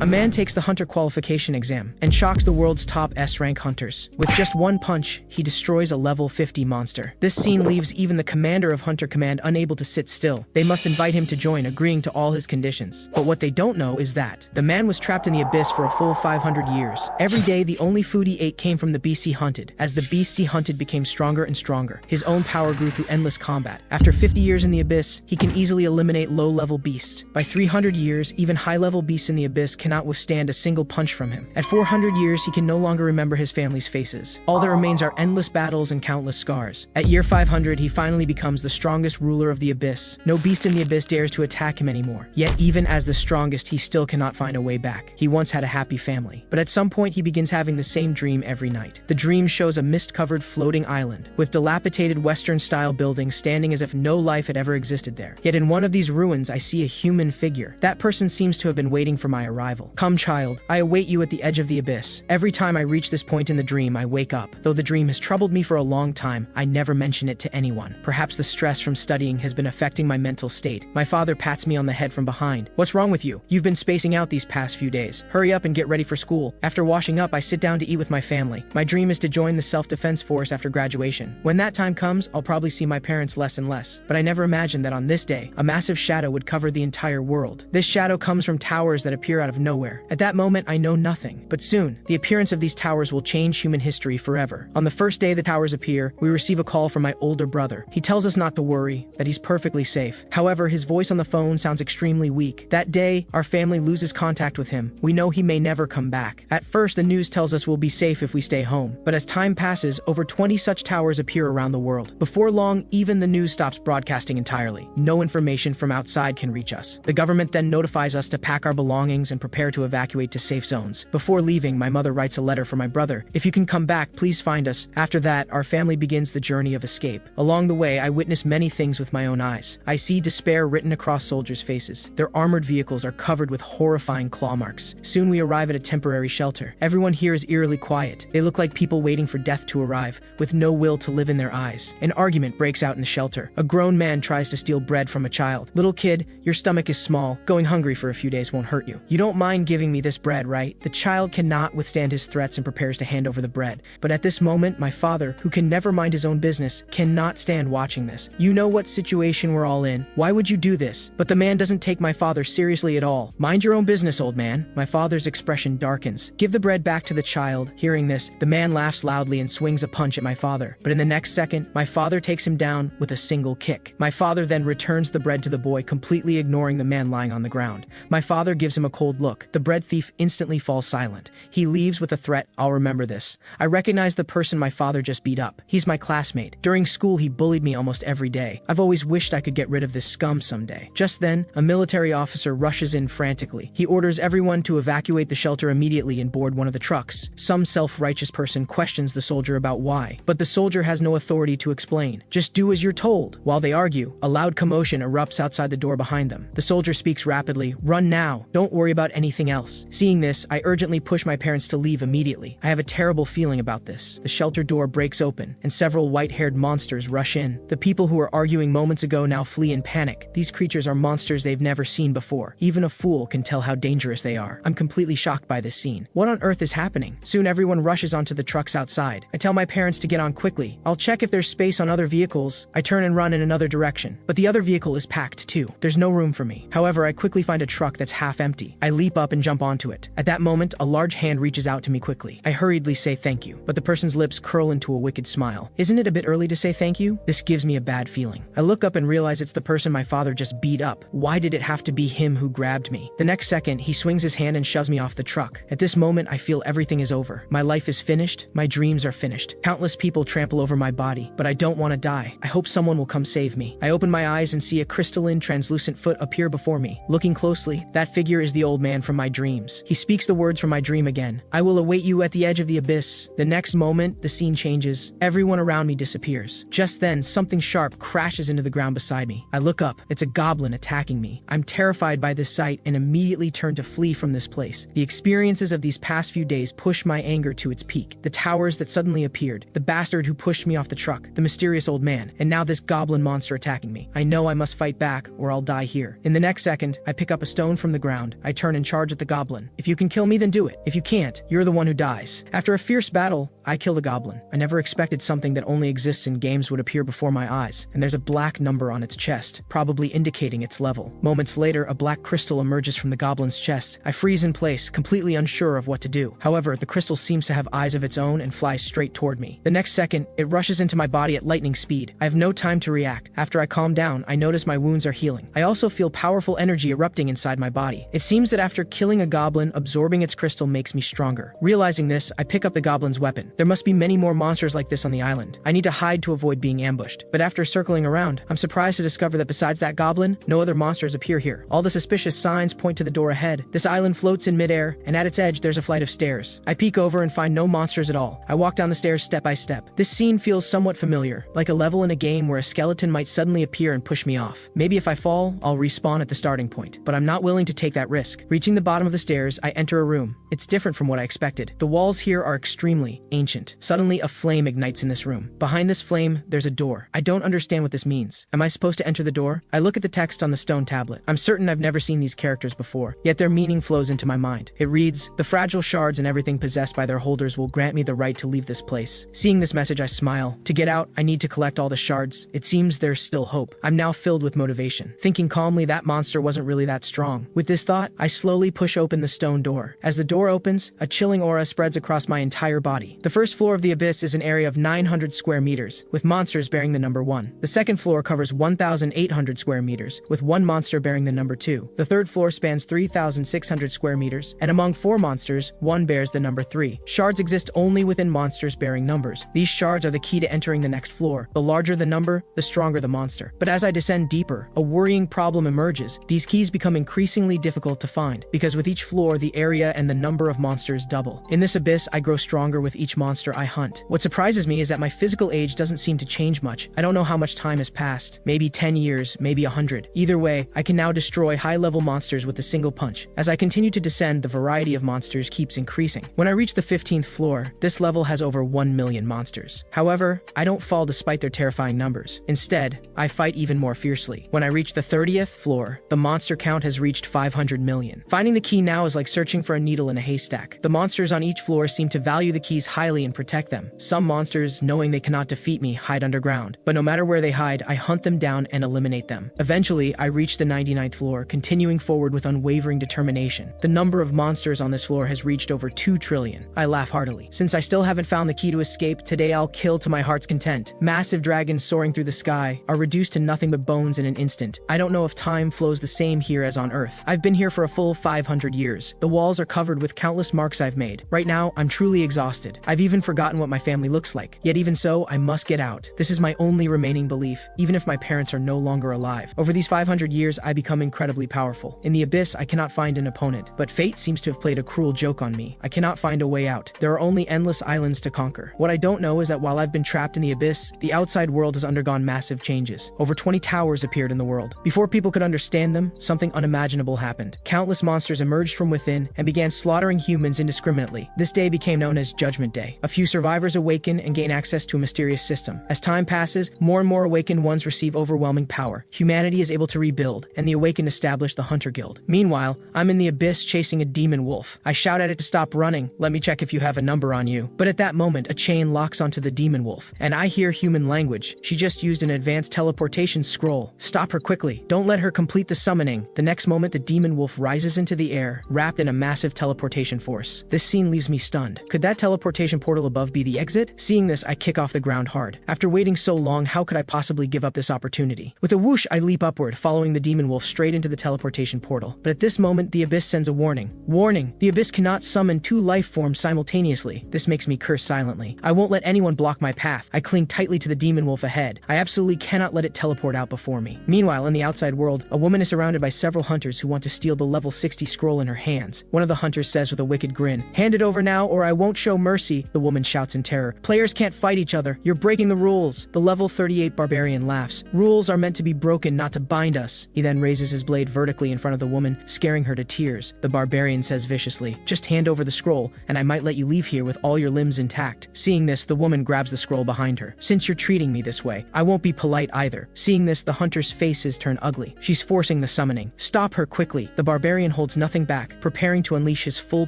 A man takes the hunter qualification exam and shocks the world's top S-rank hunters. With just one punch, he destroys a level 50 monster. This scene leaves even the commander of Hunter Command unable to sit still. They must invite him to join, agreeing to all his conditions. But what they don't know is that the man was trapped in the abyss for a full 500 years. Every day, the only food he ate came from the beasts he hunted. As the beasts he hunted became stronger and stronger, his own power grew through endless combat. After 50 years in the abyss, he can easily eliminate low-level beasts. By 300 years, even high-level beasts in the abyss cannot withstand a single punch from him. At 400 years, he can no longer remember his family's faces. All that remains are endless battles and countless scars. At year 500, he finally becomes the strongest ruler of the abyss. No beast in the abyss dares to attack him anymore. Yet even as the strongest, he still cannot find a way back. He once had a happy family, but at some point he begins having the same dream every night. The dream shows a mist-covered floating island with dilapidated Western-style buildings standing as if no life had ever existed there. Yet in one of these ruins, I see a human figure. That person seems to have been waiting for my arrival. Come, child, I await you at the edge of the abyss. Every time I reach this point in the dream, I wake up. Though the dream has troubled me for a long time, I never mention it to anyone. Perhaps the stress from studying has been affecting my mental state. My father pats me on the head from behind. What's wrong with you? You've been spacing out these past few days. Hurry up and get ready for school. After washing up, I sit down to eat with my family. My dream is to join the self-defense force after graduation. When that time comes, I'll probably see my parents less and less. But I never imagined that on this day, a massive shadow would cover the entire world. This shadow comes from towers that appear out of nowhere. At that moment, I know nothing. But soon, the appearance of these towers will change human history forever. On the first day the towers appear, we receive a call from my older brother. He tells us not to worry, that he's perfectly safe. However, his voice on the phone sounds extremely weak. That day, our family loses contact with him. We know he may never come back. At first, the news tells us we'll be safe if we stay home. But as time passes, over 20 such towers appear around the world. Before long, even the news stops broadcasting entirely. No information from outside can reach us. The government then notifies us to pack our belongings and prepare to evacuate to safe zones. Before leaving, my mother writes a letter for my brother. If you can come back, please find us. After that, our family begins the journey of escape. Along the way, I witness many things with my own eyes. I see despair written across soldiers' faces. Their armored vehicles are covered with horrifying claw marks. Soon we arrive at a temporary shelter. Everyone here is eerily quiet. They look like people waiting for death to arrive, with no will to live in their eyes. An argument breaks out in the shelter. A grown man tries to steal bread from a child. Little kid, your stomach is small. Going hungry for a few days won't hurt you. You don't mind giving me this bread, right? The child cannot withstand his threats and prepares to hand over the bread. But at this moment, my father, who can never mind his own business, cannot stand watching this. You know what situation we're all in. Why would you do this? But the man doesn't take my father seriously at all. Mind your own business, old man. My father's expression darkens. Give the bread back to the child. Hearing this, the man laughs loudly and swings a punch at my father. But in the next second, my father takes him down with a single kick. My father then returns the bread to the boy, completely ignoring the man lying on the ground. My father gives him a cold look. The bread thief instantly falls silent. He leaves with a threat, "I'll remember this." I recognize the person my father just beat up. He's my classmate. During school, he bullied me almost every day. I've always wished I could get rid of this scum someday. Just then, a military officer rushes in frantically. He orders everyone to evacuate the shelter immediately and board one of the trucks. Some self-righteous person questions the soldier about why, but the soldier has no authority to explain. Just do as you're told. While they argue, a loud commotion erupts outside the door behind them. The soldier speaks rapidly, "Run now. Don't worry about anything else." Seeing this, I urgently push my parents to leave immediately. I have a terrible feeling about this. The shelter door breaks open, and several white-haired monsters rush in. The people who were arguing moments ago now flee in panic. These creatures are monsters they've never seen before. Even a fool can tell how dangerous they are. I'm completely shocked by this scene. What on earth is happening? Soon everyone rushes onto the trucks outside. I tell my parents to get on quickly. I'll check if there's space on other vehicles. I turn and run in another direction. But the other vehicle is packed too. There's no room for me. However, I quickly find a truck that's half empty. I leap up and jump onto it. At that moment, a large hand reaches out to me quickly. I hurriedly say thank you, but the person's lips curl into a wicked smile. Isn't it a bit early to say thank you? This gives me a bad feeling. I look up and realize it's the person my father just beat up. Why did it have to be him who grabbed me? The next second, he swings his hand and shoves me off the truck. At this moment, I feel everything is over. My life is finished. My dreams are finished. Countless people trample over my body, but I don't want to die. I hope someone will come save me. I open my eyes and see a crystalline, translucent foot appear before me. Looking closely, that figure is the old man from my dreams. He speaks the words from my dream again. "I will await you at the edge of the abyss." The next moment, the scene changes. Everyone around me disappears. Just then, something sharp crashes into the ground beside me. I look up. It's a goblin attacking me. I'm terrified by this sight and immediately turn to flee from this place. The experiences of these past few days push my anger to its peak. The towers that suddenly appeared, the bastard who pushed me off the truck, the mysterious old man, and now this goblin monster attacking me. I know I must fight back or I'll die here. In the next second, I pick up a stone from the ground. I turn and charge charge at the goblin. If you can kill me, then do it. If you can't, you're the one who dies. After a fierce battle, I kill the goblin. I never expected something that only exists in games would appear before my eyes, and there's a black number on its chest, probably indicating its level. Moments later, a black crystal emerges from the goblin's chest. I freeze in place, completely unsure of what to do. However, the crystal seems to have eyes of its own and flies straight toward me. The next second, it rushes into my body at lightning speed. I have no time to react. After I calm down, I notice my wounds are healing. I also feel powerful energy erupting inside my body. It seems that after killing a goblin, absorbing its crystal makes me stronger. Realizing this, I pick up the goblin's weapon. There must be many more monsters like this on the island. I need to hide to avoid being ambushed. But after circling around, I'm surprised to discover that besides that goblin, no other monsters appear here. All the suspicious signs point to the door ahead. This island floats in midair, and at its edge there's a flight of stairs. I peek over and find no monsters at all. I walk down the stairs step by step. This scene feels somewhat familiar, like a level in a game where a skeleton might suddenly appear and push me off. Maybe if I fall, I'll respawn at the starting point, but I'm not willing to take that risk. Reaching the bottom of the stairs, I enter a room. It's different from what I expected. The walls here are extremely ancient. Suddenly, a flame ignites in this room. Behind this flame, there's a door. I don't understand what this means. Am I supposed to enter the door? I look at the text on the stone tablet. I'm certain I've never seen these characters before, yet their meaning flows into my mind. It reads, "The fragile shards and everything possessed by their holders will grant me the right to leave this place." Seeing this message, I smile. To get out, I need to collect all the shards. It seems there's still hope. I'm now filled with motivation. Thinking calmly, that monster wasn't really that strong. With this thought, I slowly push open the stone door. As the door opens, a chilling aura spreads across my entire body. The first floor of the abyss is an area of 900 square meters, with monsters bearing the number 1. The second floor covers 1,800 square meters, with one monster bearing the number 2. The third floor spans 3,600 square meters, and among 4 monsters, one bears the number 3. Shards exist only within monsters bearing numbers. These shards are the key to entering the next floor. The larger the number, the stronger the monster. But as I descend deeper, a worrying problem emerges. These keys become increasingly difficult to find, because with each floor, the area and the number of monsters double. In this abyss, I grow stronger with each monster I hunt. What surprises me is that my physical age doesn't seem to change much. I don't know how much time has passed. Maybe 10 years, maybe 100. Either way, I can now destroy high-level monsters with a single punch. As I continue to descend, the variety of monsters keeps increasing. When I reach the 15th floor, this level has over 1 million monsters. However, I don't fall despite their terrifying numbers. Instead, I fight even more fiercely. When I reach the 30th floor, the monster count has reached 500 million. Finding the key now is like searching for a needle in a haystack. The monsters on each floor seem to value the keys highly and protect them. Some monsters, knowing they cannot defeat me, hide underground. But no matter where they hide, I hunt them down and eliminate them. Eventually, I reach the 99th floor, continuing forward with unwavering determination. The number of monsters on this floor has reached over 2 trillion. I laugh heartily. Since I still haven't found the key to escape, today I'll kill to my heart's content. Massive dragons soaring through the sky are reduced to nothing but bones in an instant. I don't know if time flows the same here as on Earth. I've been here for a full 500 years. The walls are covered with countless marks I've made. Right now, I'm truly exhausted. I've even forgotten what my family looks like. Yet even so, I must get out. This is my only remaining belief, even if my parents are no longer alive. Over these 500 years, I become incredibly powerful. In the abyss, I cannot find an opponent, but fate seems to have played a cruel joke on me. I cannot find a way out. There are only endless islands to conquer. What I don't know is that while I've been trapped in the abyss, the outside world has undergone massive changes. Over 20 towers appeared in the world. Before people could understand them, something unimaginable happened. Countless monsters emerged from within and began slaughtering humans indiscriminately. This day became known as Judgment Day. A few survivors awaken and gain access to a mysterious system. As time passes, more and more awakened ones receive overwhelming power. Humanity is able to rebuild, and the awakened establish the Hunter Guild. Meanwhile, I'm in the abyss chasing a demon wolf. I shout at it to stop running. Let me check if you have a number on you. But at that moment, a chain locks onto the demon wolf, and I hear human language. She just used an advanced teleportation scroll. Stop her quickly. Don't let her complete the summoning. The next moment, the demon wolf rises into the air, wrapped in a massive teleportation force. This scene leaves me stunned. Could that teleportation portal above be the exit? Seeing this, I kick off the ground hard. After waiting so long, how could I possibly give up this opportunity? With a whoosh, I leap upward, following the demon wolf straight into the teleportation portal. But at this moment, the abyss sends a warning. Warning! The abyss cannot summon 2 life forms simultaneously. This makes me curse silently. I won't let anyone block my path. I cling tightly to the demon wolf ahead. I absolutely cannot let it teleport out before me. Meanwhile, in the outside world, a woman is surrounded by several hunters who want to steal the level 60 scroll in her hands. One of the hunters says with a wicked grin, "Hand it over now or I won't show mercy." The woman shouts in terror, "Players can't fight each other. You're breaking the rules." The level 38 barbarian laughs. "Rules are meant to be broken, not to bind us." He then raises his blade vertically in front of the woman, scaring her to tears. The barbarian says viciously, "Just hand over the scroll, and I might let you leave here with all your limbs intact." Seeing this, the woman grabs the scroll behind her. "Since you're treating me this way, I won't be polite either." Seeing this, the hunter's faces turn ugly. She's forcing the summoning. "Stop her quickly." The barbarian holds nothing back, preparing to unleash his full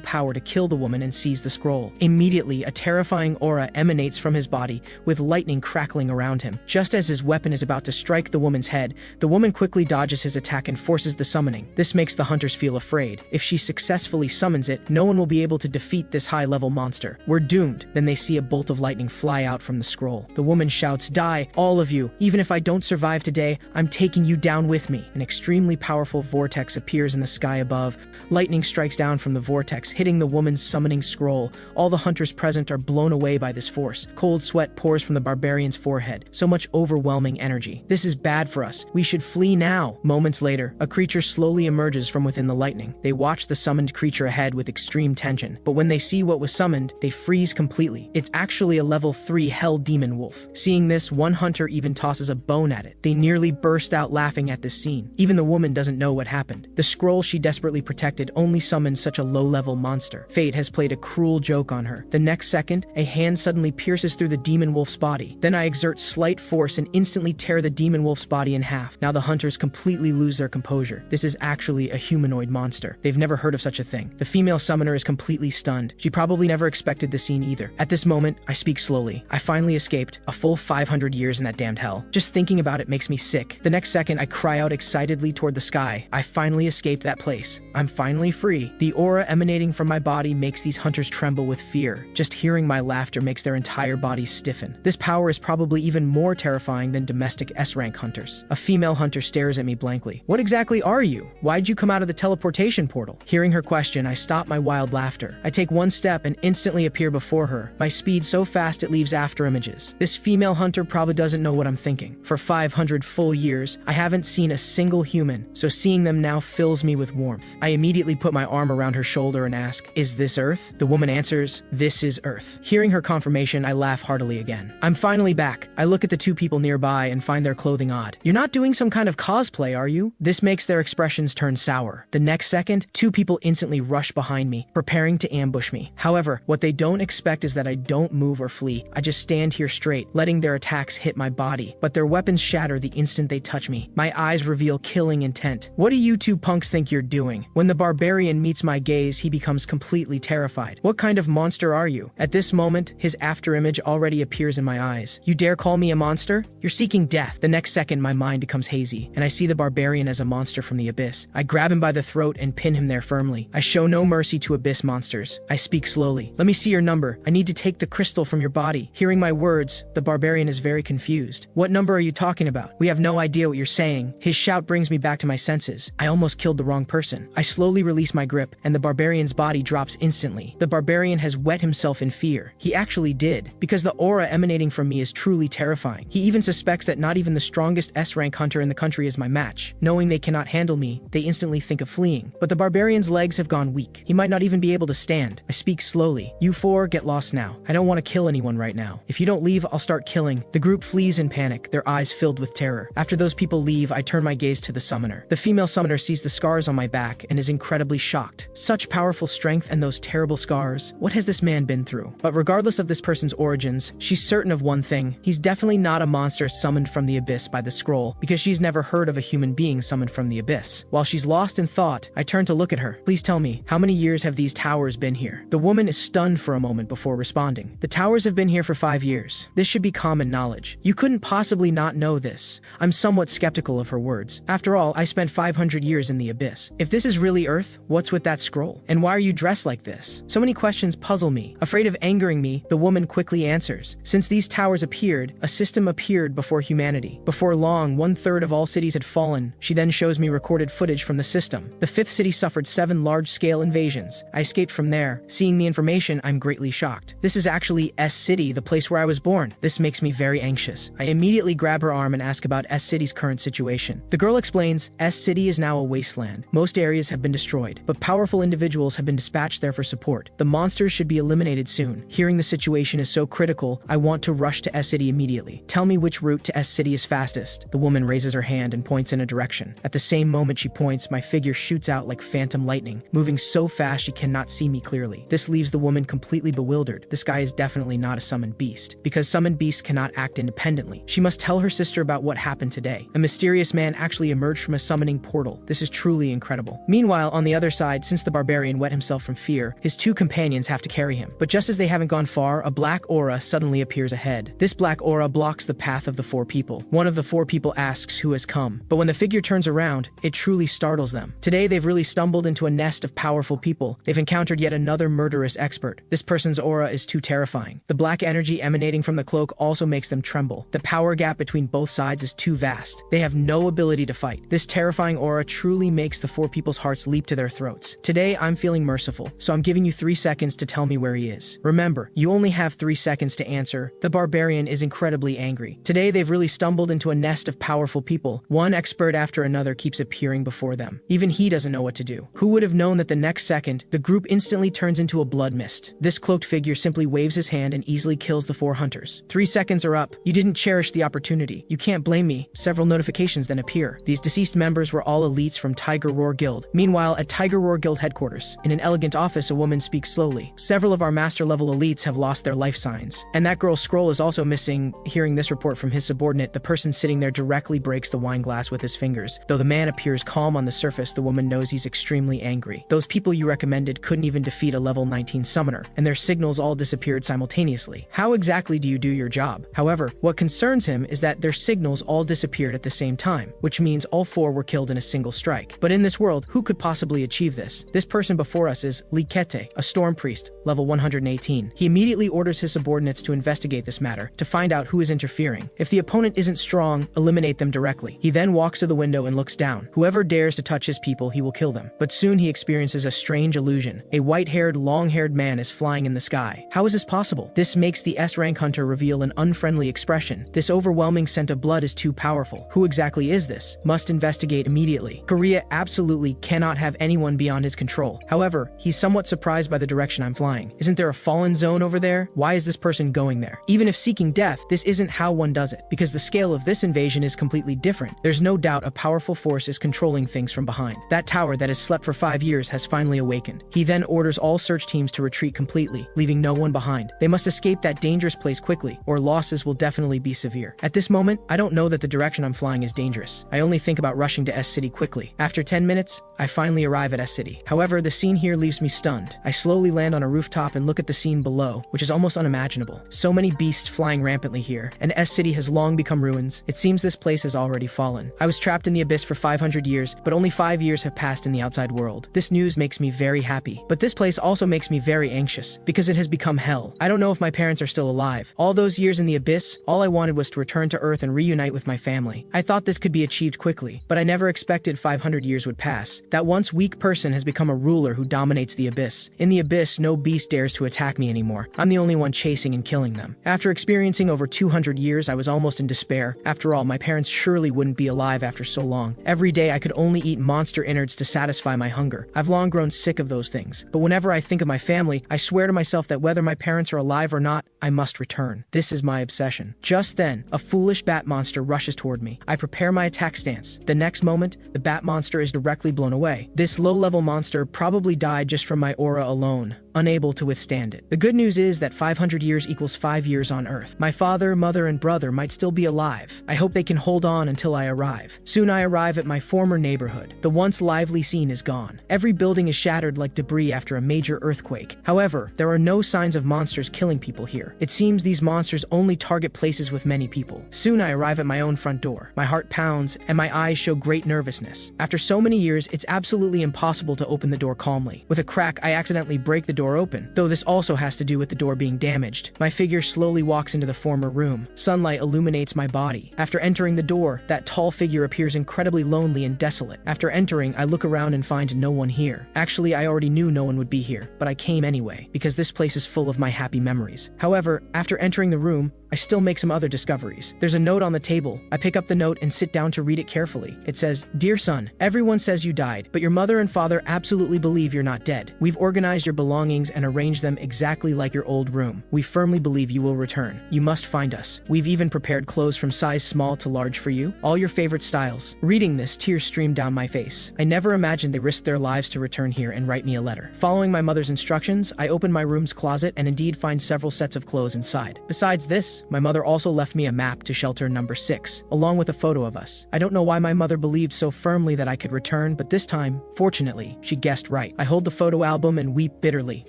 power to kill the woman and seize the scroll. Immediately, a terrifying aura emanates from his body, with lightning crackling around him. Just as his weapon is about to strike the woman's head, the woman quickly dodges his attack and forces the summoning. This makes the hunters feel afraid. If she successfully summons it, no one will be able to defeat this high-level monster. We're doomed. Then they see a bolt of lightning fly out from the scroll. The woman shouts, "Die, all of you! Even if I don't survive today, I'm taking you down with me." An extremely powerful vortex appears in the sky above. Lightning strikes down from the vortex, hitting the woman's summoning scroll. All the hunters present are blown away by this force. Cold sweat pours from the barbarian's forehead. So much overwhelming energy. This is bad for us. We should flee now. Moments later, a creature slowly emerges from within the lightning. They watch the summoned creature ahead with extreme tension. But when they see what was summoned, they freeze completely. It's actually a level 3 hell demon wolf. Seeing this, one hunter even tosses a bone at it. They nearly burst out laughing at this scene. Even the woman doesn't know what happened. The scroll she desperately protected only summoned such a low-level monster. Fate has played a cruel joke on her. The next second, a hand suddenly pierces through the demon wolf's body. Then I exert slight force and instantly tear the demon wolf's body in half. Now the hunters completely lose their composure. This is actually a humanoid monster. They've never heard of such a thing. The female summoner is completely stunned. She probably never expected the scene either. At this moment, I speak slowly. I finally escaped. A full 500 years in that damned hell. Just thinking about it makes me sick. The next second, I cry out excitedly toward the sky. I finally escaped that place. I'm finally free. The aura emanating from my body makes these hunters tremble with fear. Just hearing my laughter makes their entire bodies stiffen. This power is probably even more terrifying than domestic S-rank hunters. A female hunter stares at me blankly. "What exactly are you? Why'd you come out of the teleportation portal?" Hearing her question, I stop my wild laughter. I take one step and instantly appear before her. My speed so fast it leaves after images. This female hunter probably doesn't know what I'm thinking. For 500 full years, I haven't seen a single human, so seeing them now fills me with warmth. I immediately put my arm around her shoulder and ask, "Is this Earth?" The woman answers, "This is Earth." Hearing her confirmation, I laugh heartily again. I'm finally back. I look at the two people nearby and find their clothing odd. "You're not doing some kind of cosplay, are you?" This makes their expressions turn sour. The next second, two people instantly rush behind me, preparing to ambush me. However, what they don't expect is that I don't move or flee. I just stand here straight, letting their attacks hit my body. But their weapons shatter the instant they touch me. My eyes reveal killing intent. "What do you two punks think you're doing?" When the barbarian meets my gaze, he becomes completely terrified. "What kind of monster are you?" At this moment, his afterimage already appears in my eyes. "You dare call me a monster? You're seeking death." The next second, my mind becomes hazy, and I see the barbarian as a monster from the abyss. I grab him by the throat and pin him there firmly. I show no mercy to abyss monsters. I speak slowly. "Let me see your number. I need to take the crystal from your body." Hearing my words, the barbarian is very confused. "What number are you talking about? We have no idea what you're saying." His shout brings me back to my senses. I almost killed the wrong person. I slowly release my grip, and the barbarian's body drops instantly. The barbarian has wet himself in fear. He actually did, because the aura emanating from me is truly terrifying. He even suspects that not even the strongest S-rank hunter in the country is my match. Knowing they cannot handle me, they instantly think of fleeing. But the barbarian's legs have gone weak. He might not even be able to stand. I speak slowly. "You four, get lost now. I don't want to kill anyone right now. If you don't leave, I'll start killing." The group flees in panic, their eyes filled with terror. After those people leave, I turn my gaze to the summoner. The female summoner sees the scars on my back and is incredibly shocked. Such powerful strength and those terrible scars. What has this man been through? But regardless of this person's origins, she's certain of one thing. He's definitely not a monster summoned from the abyss by the scroll, because she's never heard of a human being summoned from the abyss. While she's lost in thought, I turn to look at her. "Please tell me, how many years have these towers been here?" The woman is stunned for a moment before responding. "The towers have been here for 5 years. This should be common knowledge. You couldn't possibly not know this." I'm somewhat skeptical of her words. After all, I spent 500 years in the abyss. If this is really Earth, what's with that scroll? And why are you dressed like this? So many questions puzzle me. Afraid of angering me, the woman quickly answers. "Since these towers appeared, a system appeared before humanity. Before long, 1/3 of all cities had fallen." She then shows me recorded footage from the system. The 5th city suffered 7 large-scale invasions. I escaped from there. Seeing the information, I'm greatly shocked. This is actually S-City, the place where I was born. This makes me very anxious. I immediately grab her arm and ask about S-City's current situation. The girl explains, S-City is now a wasteland. Most areas have been destroyed, but powerful individuals have been dispatched there for support. The monsters should be eliminated soon. Hearing the situation is so critical, I want to rush to S-City immediately. "Tell me which route to S-City is fastest." The woman raises her hand and points in a direction. At the same moment she points, my figure shoots out like phantom lightning, moving so fast she cannot see me clearly. This leaves the woman completely bewildered. This guy is definitely not a summoned beast, because summoned beasts cannot act independently. She must tell her sister about what happened today. A mysterious man actually emerged from a summoning portal. This is truly incredible. unstoppable. Meanwhile, on the other side, since the barbarian wet himself from fear, his two companions have to carry him. But just as they haven't gone far, a black aura suddenly appears ahead. This black aura blocks the path of the four people. One of the four people asks who has come, but when the figure turns around, it truly startles them. Today, they've really stumbled into a nest of powerful people. They've encountered yet another murderous expert. This person's aura is too terrifying. The black energy emanating from the cloak also makes them tremble. The power gap between both sides is too vast. They have no ability to fight. This terrifying aura truly makes the four people's hearts leap to their throats. Today, I'm feeling merciful, so I'm giving you 3 seconds to tell me where he is. Remember, you only have 3 seconds to answer. The barbarian is incredibly angry. Today, they've really stumbled into a nest of powerful people. One expert after another keeps appearing before them. Even he doesn't know what to do. Who would have known that the next second, the group instantly turns into a blood mist? This cloaked figure simply waves his hand and easily kills the 4 hunters. 3 seconds are up. You didn't cherish the opportunity. You can't blame me. Several notifications then appear. These deceased members were all elites from Tiger Roar Guild. Meanwhile, at Tiger Roar Guild headquarters, in an elegant office, a woman speaks slowly. Several of our master-level elites have lost their life signs. And that girl's scroll is also missing. Hearing this report from his subordinate, the person sitting there directly breaks the wine glass with his fingers. Though the man appears calm on the surface, the woman knows he's extremely angry. Those people you recommended couldn't even defeat a level 19 summoner, and their signals all disappeared simultaneously. How exactly do you do your job? However, what concerns him is that their signals all disappeared at the same time, which means all 4 were killed in a single strike. But in this world, who could possibly achieve this? This person before us is Li Kete, a storm priest, level 118. He immediately orders his subordinates to investigate this matter, to find out who is interfering. If the opponent isn't strong, eliminate them directly. He then walks to the window and looks down. Whoever dares to touch his people, he will kill them. But soon he experiences a strange illusion. A white-haired, long-haired man is flying in the sky. How is this possible? This makes the S-rank hunter reveal an unfriendly expression. This overwhelming scent of blood is too powerful. Who exactly is this? Must investigate immediately. Korea absolutely cannot have anyone beyond his control. However, he's somewhat surprised by the direction I'm flying. Isn't there a fallen zone over there? Why is this person going there? Even if seeking death, this isn't how one does it, because the scale of this invasion is completely different. There's no doubt a powerful force is controlling things from behind. That tower that has slept for 5 years has finally awakened. He then orders all search teams to retreat completely, leaving no one behind. They must escape that dangerous place quickly, or losses will definitely be severe. At this moment, I don't know that the direction I'm flying is dangerous. I only think about rushing to S-City quickly. After 10 minutes, I finally arrive at S-City. However, the scene here leaves me stunned. I slowly land on a rooftop and look at the scene below, which is almost unimaginable. So many beasts flying rampantly here, and S-City has long become ruins. It seems this place has already fallen. I was trapped in the abyss for 500 years, but only 5 years have passed in the outside world. This news makes me very happy, but this place also makes me very anxious, because it has become hell. I don't know if my parents are still alive. All those years in the abyss, all I wanted was to return to Earth and reunite with my family. I thought this could be achieved quickly, but I never expected 500 years would pass. That once weak person has become a ruler who dominates the abyss. In the abyss, no beast dares to attack me anymore. I'm the only one chasing and killing them. After experiencing over 200 years, I was almost in despair. After all, my parents surely wouldn't be alive after so long. Every day I could only eat monster innards to satisfy my hunger. I've long grown sick of those things. But whenever I think of my family, I swear to myself that whether my parents are alive or not, I must return. This is my obsession. Just then, a foolish bat monster rushes toward me. I prepare my attack stance. The next moment, the bat monster is directly blown away. This low-level monster probably died just from my aura alone, unable to withstand it. The good news is that 500 years equals 5 years on Earth. My father, mother, and brother might still be alive. I hope they can hold on until I arrive. Soon I arrive at my former neighborhood. The once lively scene is gone. Every building is shattered like debris after a major earthquake. However, there are no signs of monsters killing people here. It seems these monsters only target places with many people. Soon I arrive at my own front door. My heart pounds, and my eyes show great nervousness. After so many years, it's absolutely impossible to open the door calmly. With a crack, I accidentally break the door open, though this also has to do with the door being damaged. My figure slowly walks into the former room. Sunlight illuminates my body. After entering the door, that tall figure appears incredibly lonely and desolate. After entering, I look around and find no one here. Actually, I already knew no one would be here, but I came anyway, because this place is full of my happy memories. However, after entering the room, I still make some other discoveries. There's a note on the table. I pick up the note and sit down to read it carefully. It says, "Dear son, everyone says you died, but your mother and father absolutely believe you're not dead. We've organized your belongings and arranged them exactly like your old room. We firmly believe you will return. You must find us. We've even prepared clothes from size small to large for you. All your favorite styles." Reading this, tears streamed down my face. I never imagined they risked their lives to return here and write me a letter. Following my mother's instructions, I open my room's closet and indeed find several sets of clothes inside. Besides this, my mother also left me a map to shelter number 6, along with a photo of us. I don't know why my mother believed so firmly that I could return, but But this time, fortunately, she guessed right. I hold the photo album and weep bitterly.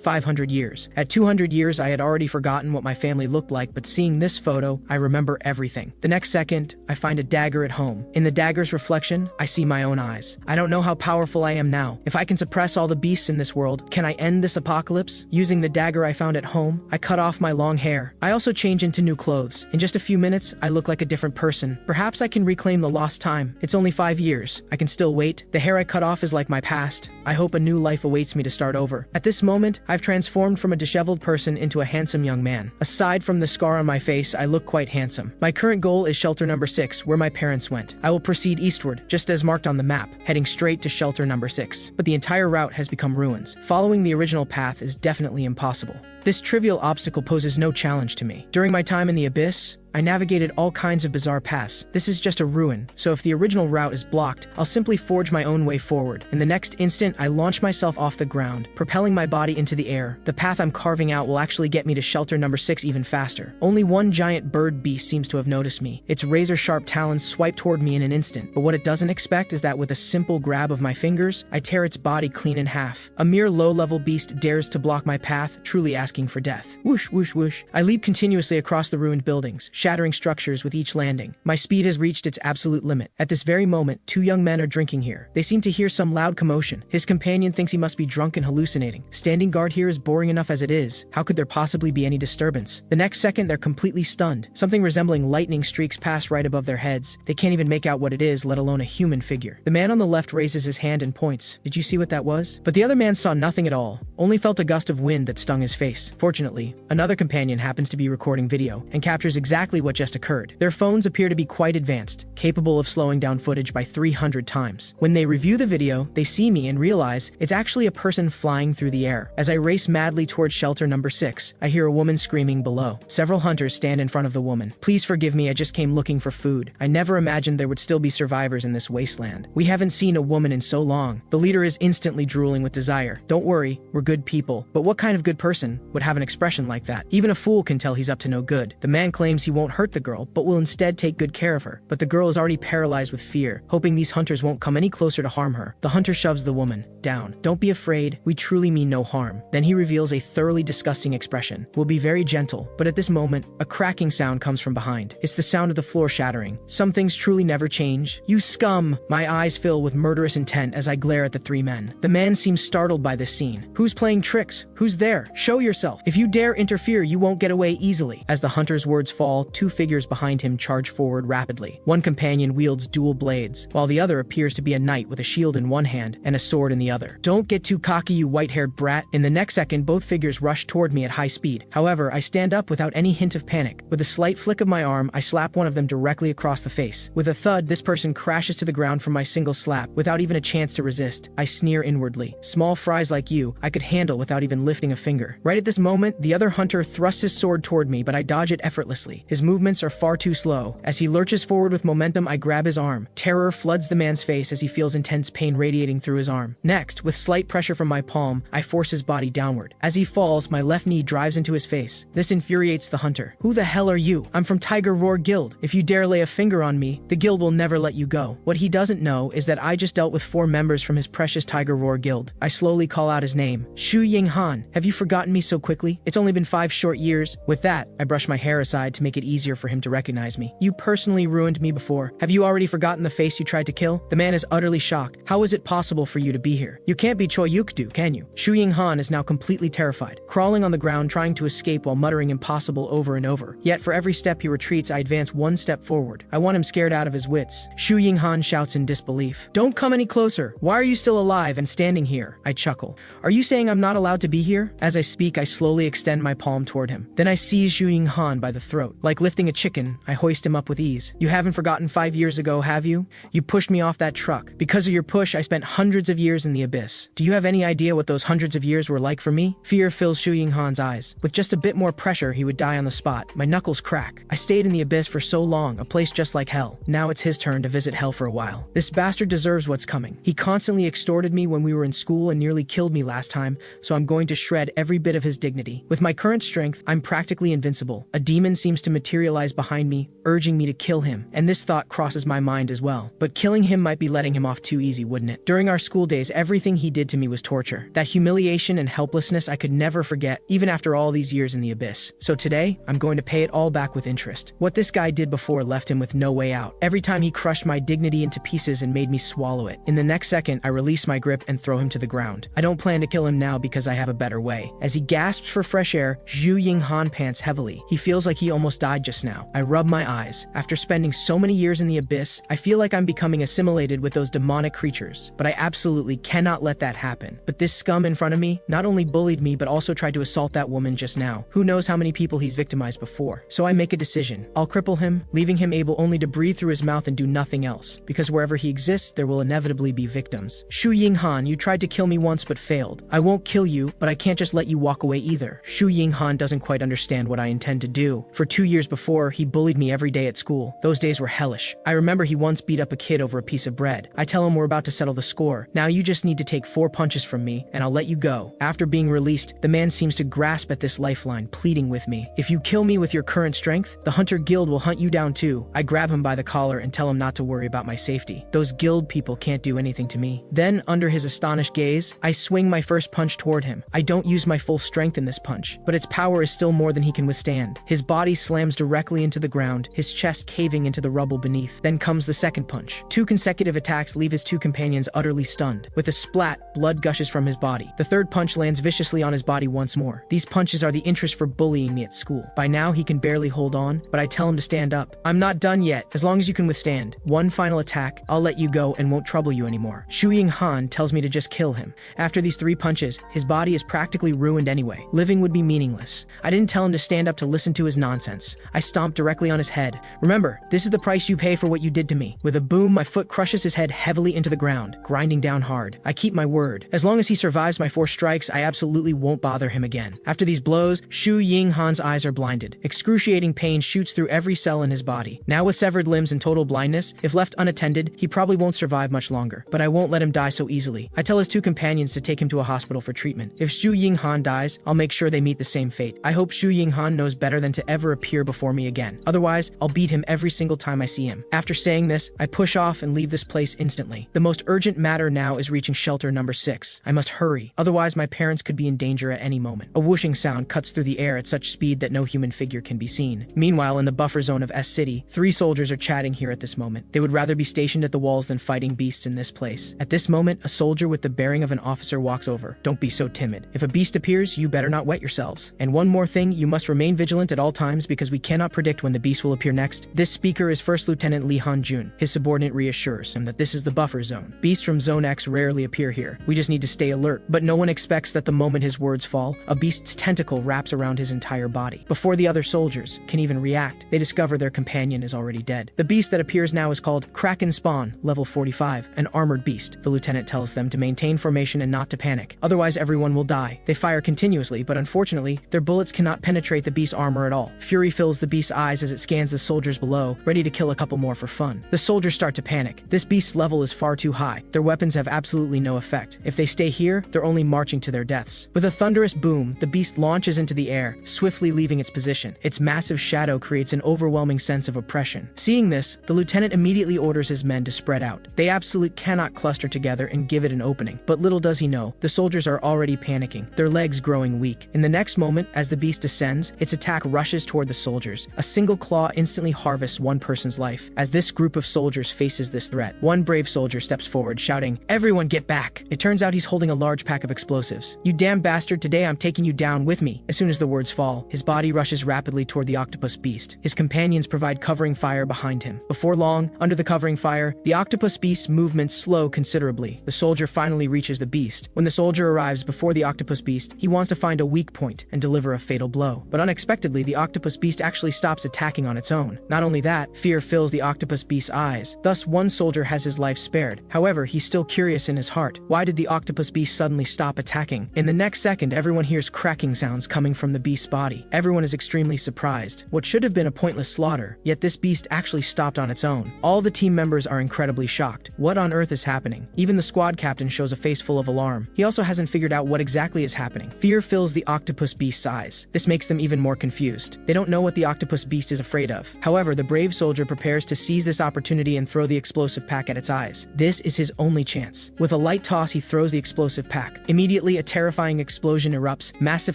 500 years. At 200 years, I had already forgotten what my family looked like, but seeing this photo, I remember everything. The next second, I find a dagger at home. In the dagger's reflection, I see my own eyes. I don't know how powerful I am now. If I can suppress all the beasts in this world, can I end this apocalypse? Using the dagger I found at home, I cut off my long hair. I also change into new clothes. In just a few minutes, I look like a different person. Perhaps I can reclaim the lost time. It's only 5 years. I can still wait. The hair I cut off is like my past. I hope a new life awaits me to start over. At this moment, I've transformed from a disheveled person into a handsome young man. Aside from the scar on my face, I look quite handsome. My current goal is shelter number 6, where my parents went. I will proceed eastward, just as marked on the map, heading straight to shelter number 6. But the entire route has become ruins. Following the original path is definitely impossible. This trivial obstacle poses no challenge to me. During my time in the abyss, I navigated all kinds of bizarre paths. This is just a ruin, so if the original route is blocked, I'll simply forge my own way forward. In the next instant, I launch myself off the ground, propelling my body into the air. The path I'm carving out will actually get me to shelter number 6 even faster. Only one giant bird beast seems to have noticed me. Its razor-sharp talons swipe toward me in an instant, but what it doesn't expect is that with a simple grab of my fingers, I tear its body clean in half. A mere low-level beast dares to block my path, truly asking for death. Whoosh, whoosh, whoosh. I leap continuously across the ruined buildings, shattering structures with each landing. My speed has reached its absolute limit. At this very moment, 2 young men are drinking here. They seem to hear some loud commotion. His companion thinks he must be drunk and hallucinating. Standing guard here is boring enough as it is. How could there possibly be any disturbance? The next second, they're completely stunned. Something resembling lightning streaks past right above their heads. They can't even make out what it is, let alone a human figure. The man on the left raises his hand and points. Did you see what that was? But the other man saw nothing at all, only felt a gust of wind that stung his face. Fortunately, another companion happens to be recording video and captures exactly what just occurred. Their phones appear to be quite advanced, capable of slowing down footage by 300 times. When they review the video, they see me and realize it's actually a person flying through the air. As I race madly towards shelter number 6, I hear a woman screaming below. Several hunters stand in front of the woman. Please forgive me, I just came looking for food. I never imagined there would still be survivors in this wasteland. We haven't seen a woman in so long. The leader is instantly drooling with desire. Don't worry, we're good people. But what kind of good person would have an expression like that? Even a fool can tell he's up to no good. The man claims he won't hurt the girl, but will instead take good care of her. But the girl is already paralyzed with fear, hoping these hunters won't come any closer to harm her. The hunter shoves the woman down. Don't be afraid, we truly mean no harm. Then he reveals a thoroughly disgusting expression. We'll be very gentle. But at this moment, a cracking sound comes from behind. It's the sound of the floor shattering. Some things truly never change. You scum! My eyes fill with murderous intent as I glare at the 3 men. The man seems startled by this scene. Who's playing tricks? Who's there? Show yourself. If you dare interfere, you won't get away easily. As the hunter's words fall, 2 figures behind him charge forward rapidly. One companion wields dual blades, while the other appears to be a knight with a shield in one hand and a sword in the other. Don't get too cocky, you white-haired brat. In the next second, both figures rush toward me at high speed. However, I stand up without any hint of panic. With a slight flick of my arm, I slap one of them directly across the face. With a thud, this person crashes to the ground from my single slap. Without even a chance to resist, I sneer inwardly. Small fries like you, I could handle without even lifting a finger. Right at this moment, the other hunter thrusts his sword toward me, but I dodge it effortlessly. His movements are far too slow. As he lurches forward with momentum, I grab his arm. Terror floods the man's face as he feels intense pain radiating through his arm. Next, with slight pressure from my palm, I force his body downward. As he falls, my left knee drives into his face. This infuriates the hunter. Who the hell are you? I'm from Tiger Roar Guild. If you dare lay a finger on me, the guild will never let you go. What he doesn't know is that I just dealt with 4 members from his precious Tiger Roar Guild. I slowly call out his name. Shu Ying Han. Have you forgotten me so quickly? It's only been 5 short years. With that, I brush my hair aside to make it easier for him to recognize me. You personally ruined me before. Have you already forgotten the face you tried to kill? The man is utterly shocked. How is it possible for you to be here? You can't be Choi Yuk-do, can you? Shu Ying Han is now completely terrified, crawling on the ground trying to escape while muttering impossible over and over. Yet for every step he retreats, I advance 1 step forward. I want him scared out of his wits. Shu Ying Han shouts in disbelief. Don't come any closer. Why are you still alive and standing here? I chuckle. Are you saying I'm not allowed to be here? As I speak, I slowly extend my palm toward him. Then I seize Shu Ying Han by the throat. Like lifting a chicken, I hoist him up with ease. You haven't forgotten 5 years ago, have you? You pushed me off that truck. Because of your push, I spent hundreds of years in the abyss. Do you have any idea what those hundreds of years were like for me? Fear fills Shu Ying Han's eyes. With just a bit more pressure, he would die on the spot. My knuckles crack. I stayed in the abyss for so long, a place just like hell. Now it's his turn to visit hell for a while. This bastard deserves what's coming. He constantly extorted me when we were in school and nearly killed me last time, so I'm going to shred every bit of his dignity. With my current strength, I'm practically invincible. A demon seems to materialize materialize behind me, urging me to kill him, and this thought crosses my mind as well. But killing him might be letting him off too easy, wouldn't it? During our school days, everything he did to me was torture. That humiliation and helplessness I could never forget, even after all these years in the abyss. So today, I'm going to pay it all back with interest. What this guy did before left him with no way out. Every time he crushed my dignity into pieces and made me swallow it. In the next second, I release my grip and throw him to the ground. I don't plan to kill him now because I have a better way. As he gasps for fresh air, Zhu Yinghan pants heavily. He feels like he almost died just now. I rub my eyes. After spending so many years in the abyss, I feel like I'm becoming assimilated with those demonic creatures. But I absolutely cannot let that happen. But this scum in front of me not only bullied me but also tried to assault that woman just now. Who knows how many people he's victimized before. So I make a decision. I'll cripple him, leaving him able only to breathe through his mouth and do nothing else. Because wherever he exists, there will inevitably be victims. Zhu Yinghan, you tried to kill me once but failed. I won't kill you, but I can't just let you walk away either. Zhu Yinghan doesn't quite understand what I intend to do. For 2 years before, he bullied me every day at school. Those days were hellish. I remember he once beat up a kid over a piece of bread. I tell him we're about to settle the score. Now you just need to take 4 punches from me, and I'll let you go. After being released, the man seems to grasp at this lifeline, pleading with me. If you kill me with your current strength, the Hunter Guild will hunt you down too. I grab him by the collar and tell him not to worry about my safety. Those guild people can't do anything to me. Then, under his astonished gaze, I swing my first punch toward him. I don't use my full strength in this punch, but its power is still more than he can withstand. His body slams directly into the ground, his chest caving into the rubble beneath. Then comes the second punch. 2 consecutive attacks leave his 2 companions utterly stunned. With a splat, blood gushes from his body. The third punch lands viciously on his body once more. These punches are the interest for bullying me at school. By now, he can barely hold on, but I tell him to stand up. I'm not done yet, as long as you can withstand. One final attack, I'll let you go and won't trouble you anymore. Zhu Yinghan tells me to just kill him. After these 3 punches, his body is practically ruined anyway. Living would be meaningless. I didn't tell him to stand up to listen to his nonsense. I stomped directly on his head. Remember, this is the price you pay for what you did to me. With a boom, my foot crushes his head heavily into the ground, grinding down hard. I keep my word. As long as he survives my 4 strikes, I absolutely won't bother him again. After these blows, Zhu Yinghan's eyes are blinded. Excruciating pain shoots through every cell in his body. Now with severed limbs and total blindness, if left unattended, he probably won't survive much longer. But I won't let him die so easily. I tell his 2 companions to take him to a hospital for treatment. If Zhu Yinghan dies, I'll make sure they meet the same fate. I hope Zhu Yinghan knows better than to ever appear before me again. Otherwise, I'll beat him every single time I see him. After saying this, I push off and leave this place instantly. The most urgent matter now is reaching shelter number 6. I must hurry, otherwise my parents could be in danger at any moment. A whooshing sound cuts through the air at such speed that no human figure can be seen. Meanwhile, in the buffer zone of S City, 3 soldiers are chatting here at this moment. They would rather be stationed at the walls than fighting beasts in this place. At this moment, a soldier with the bearing of an officer walks over. Don't be so timid. If a beast appears, you better not wet yourselves. And one more thing, you must remain vigilant at all times because we cannot predict when the beast will appear next. This speaker is First Lieutenant Li Hanjun. His subordinate reassures him that this is the buffer zone. Beasts from Zone X rarely appear here. We just need to stay alert. But no one expects that the moment his words fall, a beast's tentacle wraps around his entire body. Before the other soldiers can even react, they discover their companion is already dead. The beast that appears now is called Kraken Spawn, level 45, an armored beast. The lieutenant tells them to maintain formation and not to panic. Otherwise, everyone will die. They fire continuously, but unfortunately, their bullets cannot penetrate the beast's armor at all. Fury fills the beast's eyes as it scans the soldiers below, ready to kill a couple more for fun. The soldiers start to panic. This beast's level is far too high. Their weapons have absolutely no effect. If they stay here, they're only marching to their deaths. With a thunderous boom, the beast launches into the air, swiftly leaving its position. Its massive shadow creates an overwhelming sense of oppression. Seeing this, the lieutenant immediately orders his men to spread out. They absolutely cannot cluster together and give it an opening. But little does he know, the soldiers are already panicking, their legs growing weak. In the next moment, as the beast descends, its attack rushes toward the soldiers. A single claw instantly harvests one person's life. As this group of soldiers faces this threat, one brave soldier steps forward, shouting, "Everyone get back!" It turns out he's holding a large pack of explosives. "You damn bastard, today I'm taking you down with me." As soon as the words fall, his body rushes rapidly toward the octopus beast. His companions provide covering fire behind him. Before long, under the covering fire, the octopus beast's movements slow considerably. The soldier finally reaches the beast. When the soldier arrives before the octopus beast, he wants to find a weak point and deliver a fatal blow. But unexpectedly, the octopus beast actually stops attacking on its own. Not only that, fear fills the octopus beast's eyes. Thus, one soldier has his life spared. However, he's still curious in his heart. Why did the octopus beast suddenly stop attacking? In the next second, everyone hears cracking sounds coming from the beast's body. Everyone is extremely surprised. What should have been a pointless slaughter, yet this beast actually stopped on its own. All the team members are incredibly shocked. What on earth is happening? Even the squad captain shows a face full of alarm. He also hasn't figured out what exactly is happening. Fear fills the octopus beast's eyes. This makes them even more confused. They don't know what what the octopus beast is afraid of. However, the brave soldier prepares to seize this opportunity and throw the explosive pack at its eyes. This is his only chance. With a light toss, he throws the explosive pack. Immediately, a terrifying explosion erupts. Massive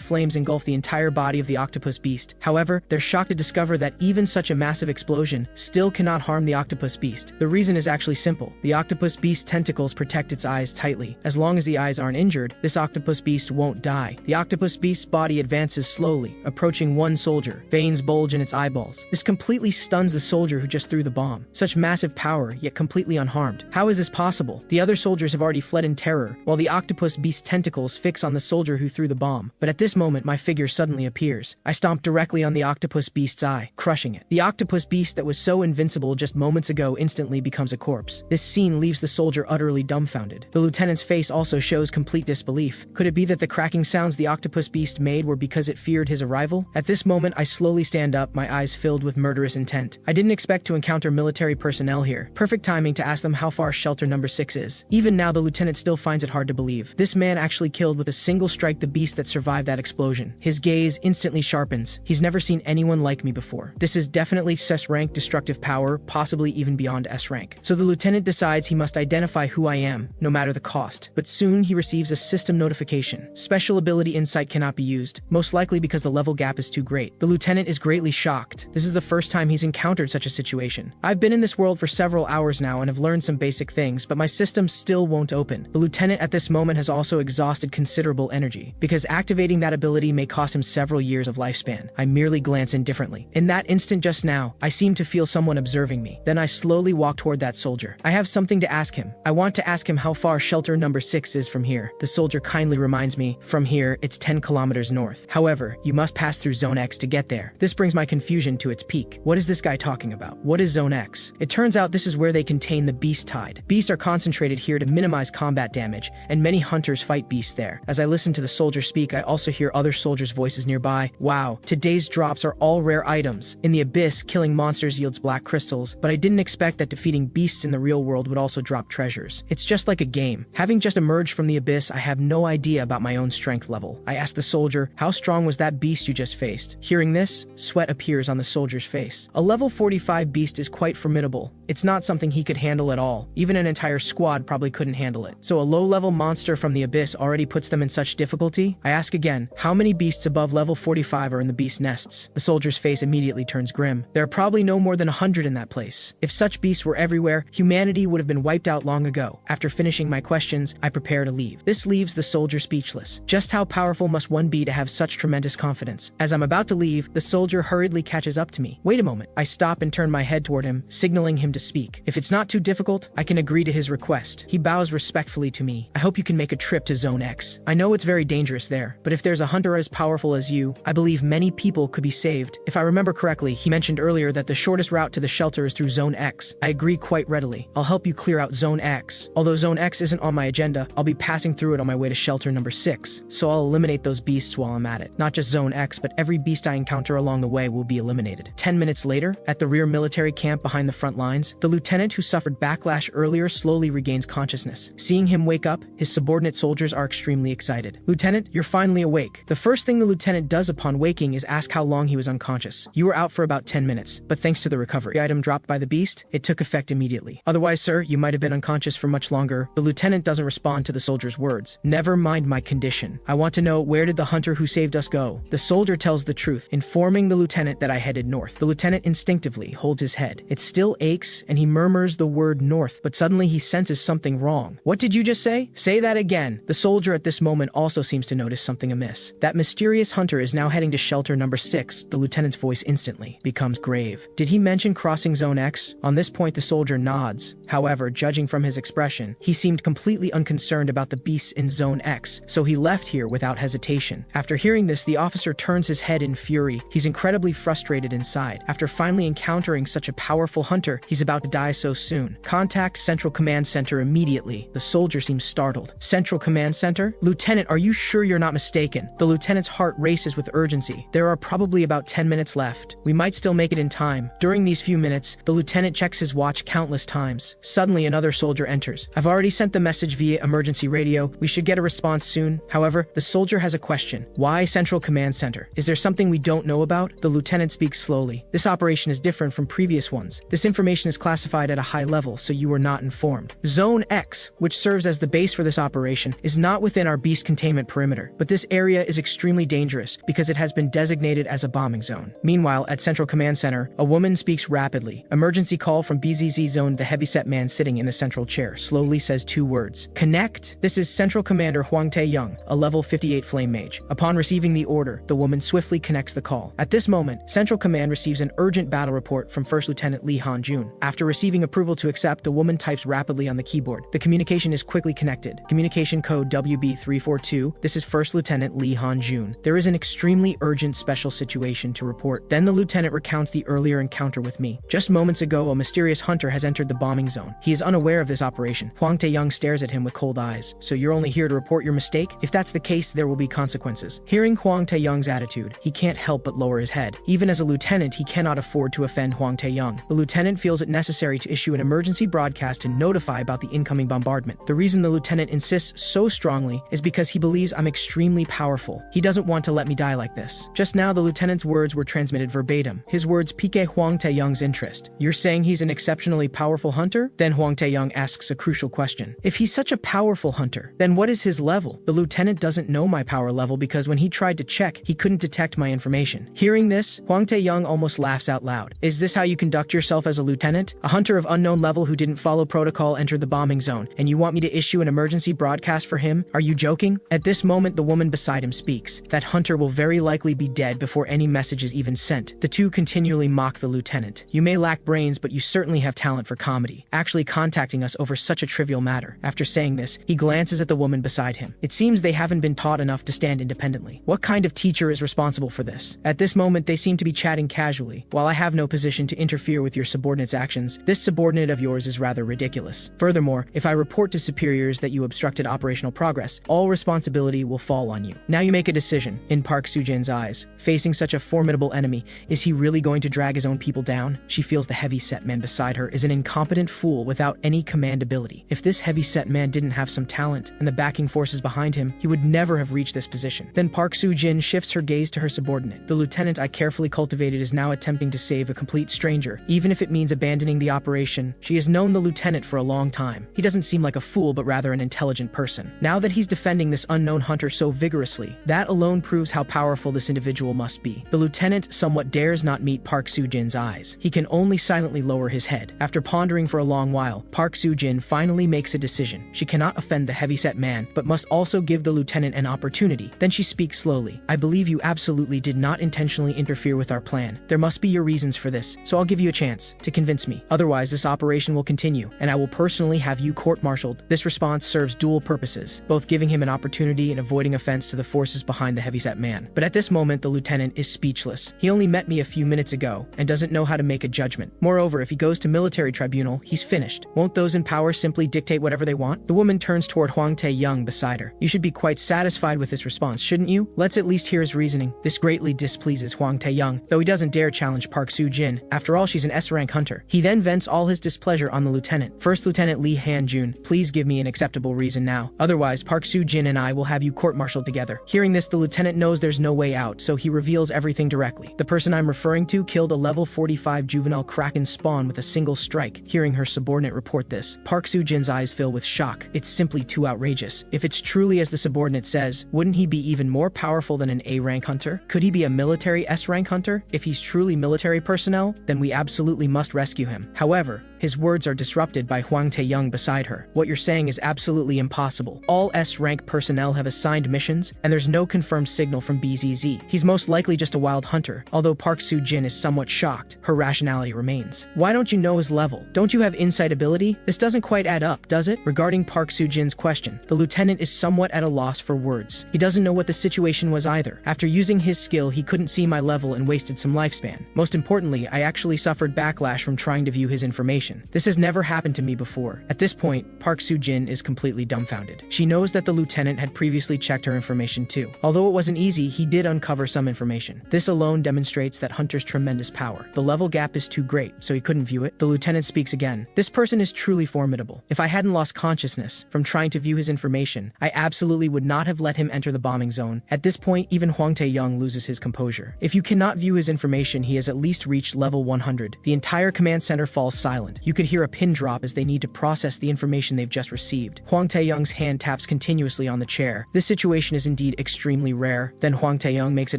flames engulf the entire body of the octopus beast. However, they're shocked to discover that even such a massive explosion still cannot harm the octopus beast. The reason is actually simple. The octopus beast's tentacles protect its eyes tightly. As long as the eyes aren't injured, this octopus beast won't die. The octopus beast's body advances slowly, approaching one soldier. Veins bulge in its eyeballs. This completely stuns the soldier who just threw the bomb. Such massive power, yet completely unharmed. How is this possible? The other soldiers have already fled in terror, while the octopus beast's tentacles fix on the soldier who threw the bomb. But at this moment, my figure suddenly appears. I stomp directly on the octopus beast's eye, crushing it. The octopus beast that was so invincible just moments ago instantly becomes a corpse. This scene leaves the soldier utterly dumbfounded. The lieutenant's face also shows complete disbelief. Could it be that the cracking sounds the octopus beast made were because it feared his arrival? At this moment, I slowly stand up, my eyes filled with murderous intent. I didn't expect to encounter military personnel here. Perfect timing to ask them how far shelter number 6 is. Even now, the lieutenant still finds it hard to believe. This man actually killed with a single strike the beast that survived that explosion. His gaze instantly sharpens. He's never seen anyone like me before. This is definitely S rank destructive power, possibly even beyond S rank. So the lieutenant decides he must identify who I am, no matter the cost. But soon he receives a system notification. Special ability insight cannot be used, most likely because the level gap is too great. The lieutenant is greatly shocked. This is the first time he's encountered such a situation. I've been in this world for several hours now and have learned some basic things, but my system still won't open. The lieutenant at this moment has also exhausted considerable energy, because activating that ability may cost him several years of lifespan. I merely glance indifferently. In that instant just now, I seem to feel someone observing me. Then I slowly walk toward that soldier. I have something to ask him. I want to ask him how far shelter number 6 is from here. The soldier kindly reminds me, from here, it's 10 kilometers north. However, you must pass through Zone X to get there. This brings my confusion to its peak. What is this guy talking about? What is Zone X? It turns out this is where they contain the beast tide. Beasts are concentrated here to minimize combat damage, and many hunters fight beasts there. As I listen to the soldier speak, I also hear other soldiers' voices nearby. Wow, today's drops are all rare items. In the abyss, killing monsters yields black crystals, but I didn't expect that defeating beasts in the real world would also drop treasures. It's just like a game. Having just emerged from the abyss, I have no idea about my own strength level. I asked the soldier, how strong was that beast you just faced? Hearing this, sweat appears on the soldier's face. A level 45 beast is quite formidable. It's not something he could handle at all. Even an entire squad probably couldn't handle it. So a low-level monster from the abyss already puts them in such difficulty? I ask again, how many beasts above level 45 are in the beast nests? The soldier's face immediately turns grim. There are probably no more than 100 in that place. If such beasts were everywhere, humanity would have been wiped out long ago. After finishing my questions, I prepare to leave. This leaves the soldier speechless. Just how powerful must one be to have such tremendous confidence? As I'm about to leave, the soldier hurriedly catches up to me. Wait a moment. I stop and turn my head toward him, signaling him to speak. If it's not too difficult, I can agree to his request. He bows respectfully to me. I hope you can make a trip to Zone X. I know it's very dangerous there, but if there's a hunter as powerful as you, I believe many people could be saved. If I remember correctly, he mentioned earlier that the shortest route to the shelter is through Zone X. I agree quite readily. I'll help you clear out Zone X. Although Zone X isn't on my agenda, I'll be passing through it on my way to shelter number 6, so I'll eliminate those beasts while I'm at it. Not just Zone X, but every beast I encounter along the way will be eliminated. 10 minutes later, at the rear military camp behind the front lines, the lieutenant who suffered backlash earlier slowly regains consciousness. Seeing him wake up, his subordinate soldiers are extremely excited. Lieutenant, you're finally awake. The first thing the lieutenant does upon waking is ask how long he was unconscious. You were out for about 10 minutes, but thanks to the recovery item dropped by the beast, it took effect immediately. Otherwise, sir, you might have been unconscious for much longer. The lieutenant doesn't respond to the soldier's words. Never mind my condition. I want to know, where did the hunter who saved us go? The soldier tells the truth, informing the lieutenant that I headed north. The lieutenant instinctively holds his head. It still aches, and he murmurs the word north, but suddenly he senses something wrong. What did you just say? Say that again. The soldier at this moment also seems to notice something amiss. That mysterious hunter is now heading to shelter number 6. The lieutenant's voice instantly becomes grave. Did he mention crossing Zone X? On this point, the soldier nods. However, judging from his expression, he seemed completely unconcerned about the beasts in Zone X, so he left here without hesitation. After hearing this, the officer turns his head in fury. He's incredibly frustrated inside. After finally encountering such a powerful hunter, he's about to die so soon. Contact Central Command Center immediately. The soldier seems startled. Central Command Center? Lieutenant, are you sure you're not mistaken? The lieutenant's heart races with urgency. There are probably about 10 minutes left. We might still make it in time. During these few minutes, the lieutenant checks his watch countless times. Suddenly, another soldier enters. I've already sent the message via emergency radio. We should get a response soon. However, the soldier has a question. Why Central Command Center? Is there something we don't know about? out, the lieutenant speaks slowly. This operation is different from previous ones. This information is classified at a high level, so you were not informed. Zone X, which serves as the base for this operation, is not within our beast containment perimeter, but this area is extremely dangerous because it has been designated as a bombing zone. Meanwhile, at Central Command Center, a woman speaks rapidly. Emergency call from BZZ zone. The heavyset man sitting in the central chair slowly says 2 words. Connect. This is Central Commander Hwang Tae-young, a level 58 flame mage. Upon receiving the order, the woman swiftly connects the call. At this moment, Central Command receives an urgent battle report from First Lieutenant Lee Han-jun. After receiving approval to accept, the woman types rapidly on the keyboard. The communication is quickly connected. Communication code WB342. This is First Lieutenant Lee Han-jun. There is an extremely urgent special situation to report. Then the lieutenant recounts the earlier encounter with me. Just moments ago, a mysterious hunter has entered the bombing zone. He is unaware of this operation. Hwang Tae-young stares at him with cold eyes. So you're only here to report your mistake? If that's the case, there will be consequences. Hearing Hwang Tae-young's attitude, he can't help but lower his head. Even as a lieutenant, he cannot afford to offend Hwang Tae-young. The lieutenant feels it necessary to issue an emergency broadcast to notify about the incoming bombardment. The reason the lieutenant insists so strongly is because he believes I'm extremely powerful. He doesn't want to let me die like this. Just now, the lieutenant's words were transmitted verbatim. His words pique Hwang Tae-young's interest. You're saying he's an exceptionally powerful hunter? Then Hwang Tae-young asks a crucial question. If he's such a powerful hunter, then what is his level? The lieutenant doesn't know my power level because when he tried to check, he couldn't detect my information. Hearing this, Hwang Tae-young almost laughs out loud. Is this how you conduct yourself as a lieutenant? A hunter of unknown level who didn't follow protocol entered the bombing zone, and you want me to issue an emergency broadcast for him? Are you joking? At this moment, the woman beside him speaks. That hunter will very likely be dead before any message is even sent. The two continually mock the lieutenant. You may lack brains, but you certainly have talent for comedy, actually contacting us over such a trivial matter. After saying this, he glances at the woman beside him. It seems they haven't been taught enough to stand independently. What kind of teacher is responsible for this? At this moment, they seem to be chatting casually. While I have no position to interfere with your subordinate's actions, this subordinate of yours is rather ridiculous. Furthermore, if I report to superiors that you obstructed operational progress, all responsibility will fall on you. Now you make a decision. In Park Soo-jin's eyes, facing such a formidable enemy, is he really going to drag his own people down? She feels the heavy-set man beside her is an incompetent fool without any command ability. If this heavy-set man didn't have some talent and the backing forces behind him, he would never have reached this position. Then Park Soo-jin shifts her gaze to her subordinate. The lieutenant I carefully cultivated is now attempting to save a complete stranger, even if it means abandoning the operation. She has known the lieutenant for a long time. He doesn't seem like a fool, but rather an intelligent person. Now that he's defending this unknown hunter so vigorously, that alone proves how powerful this individual must be. The lieutenant somewhat dares not meet Park Soo-jin's eyes. He can only silently lower his head. After pondering for a long while, Park Soo-jin finally makes a decision. She cannot offend the heavyset man, but must also give the lieutenant an opportunity. Then she speaks slowly. I believe you absolutely did not intentionally interfere with our plan. There must be your reasons for this, so I'll give you a chance to convince me. Otherwise, this operation will continue, and I will personally have you court-martialed. This response serves dual purposes, both giving him an opportunity and avoiding offense to the forces behind the heavyset man. But at this moment, the lieutenant is speechless. He only met me a few minutes ago and doesn't know how to make a judgment. Moreover, if he goes to military tribunal, he's finished. Won't those in power simply dictate whatever they want? The woman turns toward Hwang Tae-young beside her. You should be quite satisfied with this response, shouldn't you? Let's at least hear his reasoning. This greatly displeases Hwang Tae-young, though he doesn't dare challenge Park Soo-jin. After all, she's an S-rank hunter. He then vents all his displeasure on the lieutenant. First Lieutenant Lee Han-jun, please give me an acceptable reason now. Otherwise, Park Soo-jin and I will have you court-martialed together. Hearing this, the lieutenant knows there's no way out, so he reveals everything directly. The person I'm referring to killed a level 45 juvenile kraken spawn with a single strike. Hearing her subordinate report this, Park Soo-jin's eyes fill with shock. It's simply too outrageous. If it's truly as the subordinate says, wouldn't he be even more powerful than an A-rank hunter? Could he be a military S-rank hunter? If he's truly military personnel, then we absolutely must rescue him. However, his words are disrupted by Hwang Tae-young beside her. What you're saying is absolutely impossible. All S-rank personnel have assigned missions, and there's no confirmed signal from BZZ. He's most likely just a wild hunter. Although Park Soo-jin is somewhat shocked, her rationality remains. Why don't you know his level? Don't you have insight ability? This doesn't quite add up, does it? Regarding Park Soo-jin's question, the lieutenant is somewhat at a loss for words. He doesn't know what the situation was either. After using his skill, he couldn't see my level and wasted some lifespan. Most importantly, I actually suffered backlash from trying to view his information. This has never happened to me before. At this point, Park Soo-jin is completely dumbfounded. She knows that the lieutenant had previously checked her information too. Although it wasn't easy, he did uncover some information. This alone demonstrates that Hunter's tremendous power. The level gap is too great, so he couldn't view it. The lieutenant speaks again. This person is truly formidable. If I hadn't lost consciousness from trying to view his information, I absolutely would not have let him enter the bombing zone. At this point, even Hwang Tae-young loses his composure. If you cannot view his information, he has at least reached level 100. The entire command center falls silent. You could hear a pin drop as they need to process the information they've just received. Huang Taeyong's hand taps continuously on the chair. This situation is indeed extremely rare. Then Huang Taeyong makes a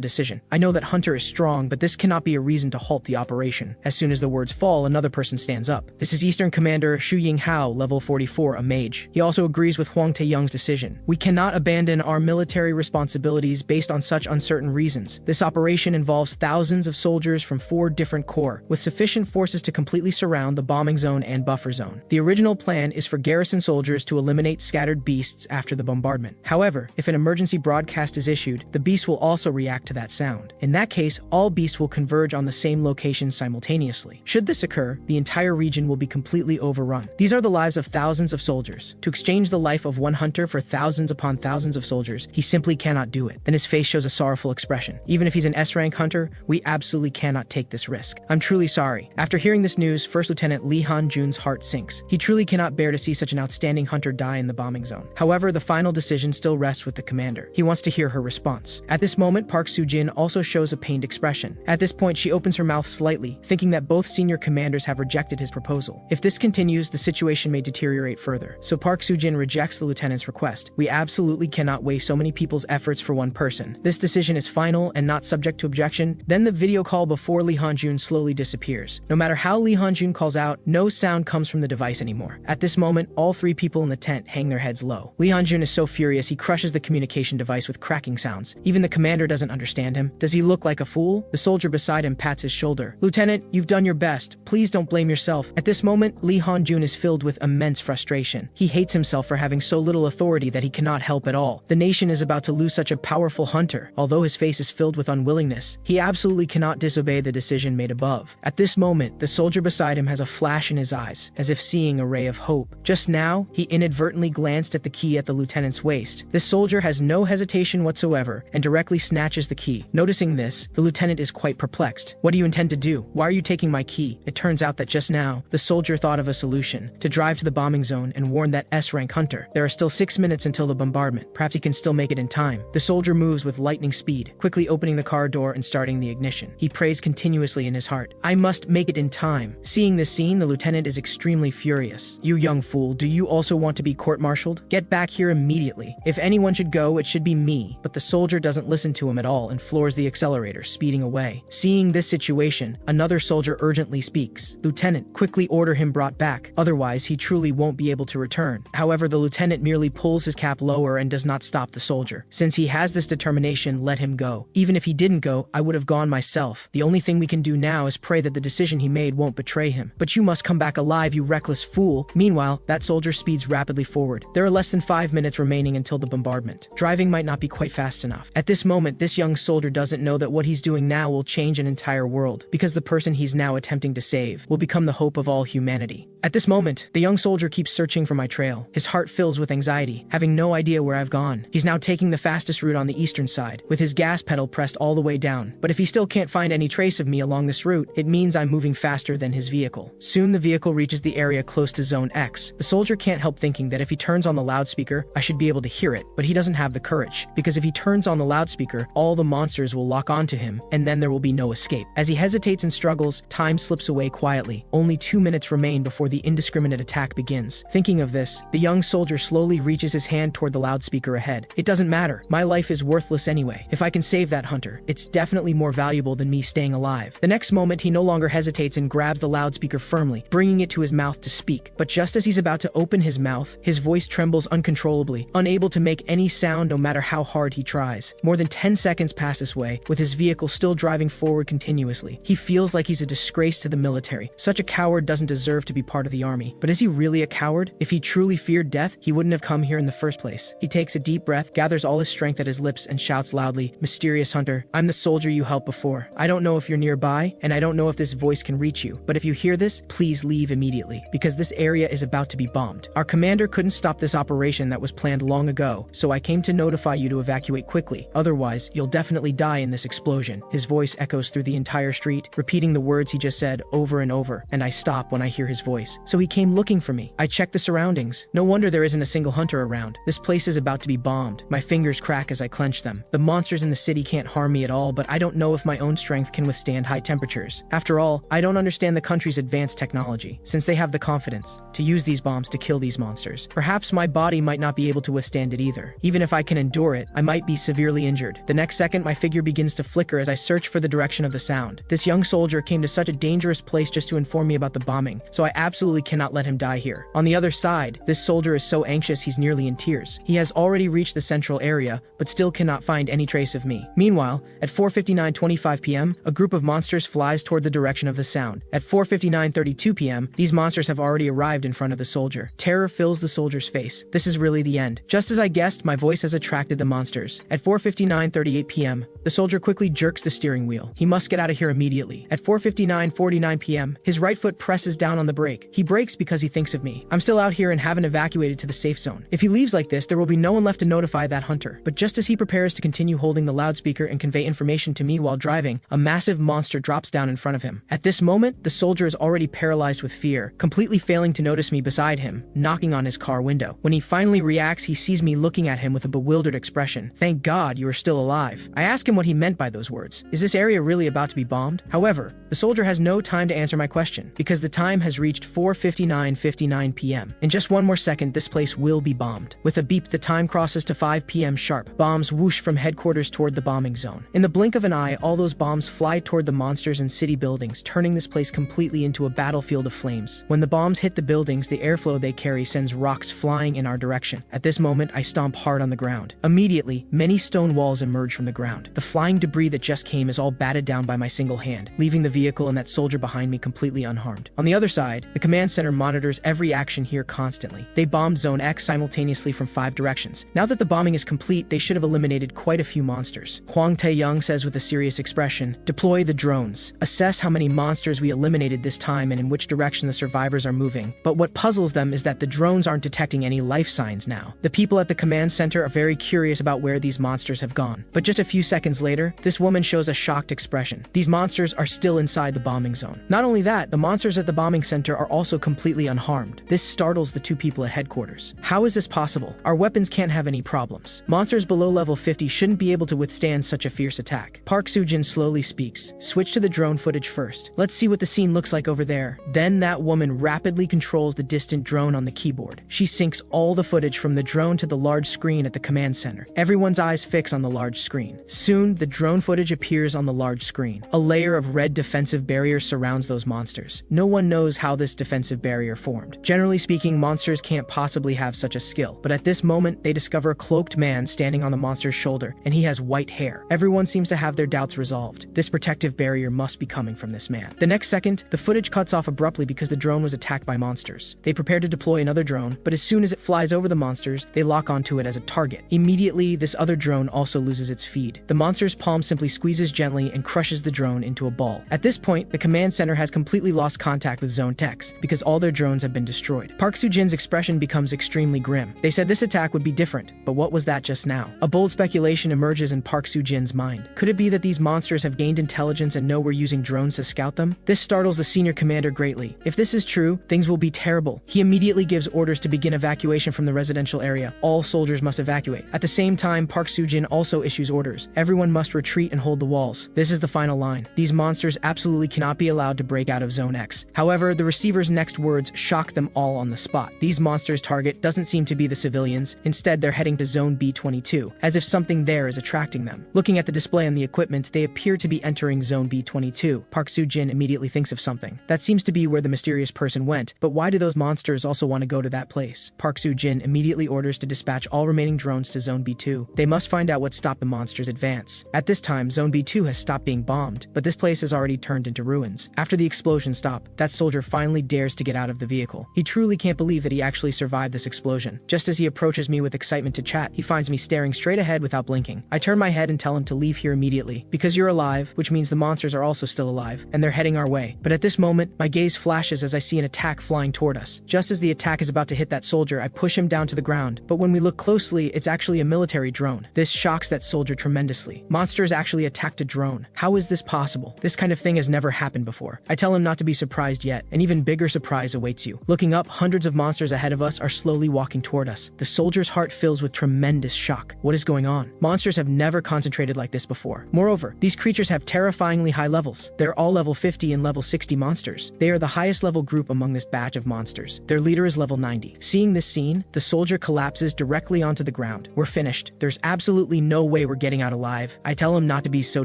decision. I know that Hunter is strong, but this cannot be a reason to halt the operation. As soon as the words fall, another person stands up. This is Eastern Commander Xu Yinghao, level 44, a mage. He also agrees with Huang Taeyong's decision. We cannot abandon our military responsibilities based on such uncertain reasons. This operation involves thousands of soldiers from 4 different corps, with sufficient forces to completely surround the bombing zone and buffer zone. The original plan is for garrison soldiers to eliminate scattered beasts after the bombardment. However, if an emergency broadcast is issued, the beasts will also react to that sound. In that case, all beasts will converge on the same location simultaneously. Should this occur, the entire region will be completely overrun. These are the lives of thousands of soldiers. To exchange the life of one hunter for thousands upon thousands of soldiers, he simply cannot do it. Then his face shows a sorrowful expression. Even if he's an S-rank hunter, we absolutely cannot take this risk. I'm truly sorry. After hearing this news, First Lieutenant Lee Han-jun's heart sinks. He truly cannot bear to see such an outstanding hunter die in the bombing zone. However, the final decision still rests with the commander. He wants to hear her response. At this moment, Park Soo-jin also shows a pained expression. At this point, she opens her mouth slightly, thinking that both senior commanders have rejected his proposal. If this continues, the situation may deteriorate further. So Park Soo-jin rejects the lieutenant's request. We absolutely cannot waste so many people's efforts for one person. This decision is final and not subject to objection. Then the video call before Lee Han-jun slowly disappears. No matter how Lee Han-jun calls out, no sound comes from the device anymore. At this moment, all 3 people in the tent hang their heads low. Lee Han-jun is so furious he crushes the communication device with cracking sounds. Even the commander doesn't understand him. Does he look like a fool? The soldier beside him pats his shoulder. Lieutenant, you've done your best. Please don't blame yourself. At this moment, Lee Han-jun is filled with immense frustration. He hates himself for having so little authority that he cannot help at all. The nation is about to lose such a powerful hunter. Although his face is filled with unwillingness, he absolutely cannot disobey the decision made above. At this moment, the soldier beside him has a flash in his eyes, as if seeing a ray of hope. Just now, he inadvertently glanced at the key at the lieutenant's waist. This soldier has no hesitation whatsoever and directly snatches the key. Noticing this, the lieutenant is quite perplexed. What do you intend to do? Why are you taking my key? It turns out that just now, the soldier thought of a solution: to drive to the bombing zone and warn that S-rank hunter. There are still 6 minutes until the bombardment. Perhaps he can still make it in time. The soldier moves with lightning speed, quickly opening the car door and starting the ignition. He prays continuously in his heart. I must make it in time. Seeing this scene, the lieutenant is extremely furious. You young fool, do you also want to be court-martialed? Get back here immediately. If anyone should go, it should be me. But the soldier doesn't listen to him at all and floors the accelerator, speeding away. Seeing this situation, another soldier urgently speaks. Lieutenant, quickly order him brought back. Otherwise, he truly won't be able to return. However, the lieutenant merely pulls his cap lower and does not stop the soldier. Since he has this determination, let him go. Even if he didn't go, I would have gone myself. The only thing we can do now is pray that the decision he made won't betray him. But you must come back alive, you reckless fool. Meanwhile, that soldier speeds rapidly forward. There are less than 5 minutes remaining until the bombardment. Driving might not be quite fast enough. At this moment, this young soldier doesn't know that what he's doing now will change an entire world, because the person he's now attempting to save will become the hope of all humanity. At this moment, the young soldier keeps searching for my trail. His heart fills with anxiety, having no idea where I've gone. He's now taking the fastest route on the eastern side, with his gas pedal pressed all the way down. But if he still can't find any trace of me along this route, it means I'm moving faster than his vehicle. Soon the vehicle reaches the area close to Zone X. The soldier can't help thinking that if he turns on the loudspeaker, I should be able to hear it, but he doesn't have the courage, because if he turns on the loudspeaker, all the monsters will lock onto him, and then there will be no escape. As he hesitates and struggles, time slips away quietly. Only 2 minutes remain before the indiscriminate attack begins. Thinking of this, the young soldier slowly reaches his hand toward the loudspeaker ahead. It doesn't matter. My life is worthless anyway. If I can save that hunter, it's definitely more valuable than me staying alive. The next moment, he no longer hesitates and grabs the loudspeaker firmly, bringing it to his mouth to speak. But just as he's about to open his mouth, his voice trembles uncontrollably, unable to make any sound no matter how hard he tries. More than 10 seconds pass this way, with his vehicle still driving forward continuously. He feels like he's a disgrace to the military. Such a coward doesn't deserve to be part of the army. But is he really a coward? If he truly feared death, he wouldn't have come here in the first place. He takes a deep breath, gathers all his strength at his lips, and shouts loudly, "Mysterious hunter, I'm the soldier you helped before. I don't know if you're nearby, and I don't know if this voice can reach you, but if you hear this, please leave immediately, because this area is about to be bombed. Our commander couldn't stop this operation that was planned long ago, so I came to notify you to evacuate quickly. Otherwise, you'll definitely die in this explosion." His voice echoes through the entire street, repeating the words he just said over and over, and I stop when I hear his voice. So he came looking for me. I check the surroundings. No wonder there isn't a single hunter around. This place is about to be bombed. My fingers crack as I clench them. The monsters in the city can't harm me at all. all, but I don't know if my own strength can withstand high temperatures. After all, I don't understand the country's advanced technology, since they have the confidence to use these bombs to kill these monsters. Perhaps my body might not be able to withstand it either. Even if I can endure it, I might be severely injured. The next second, my figure begins to flicker as I search for the direction of the sound. This young soldier came to such a dangerous place just to inform me about the bombing, so I absolutely cannot let him die here. On the other side, this soldier is so anxious he's nearly in tears. He has already reached the central area, but still cannot find any trace of me. Meanwhile, at 4:59:25 p.m., a group of monsters flies toward the direction of the sound. At 4:59:32 p.m., these monsters have already arrived in front of the soldier. Terror fills the soldier's face. This is really the end. Just as I guessed, my voice has attracted the monsters. At 4:59:38 p.m., the soldier quickly jerks the steering wheel. He must get out of here immediately. At 4:59:49 p.m., his right foot presses down on the brake. He brakes because he thinks of me. I'm still out here and haven't evacuated to the safe zone. If he leaves like this, there will be no one left to notify that hunter. But just as he prepares to continue holding the loudspeaker and convey information to me while driving, a massive monster drops down in front of him. At this moment, the soldier is already paralyzed with fear, completely failing to notice me beside him, knocking on his car window. When he finally reacts, he sees me looking at him with a bewildered expression. "Thank God you are still alive." I ask him what he meant by those words. Is this area really about to be bombed? However, the soldier has no time to answer my question, because the time has reached 4:59:59 p.m. In just one more second, this place will be bombed. With a beep, the time crosses to 5 p.m. sharp. Bombs whoosh from headquarters toward the bombing zone. In the blink of an eye, all those bombs fly toward the monsters and city buildings, turning this place completely into a battlefield of flames. When the bombs hit the buildings, the airflow they carry sends rocks flying in our direction. At this moment, I stomp hard on the ground. Immediately, many stone walls emerge from the ground. The flying debris that just came is all batted down by my single hand, leaving the vehicle and that soldier behind me completely unharmed. On the other side, the command center monitors every action here constantly. They bombed Zone X simultaneously from 5 directions. Now that the bombing is complete, they should have eliminated quite a few monsters. Huang Taeyong says with a serious expression, "Deploy the drones. Assess how many monsters we eliminated this time and in which direction the survivors are moving." But what puzzles them is that the drones aren't detecting any life signs now. The people at the command center are very curious about where these monsters have gone. But just a few seconds later, this woman shows a shocked expression. These monsters are still inside the bombing zone. Not only that, the monsters at the bombing center are also completely unharmed. This startles the two people at headquarters. How is this possible? Our weapons can't have any problems. Monsters below level 50 shouldn't be able to withstand such a fierce attack. Park Soo-jin slowly speaks. Switch to the drone footage first. Let's see what the scene looks like over there. Then that woman rapidly controls the distant drone on the keyboard. She syncs all the footage from the drone to the large screen at the command center. Everyone's eyes fix on the large screen. Soon, the drone footage appears on the large screen. A layer of red defensive barrier surrounds those monsters. No one knows how this defensive barrier formed. Generally speaking, monsters can't possibly have such a skill, but at this moment, they discover a cloaked man standing on the monster's shoulder, and he has white hair. Everyone seems to have their doubts resolved. This protective barrier must be coming from this man. The next second, the footage cuts off abruptly because the drone was attacked by monsters. They prepare to deploy another drone, but as soon as it flies over the monsters, they lock onto it as a target. Immediately, this other drone also loses its feed. The monster's palm simply squeezes gently and crushes the drone into a ball. At this point, the command center has completely lost contact with Zone X because all their drones have been destroyed. Park Soo-jin's expression becomes extremely grim. They said this attack would be different, but what was that just now? A bold speculation emerges in Park Soo-jin's mind. Could it be that these monsters have gained intelligence and know we're using drones to scout them? This startles the senior commander greatly. If this is true, things will be terrible. He immediately gives orders to begin evacuation from the residential area. All soldiers must evacuate. At the same time, Park Soo-jin also issues orders. Everyone must retreat and hold the walls. This is the final line. These monsters absolutely cannot be allowed to break out of Zone X. However, the receiver's next words shock them all on the spot. These monsters' target doesn't seem to be the civilians. Instead, they're heading to Zone B22, as if something there is attracting them. Looking at the display on the equipment, they appear to be entering Zone B22. Park Soo-jin immediately thinks of something. That seems to be where the mysterious person went, but why do those monsters also want to go to that place? Park Soo-jin immediately orders to dispatch all remaining drones to Zone B2. They must find out what stopped the monsters' advance. At this time, Zone B2 has stopped being bombed, but this place has already turned into ruins. After the explosion stopped, that soldier finally dares to get out of the vehicle. He truly can't believe that he actually survived this explosion. Just as he approaches me with excitement to chat, he finds me staring straight ahead without blinking. I turn my head and tell him to leave here immediately, because you're alive, which means the monsters are also still alive, and they're heading our way. But at this moment, my gaze flashes as I see an attack flying toward us. Just as the attack is about to hit that soldier, I push him down to the ground, but when we look closely, it's actually a military drone. This shocks that soldier tremendously. quickly. Monsters actually attacked a drone. How is this possible? This kind of thing has never happened before. I tell him not to be surprised yet. An even bigger surprise awaits you. Looking up, hundreds of monsters ahead of us are slowly walking toward us. The soldier's heart fills with tremendous shock. What is going on? Monsters have never concentrated like this before. Moreover, these creatures have terrifyingly high levels. They're all level 50 and level 60 monsters. They are the highest level group among this batch of monsters. Their leader is level 90. Seeing this scene, the soldier collapses directly onto the ground. We're finished. There's absolutely no way we're getting out alive. I tell him not to be so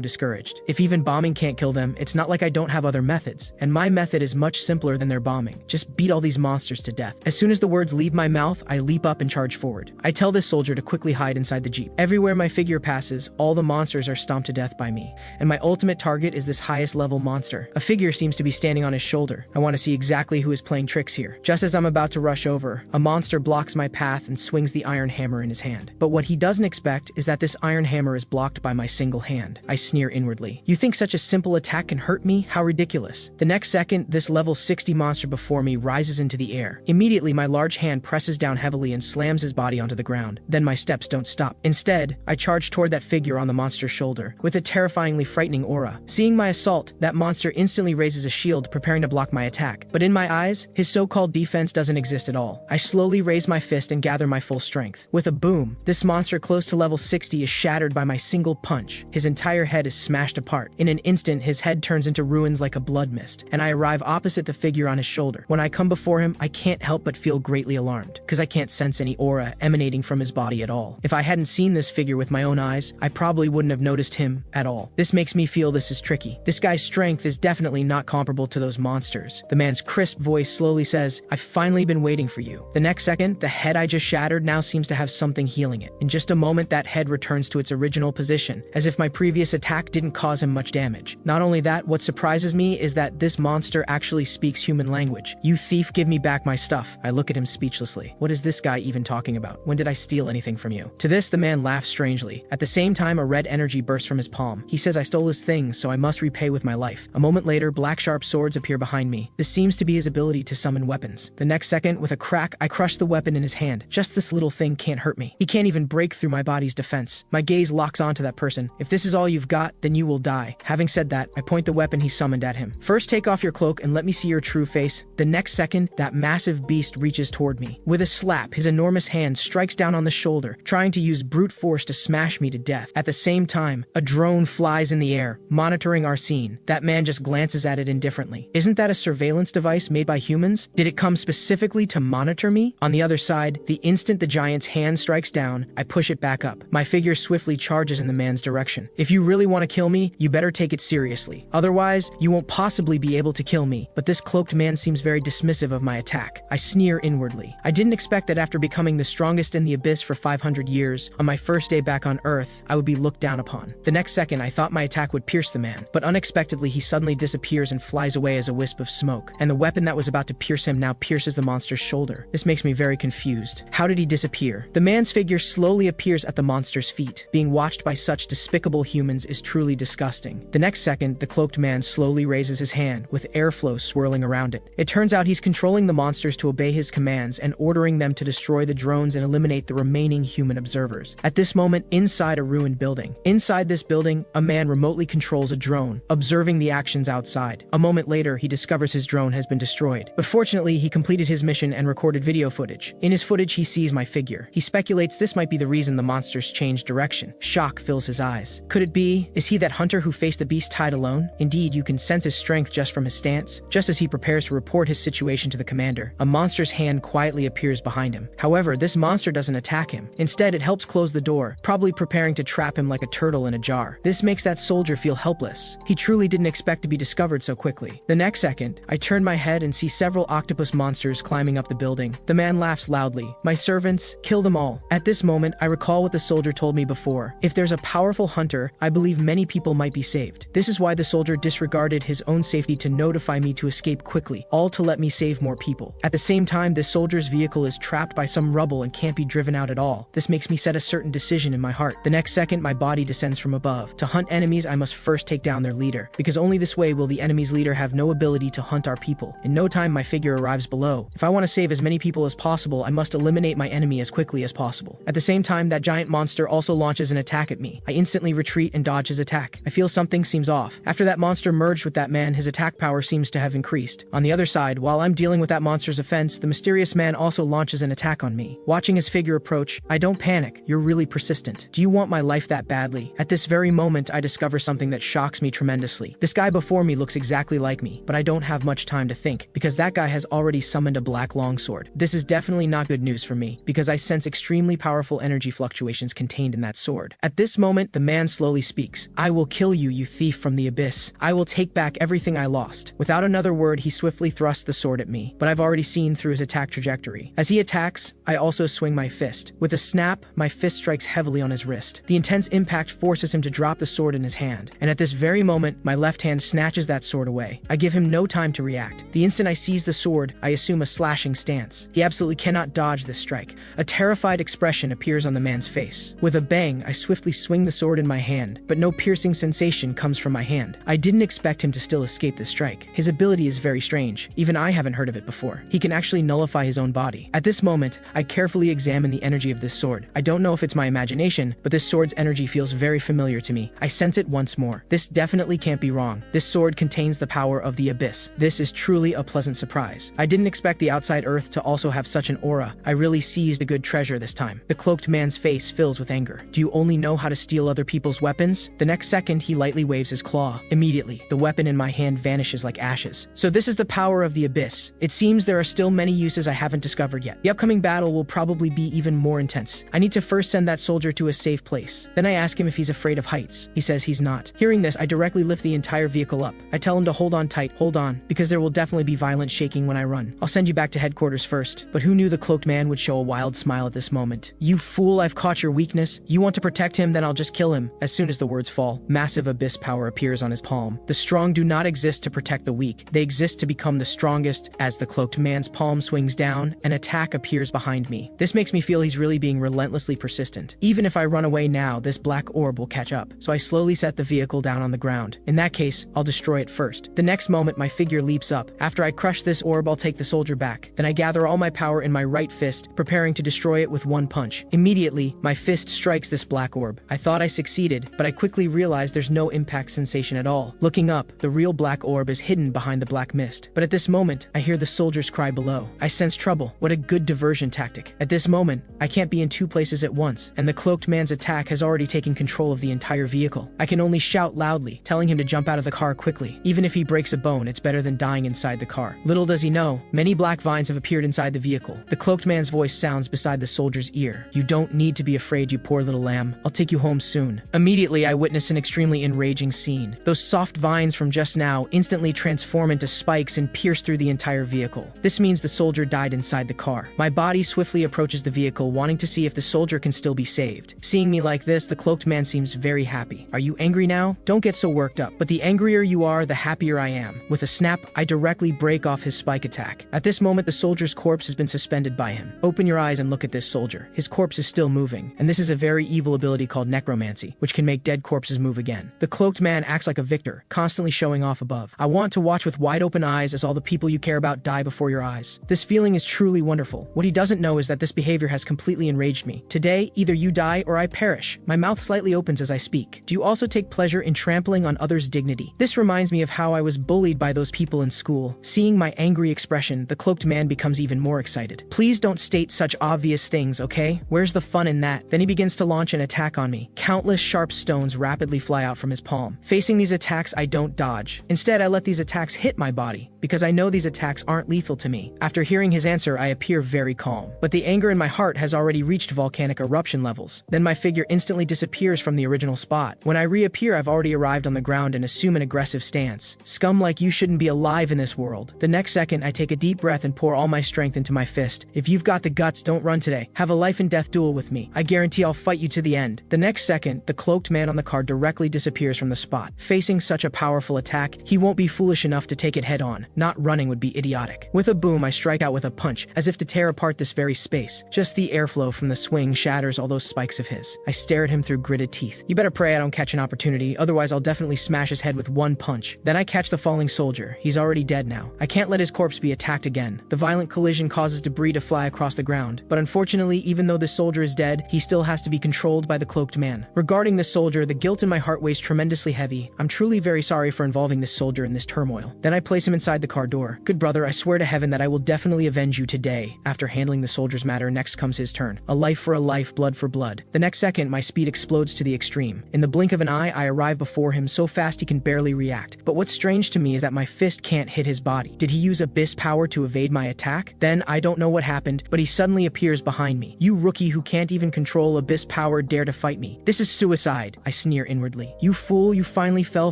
discouraged. If even bombing can't kill them, it's not like I don't have other methods. And my method is much simpler than their bombing. Just beat all these monsters to death. As soon as the words leave my mouth, I leap up and charge forward. I tell this soldier to quickly hide inside the jeep. Everywhere my figure passes, all the monsters are stomped to death by me. And my ultimate target is this highest level monster. A figure seems to be standing on his shoulder. I want to see exactly who is playing tricks here. Just as I'm about to rush over, a monster blocks my path and swings the iron hammer in his hand. But what he doesn't expect is that this iron hammer is blocked by my single hand. I sneer inwardly. You think such a simple attack can hurt me? How ridiculous. The next second, this level 60 monster before me rises into the air. Immediately, my large hand presses down heavily and slams his body onto the ground. Then my steps don't stop. Instead, I charge toward that figure on the monster's shoulder with a terrifyingly frightening aura. Seeing my assault, that monster instantly raises a shield, preparing to block my attack. But in my eyes, his so-called defense doesn't exist at all. I slowly raise my fist and gather my full strength. With a boom, this monster close to level 60 is shattered by my single punch. His entire head is smashed apart. In an instant, his head turns into ruins like a blood mist, and I arrive opposite the figure on his shoulder. When I come before him, I can't help but feel greatly alarmed, because I can't sense any aura emanating from his body at all. If I hadn't seen this figure with my own eyes, I probably wouldn't have noticed him at all. This makes me feel this is tricky. This guy's strength is definitely not comparable to those monsters. The man's crisp voice slowly says, "I've finally been waiting for you." The next second, the head I just shattered now seems to have something healing it. In just a moment, that head returns to its original position, as if my previous attack didn't cause him much damage. Not only that, what surprises me is that this monster actually speaks human language. "You thief, give me back my stuff." I look at him speechlessly. What is this guy even talking about? When did I steal anything from you? To this, the man laughs strangely. At the same time, a red energy bursts from his palm. He says I stole his things, so I must repay with my life. A moment later, black sharp swords appear behind me. This seems to be his ability to summon weapons. The next second, with a crack, I crush the weapon in his hand. Just this little thing can't hurt me. He can't even break through my body's defense. My gaze locks onto that person. "If this is all you've got, then you will die." Having said that, I point the weapon he summoned at him. "First, take off your cloak and let me see your true face." The next second, that massive beast reaches toward me. With a slap, his enormous hand strikes down on the shoulder, trying to use brute force to smash me to death. At the same time, a drone flies in the air, monitoring our scene. That man just glances at it indifferently. Isn't that a surveillance device made by humans? Did it come specifically to monitor me? On the other side, the instant the giant's hand strikes down, I push it back up. My figure swiftly charges in the man's direction. "If you really want to kill me, you better take it seriously. Otherwise, you won't possibly be able to kill me." But this cloaked man seems very dismissive of my attack. I sneer inwardly. I didn't expect that after becoming the strongest in the abyss for 500 years, on my first day back on Earth, I would be looked down upon. The next second, I thought my attack would pierce the man, but unexpectedly he suddenly disappears and flies away as a wisp of smoke, and the weapon that was about to pierce him now pierces the monster's shoulder. This makes me very confused. How did he disappear? The man's figure slowly appears at the monster's feet. Being watched by such despicable humans is truly disgusting. The next second, the cloaked man slowly raises his hand, with airflow swirling around it. It turns out he's controlling the monsters to obey his commands and ordering them to destroy the drones and eliminate the remaining human observers. At this moment, inside a ruined building. Inside this building, a man remotely controls a drone, observing the actions outside. A moment later, he discovers his drone has been destroyed. But fortunately, he completed his mission and recorded video footage. In his footage, he sees my figure. He speculates this might be the reason the monsters changed direction. Shock fills his eyes. Could it be? Is he that hunter who faced the beast tied alone? Indeed, you can sense his strength just from his stance. Just as he prepares to report his situation to the commander, a monster's hand quietly appears behind him. However, this monster doesn't attack him. Instead, it helps close the door, probably preparing to trap him like a turtle in a jar. This makes that soldier feel helpless. He truly didn't expect to be discovered so quickly. The next second, I turn my head and see several octopus monsters climbing up the building. The man laughs loudly. "My servants, kill them all." At this moment, I recall what the soldier told me before. If there's a powerful hunter, I believe many people might be saved. This is why the soldier disregarded his own safety to notify me to escape quickly, all to let me save more people. At the same time, this soldier's vehicle is trapped by some rubble and can't be driven out at all. This makes me set a certain decision in my heart. The next second, my body descends from above. To hunt enemies, I must first take down their leader, because only this way will the enemy's leader have no ability to hunt our people. In no time, my figure arrives below. If I want to save as many people as possible, I must eliminate my enemy as quickly as possible. At the same time, that giant monster also launches an attack at me. me. I instantly retreat and dodge his attack. I feel something seems off. After that monster merged with that man, his attack power seems to have increased. On the other side, while I'm dealing with that monster's offense, the mysterious man also launches an attack on me. Watching his figure approach, I don't panic. You're really persistent. Do you want my life that badly? At this very moment, I discover something that shocks me tremendously. This guy before me looks exactly like me, but I don't have much time to think, because that guy has already summoned a black longsword. This is definitely not good news for me, because I sense extremely powerful energy fluctuations contained in that sword. At this moment, the man slowly speaks. I will kill you, you thief from the abyss. I will take back everything I lost. Without another word, he swiftly thrusts the sword at me, but I've already seen through his attack trajectory. As he attacks, I also swing my fist. With a snap, my fist strikes heavily on his wrist. The intense impact forces him to drop the sword in his hand, and at this very moment, my left hand snatches that sword away. I give him no time to react. The instant I seize the sword, I assume a slashing stance. He absolutely cannot dodge this strike. A terrified expression appears on the man's face. With a bang, I swiftly swing the sword in my hand, but no piercing sensation comes from my hand. I didn't expect him to still escape this strike. His ability is very strange. Even I haven't heard of it before. He can actually nullify his own body. At this moment, I carefully examine the energy of this sword. I don't know if it's my imagination, but this sword's energy feels very familiar to me. I sense it once more. This definitely can't be wrong. This sword contains the power of the abyss. This is truly a pleasant surprise. I didn't expect the outside earth to also have such an aura. I really seized a good treasure this time. The cloaked man's face fills with anger. Do you only know how to steal other people's weapons? The next second, he lightly waves his claw. Immediately, the weapon in my hand vanishes like ashes. So this is the power of the abyss. It seems there are still many uses I haven't discovered yet. The upcoming battle will probably be even more intense. I need to first send that soldier to a safe place. Then I ask him if he's afraid of heights. He says he's not. Hearing this, I directly lift the entire vehicle up. I tell him to hold on tight, hold on, because there will definitely be violent shaking when I run. I'll send you back to headquarters first. But who knew the cloaked man would show a wild smile at this moment? You fool, I've caught your weakness. You want to protect him, then I'll just kill him. As soon as the words fall, massive abyss power appears on his palm. The strong do not exist to protect the weak. They exist to become the strongest. As the cloaked man's palm swings down, an attack appears behind me. This makes me feel he's really being relentlessly persistent. Even if I run away now, this black orb will catch up. So I slowly set the vehicle down on the ground. In that case, I'll destroy it first. The next moment, my figure leaps up. After I crush this orb, I'll take the soldier back. Then I gather all my power in my right fist, preparing to destroy it with one punch. Immediately, my fist strikes this black orb. I thought I succeeded, but I quickly realized there's no impact sensation at all. Looking up, the real black orb is hidden behind the black mist. But at this moment, I hear the soldier's cry below. I sense trouble. What a good diversion tactic. At this moment, I can't be in two places at once, and the cloaked man's attack has already taken control of the entire vehicle. I can only shout loudly, telling him to jump out of the car quickly. Even if he breaks a bone, it's better than dying inside the car. Little does he know, many black vines have appeared inside the vehicle. The cloaked man's voice sounds beside the soldier's ear. You don't need to be afraid, you poor little lamb. I'll take you home soon. Immediately, I witness an extremely enraging scene. Those soft vines from just now instantly transform into spikes and pierce through the entire vehicle. This means the soldier died inside the car. My body swiftly approaches the vehicle, wanting to see if the soldier can still be saved. Seeing me like this, the cloaked man seems very happy. Are you angry now? Don't get so worked up. But the angrier you are, the happier I am. With a snap, I directly break off his spike attack. At this moment, the soldier's corpse has been suspended by him. Open your eyes and look at this soldier. His corpse is still moving, and this is a very evil ability called necromancy, which can make dead corpses move again. The cloaked man acts like a victor, constantly showing off above. I want to watch with wide open eyes as all the people you care about die before your eyes. This feeling is truly wonderful. What he doesn't know is that this behavior has completely enraged me. Today, either you die or I perish. My mouth slightly opens as I speak. Do you also take pleasure in trampling on others' dignity? This reminds me of how I was bullied by those people in school. Seeing my angry expression, the cloaked man becomes even more excited. Please don't state such obvious things, okay? Where's the fun in that? Then he begins to launch an attack on me. Countless sharp stones rapidly fly out from his palm. Facing these attacks, I don't dodge. Instead, I let these attacks hit my body, because I know these attacks aren't lethal to me. After hearing his answer, I appear very calm. But the anger in my heart has already reached volcanic eruption levels. Then my figure instantly disappears from the original spot. When I reappear, I've already arrived on the ground and assume an aggressive stance. Scum like you shouldn't be alive in this world. The next second, I take a deep breath and pour all my strength into my fist. If you've got the guts, don't run today. Have a life and death duel with me. I guarantee I'll fight you to the end. The next second, the cloaked man on the car directly disappears from the spot. Facing such a powerful attack, he won't be foolish enough to take it head on. Not running would be idiotic. With a boom, I strike out with a punch, as if to tear apart this very space. Just the airflow from the swing shatters all those spikes of his. I stare at him through gritted teeth. You better pray I don't catch an opportunity, otherwise I'll definitely smash his head with one punch. Then I catch the falling soldier. He's already dead now. I can't let his corpse be attacked again. The violent collision causes debris to fly across the ground. But unfortunately, even though the soldier is dead, he still has to be controlled by the cloaked man. man. Regarding this soldier, the guilt in my heart weighs tremendously heavy. I'm truly very sorry for involving this soldier in this turmoil. Then I place him inside the car door. Good brother, I swear to heaven that I will definitely avenge you today. After handling the soldier's matter, next comes his turn. A life for a life, blood for blood. The next second, my speed explodes to the extreme. In the blink of an eye, I arrive before him so fast he can barely react. But what's strange to me is that my fist can't hit his body. Did he use abyss power to evade my attack? Then, I don't know what happened, but he suddenly appears behind me. You rookie who can't even control abyss power dare to fight me. This is suicide, I sneer inwardly. You fool, you finally fell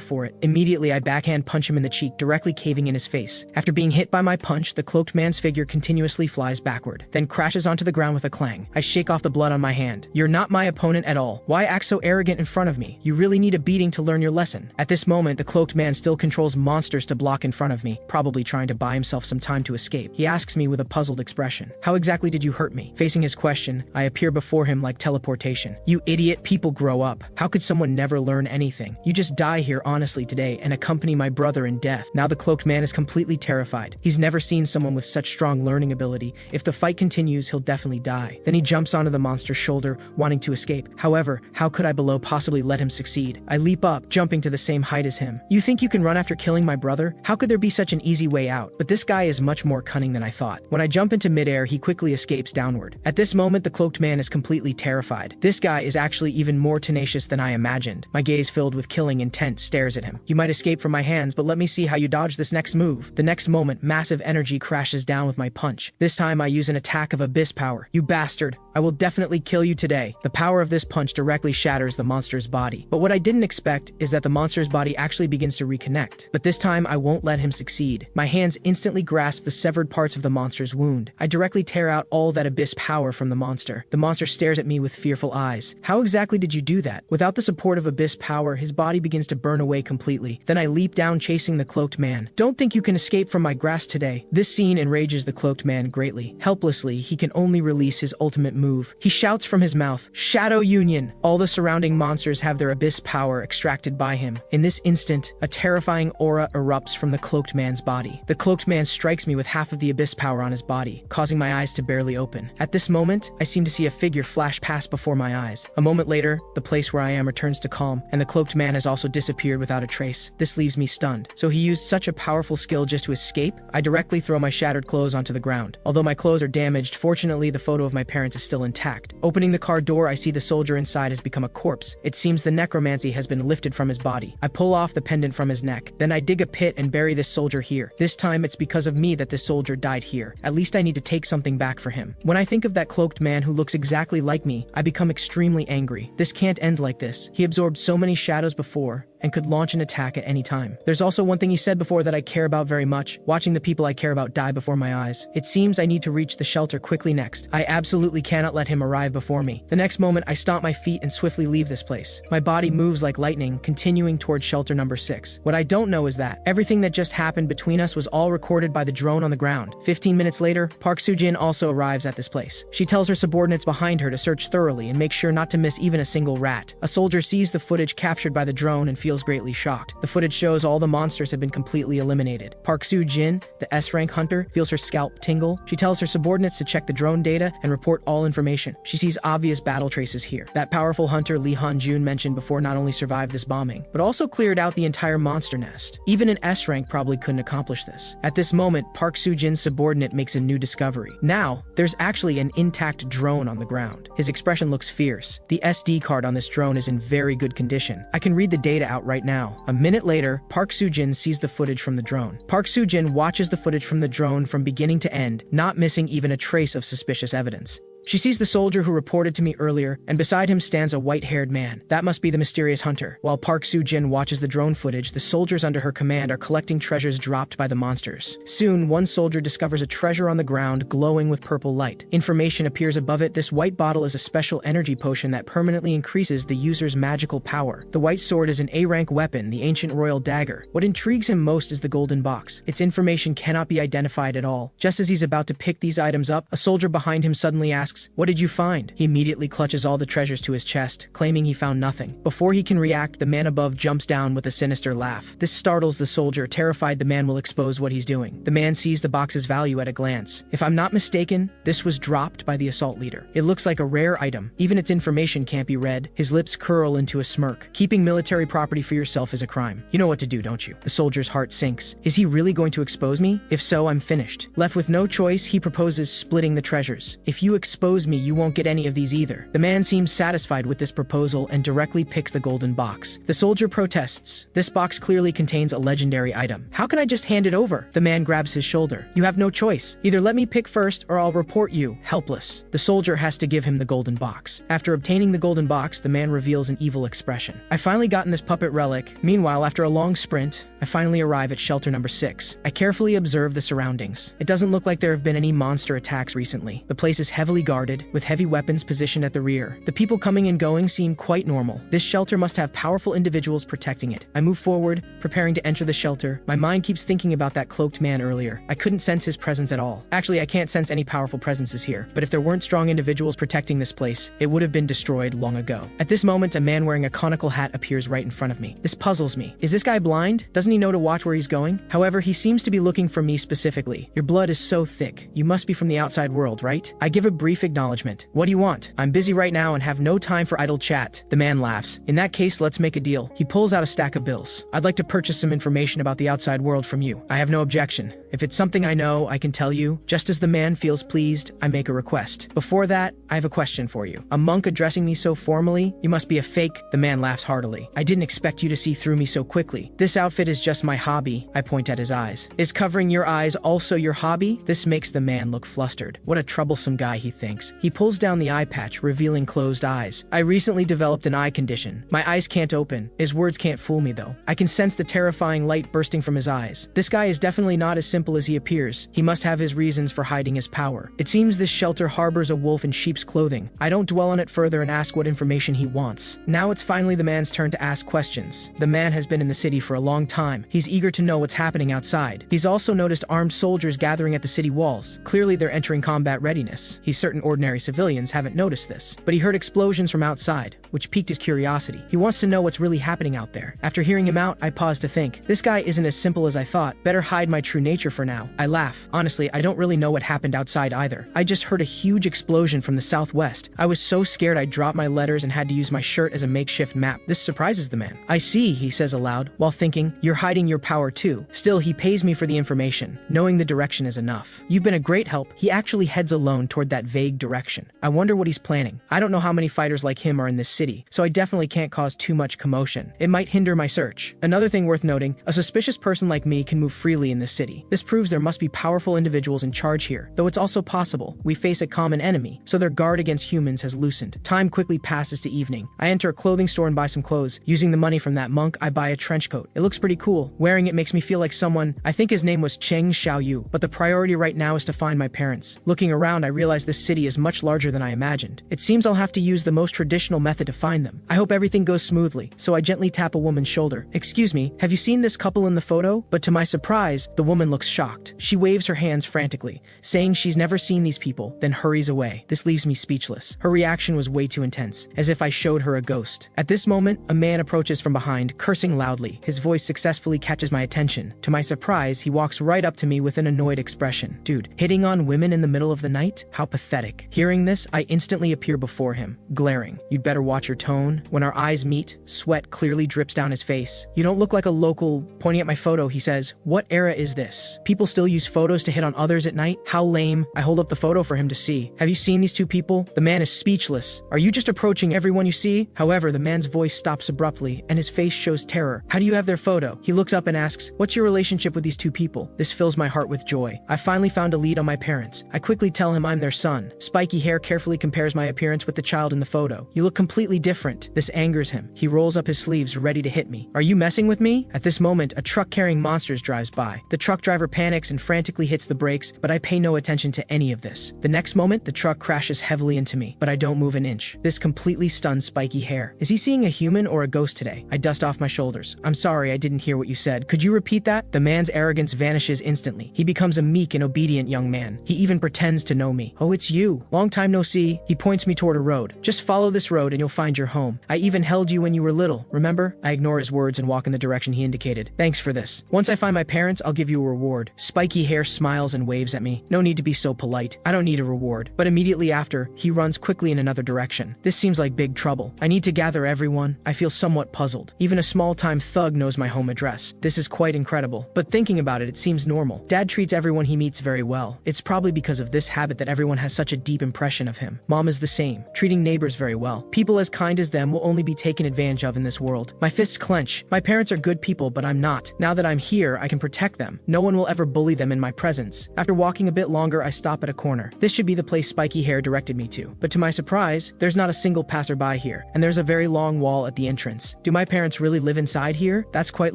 for it. Immediately, I backhand punch him in the cheek, directly caving in his face. After being hit by my punch, the cloaked man's figure continuously flies backward, then crashes onto the ground with a clang. I shake off the blood on my hand. You're not my opponent at all. Why act so arrogant in front of me? You really need a beating to learn your lesson. At this moment, the cloaked man still controls monsters to block in front of me, probably trying to buy himself some time to escape. He asks me with a puzzled expression, "How exactly did you hurt me?" Facing his question, I appear before him like teleportation. You idiot, people grow up. How could someone never learn anything? You just die here honestly today and accompany my brother in death. Now the cloaked man is completely terrified. He's never seen someone with such strong learning ability. If the fight continues, he'll definitely die. Then he jumps onto the monster's shoulder, wanting to escape. However, how could I below possibly let him succeed? I leap up, jumping to the same height as him. You think you can run after killing my brother? How could there be such an easy way out? But this guy is much more cunning than I thought. When I jump into midair, he quickly escapes downward. At this moment, the cloaked man is completely terrified. This guy is actually even more tenacious than I imagined. My gaze filled with killing intent stares at him. You might escape from my hands, but let me see how you dodge this next move. The next moment, massive energy crashes down with my punch. This time I use an attack of abyss power. You bastard. I will definitely kill you today. The power of this punch directly shatters the monster's body. But what I didn't expect is that the monster's body actually begins to reconnect. But this time I won't let him succeed. My hands instantly grasp the severed parts of the monster's wound. I directly tear out all that abyss power from the monster. The monster stares at me with fearful eyes. How exactly did you do that? Without the support of abyss power, his body begins to burn away completely. Then I leap down chasing the cloaked man. Don't think you can escape from my grasp today. This scene enrages the cloaked man greatly. Helplessly, he can only release his ultimate move. He shouts from his mouth, "Shadow Union!" All the surrounding monsters have their abyss power extracted by him. In this instant, a terrifying aura erupts from the cloaked man's body. The cloaked man strikes me with half of the abyss power on his body, causing my eyes to barely open. At this moment, I seem to see a figure flash past before my eyes. A moment later, the place where I am returns to calm, and the cloaked man has also disappeared without a trace. This leaves me stunned. So he used such a powerful skill just to escape? I directly throw my shattered clothes onto the ground. Although my clothes are damaged, fortunately the photo of my parents is still intact. Opening the car door, I see the soldier inside has become a corpse. It seems the necromancy has been lifted from his body. I pull off the pendant from his neck. Then I dig a pit and bury this soldier here. This time it's because of me that this soldier died here. At least I need to take something back for him. When I think of that cloaked man who looks exactly like me, I become extremely angry. This can't end like this. He absorbed so many shadows before and could launch an attack at any time. There's also one thing he said before that I care about very much, watching the people I care about die before my eyes. It seems I need to reach the shelter quickly next. I absolutely cannot let him arrive before me. The next moment, I stomp my feet and swiftly leave this place. My body moves like lightning, continuing towards shelter number 6. What I don't know is that everything that just happened between us was all recorded by the drone on the ground. 15 minutes later, Park Soo-jin also arrives at this place. She tells her subordinates behind her to search thoroughly and make sure not to miss even a single rat. A soldier sees the footage captured by the drone and feels greatly shocked. The footage shows all the monsters have been completely eliminated. Park Soo-jin, the S-rank hunter, feels her scalp tingle. She tells her subordinates to check the drone data and report all information. She sees obvious battle traces here. That powerful hunter Lee Han-jun mentioned before not only survived this bombing, but also cleared out the entire monster nest. Even an S-rank probably couldn't accomplish this. At this moment, Park Soo-jin's subordinate makes a new discovery. Now, there's actually an intact drone on the ground. His expression looks fierce. The SD card on this drone is in very good condition. I can read the data out right now. A minute later, Park Soo-jin sees the footage from the drone. Park Soo-jin watches the footage from the drone from beginning to end, not missing even a trace of suspicious evidence. She sees the soldier who reported to me earlier, and beside him stands a white-haired man. That must be the mysterious hunter. While Park Soo-jin watches the drone footage, the soldiers under her command are collecting treasures dropped by the monsters. Soon, one soldier discovers a treasure on the ground glowing with purple light. Information appears above it. This white bottle is a special energy potion that permanently increases the user's magical power. The white sword is an A-rank weapon, the ancient royal dagger. What intrigues him most is the golden box. Its information cannot be identified at all. Just as he's about to pick these items up, a soldier behind him suddenly asks asks, "What did you find?" He immediately clutches all the treasures to his chest, claiming he found nothing. Before he can react, the man above jumps down with a sinister laugh. This startles the soldier, terrified the man will expose what he's doing. The man sees the box's value at a glance. If I'm not mistaken, this was dropped by the assault leader. It looks like a rare item. Even its information can't be read. His lips curl into a smirk. Keeping military property for yourself is a crime. You know what to do, don't you? The soldier's heart sinks. Is he really going to expose me? If so, I'm finished. Left with no choice, he proposes splitting the treasures. If you expose me, you won't get any of these either. The man seems satisfied with this proposal and directly picks the golden box. The soldier protests. This box clearly contains a legendary item. How can I just hand it over? The man grabs his shoulder. You have no choice. Either let me pick first or I'll report you. Helpless. The soldier has to give him the golden box. After obtaining the golden box, the man reveals an evil expression. I finally gotten this puppet relic. Meanwhile, after a long sprint, I finally arrive at shelter number 6. I carefully observe the surroundings. It doesn't look like there have been any monster attacks recently. The place is heavily guarded, with heavy weapons positioned at the rear. The people coming and going seem quite normal. This shelter must have powerful individuals protecting it. I move forward, preparing to enter the shelter. My mind keeps thinking about that cloaked man earlier. I couldn't sense his presence at all. Actually, I can't sense any powerful presences here, but if there weren't strong individuals protecting this place, it would have been destroyed long ago. At this moment, a man wearing a conical hat appears right in front of me. This puzzles me. Is this guy blind? Doesn't he know to watch where he's going? However, he seems to be looking for me specifically. Your blood is so thick. You must be from the outside world, right? I give a brief acknowledgement. What do you want? I'm busy right now and have no time for idle chat. The man laughs. In that case, let's make a deal. He pulls out a stack of bills. I'd like to purchase some information about the outside world from you. I have no objection. If it's something I know, I can tell you. Just as the man feels pleased, I make a request. Before that, I have a question for you. A monk addressing me so formally? You must be a fake. The man laughs heartily. I didn't expect you to see through me so quickly. This outfit is just my hobby. I point at his eyes. Is covering your eyes also your hobby? This makes the man look flustered. What a troublesome guy, he thinks. He pulls down the eye patch, revealing closed eyes. I recently developed an eye condition. My eyes can't open. His words can't fool me though. I can sense the terrifying light bursting from his eyes. This guy is definitely not as simple as he appears. He must have his reasons for hiding his power. It seems this shelter harbors a wolf in sheep's clothing. I don't dwell on it further and ask what information he wants. Now it's finally the man's turn to ask questions. The man has been in the city for a long time. He's eager to know what's happening outside. He's also noticed armed soldiers gathering at the city walls. Clearly they're entering combat readiness. He's certain ordinary civilians haven't noticed this, but he heard explosions from outside, which piqued his curiosity. He wants to know what's really happening out there. After hearing him out, I pause to think. This guy isn't as simple as I thought. Better hide my true nature for now. I laugh. Honestly, I don't really know what happened outside either. I just heard a huge explosion from the southwest. I was so scared I dropped my letters and had to use my shirt as a makeshift map. This surprises the man. I see, he says aloud, while thinking, you're hiding your power too. Still, he pays me for the information. Knowing the direction is enough. You've been a great help. He actually heads alone toward that vague direction. I wonder what he's planning. I don't know how many fighters like him are in this city, so I definitely can't cause too much commotion. It might hinder my search. Another thing worth noting, a suspicious person like me can move freely in this city. This proves there must be powerful individuals in charge here, though it's also possible we face a common enemy, so their guard against humans has loosened. Time quickly passes to evening. I enter a clothing store and buy some clothes. Using the money from that monk, I buy a trench coat. It looks pretty cool. Wearing it makes me feel like someone, I think his name was Cheng Xiaoyu, but the priority right now is to find my parents. Looking around, I realize this city is much larger than I imagined. It seems I'll have to use the most traditional method to find them. I hope everything goes smoothly, so I gently tap a woman's shoulder. Excuse me, have you seen this couple in the photo? But to my surprise, the woman looks shocked. She waves her hands frantically, saying she's never seen these people, then hurries away. This leaves me speechless. Her reaction was way too intense, as if I showed her a ghost. At this moment, a man approaches from behind, cursing loudly. His voice successfully catches my attention. To my surprise, he walks right up to me with an annoyed expression. Dude, hitting on women in the middle of the night? How pathetic. Hearing this, I instantly appear before him, glaring. You'd better watch your tone. When our eyes meet, sweat clearly drips down his face. You don't look like a local. Pointing at my photo, he says, what era is this? People still use photos to hit on others at night? How lame. I hold up the photo for him to see. Have you seen these two people? The man is speechless. Are you just approaching everyone you see? However, the man's voice stops abruptly, and his face shows terror. How do you have their photo? He looks up and asks, what's your relationship with these two people? This fills my heart with joy. I finally found a lead on my parents. I quickly tell him I'm their son. Spiky hair carefully compares my appearance with the child in the photo. You look completely different. This angers him. He rolls up his sleeves, ready to hit me. Are you messing with me? At this moment, a truck carrying monsters drives by. The truck driver panics and frantically hits the brakes, but I pay no attention to any of this. The next moment, the truck crashes heavily into me, but I don't move an inch. This completely stuns Spiky hair. Is he seeing a human or a ghost today? I dust off my shoulders. I'm sorry, I didn't hear hear what you said. Could you repeat that? The man's arrogance vanishes instantly. He becomes a meek and obedient young man. He even pretends to know me. Oh, it's you. Long time no see. He points me toward a road. Just follow this road and you'll find your home. I even held you when you were little, remember? I ignore his words and walk in the direction he indicated. Thanks for this. Once I find my parents, I'll give you a reward. Spiky hair smiles and waves at me. No need to be so polite. I don't need a reward. But immediately after, he runs quickly in another direction. This seems like big trouble. I need to gather everyone. I feel somewhat puzzled. Even a small-time thug knows my home address. This is quite incredible. But thinking about it, it seems normal. Dad treats everyone he meets very well. It's probably because of this habit that everyone has such a deep impression of him. Mom is the same, treating neighbors very well. People as kind as them will only be taken advantage of in this world. My fists clench. My parents are good people, but I'm not. Now that I'm here, I can protect them. No one will ever bully them in my presence. After walking a bit longer, I stop at a corner. This should be the place Spiky Hair directed me to. But to my surprise, there's not a single passerby here, and there's a very long wall at the entrance. Do my parents really live inside here? That's quite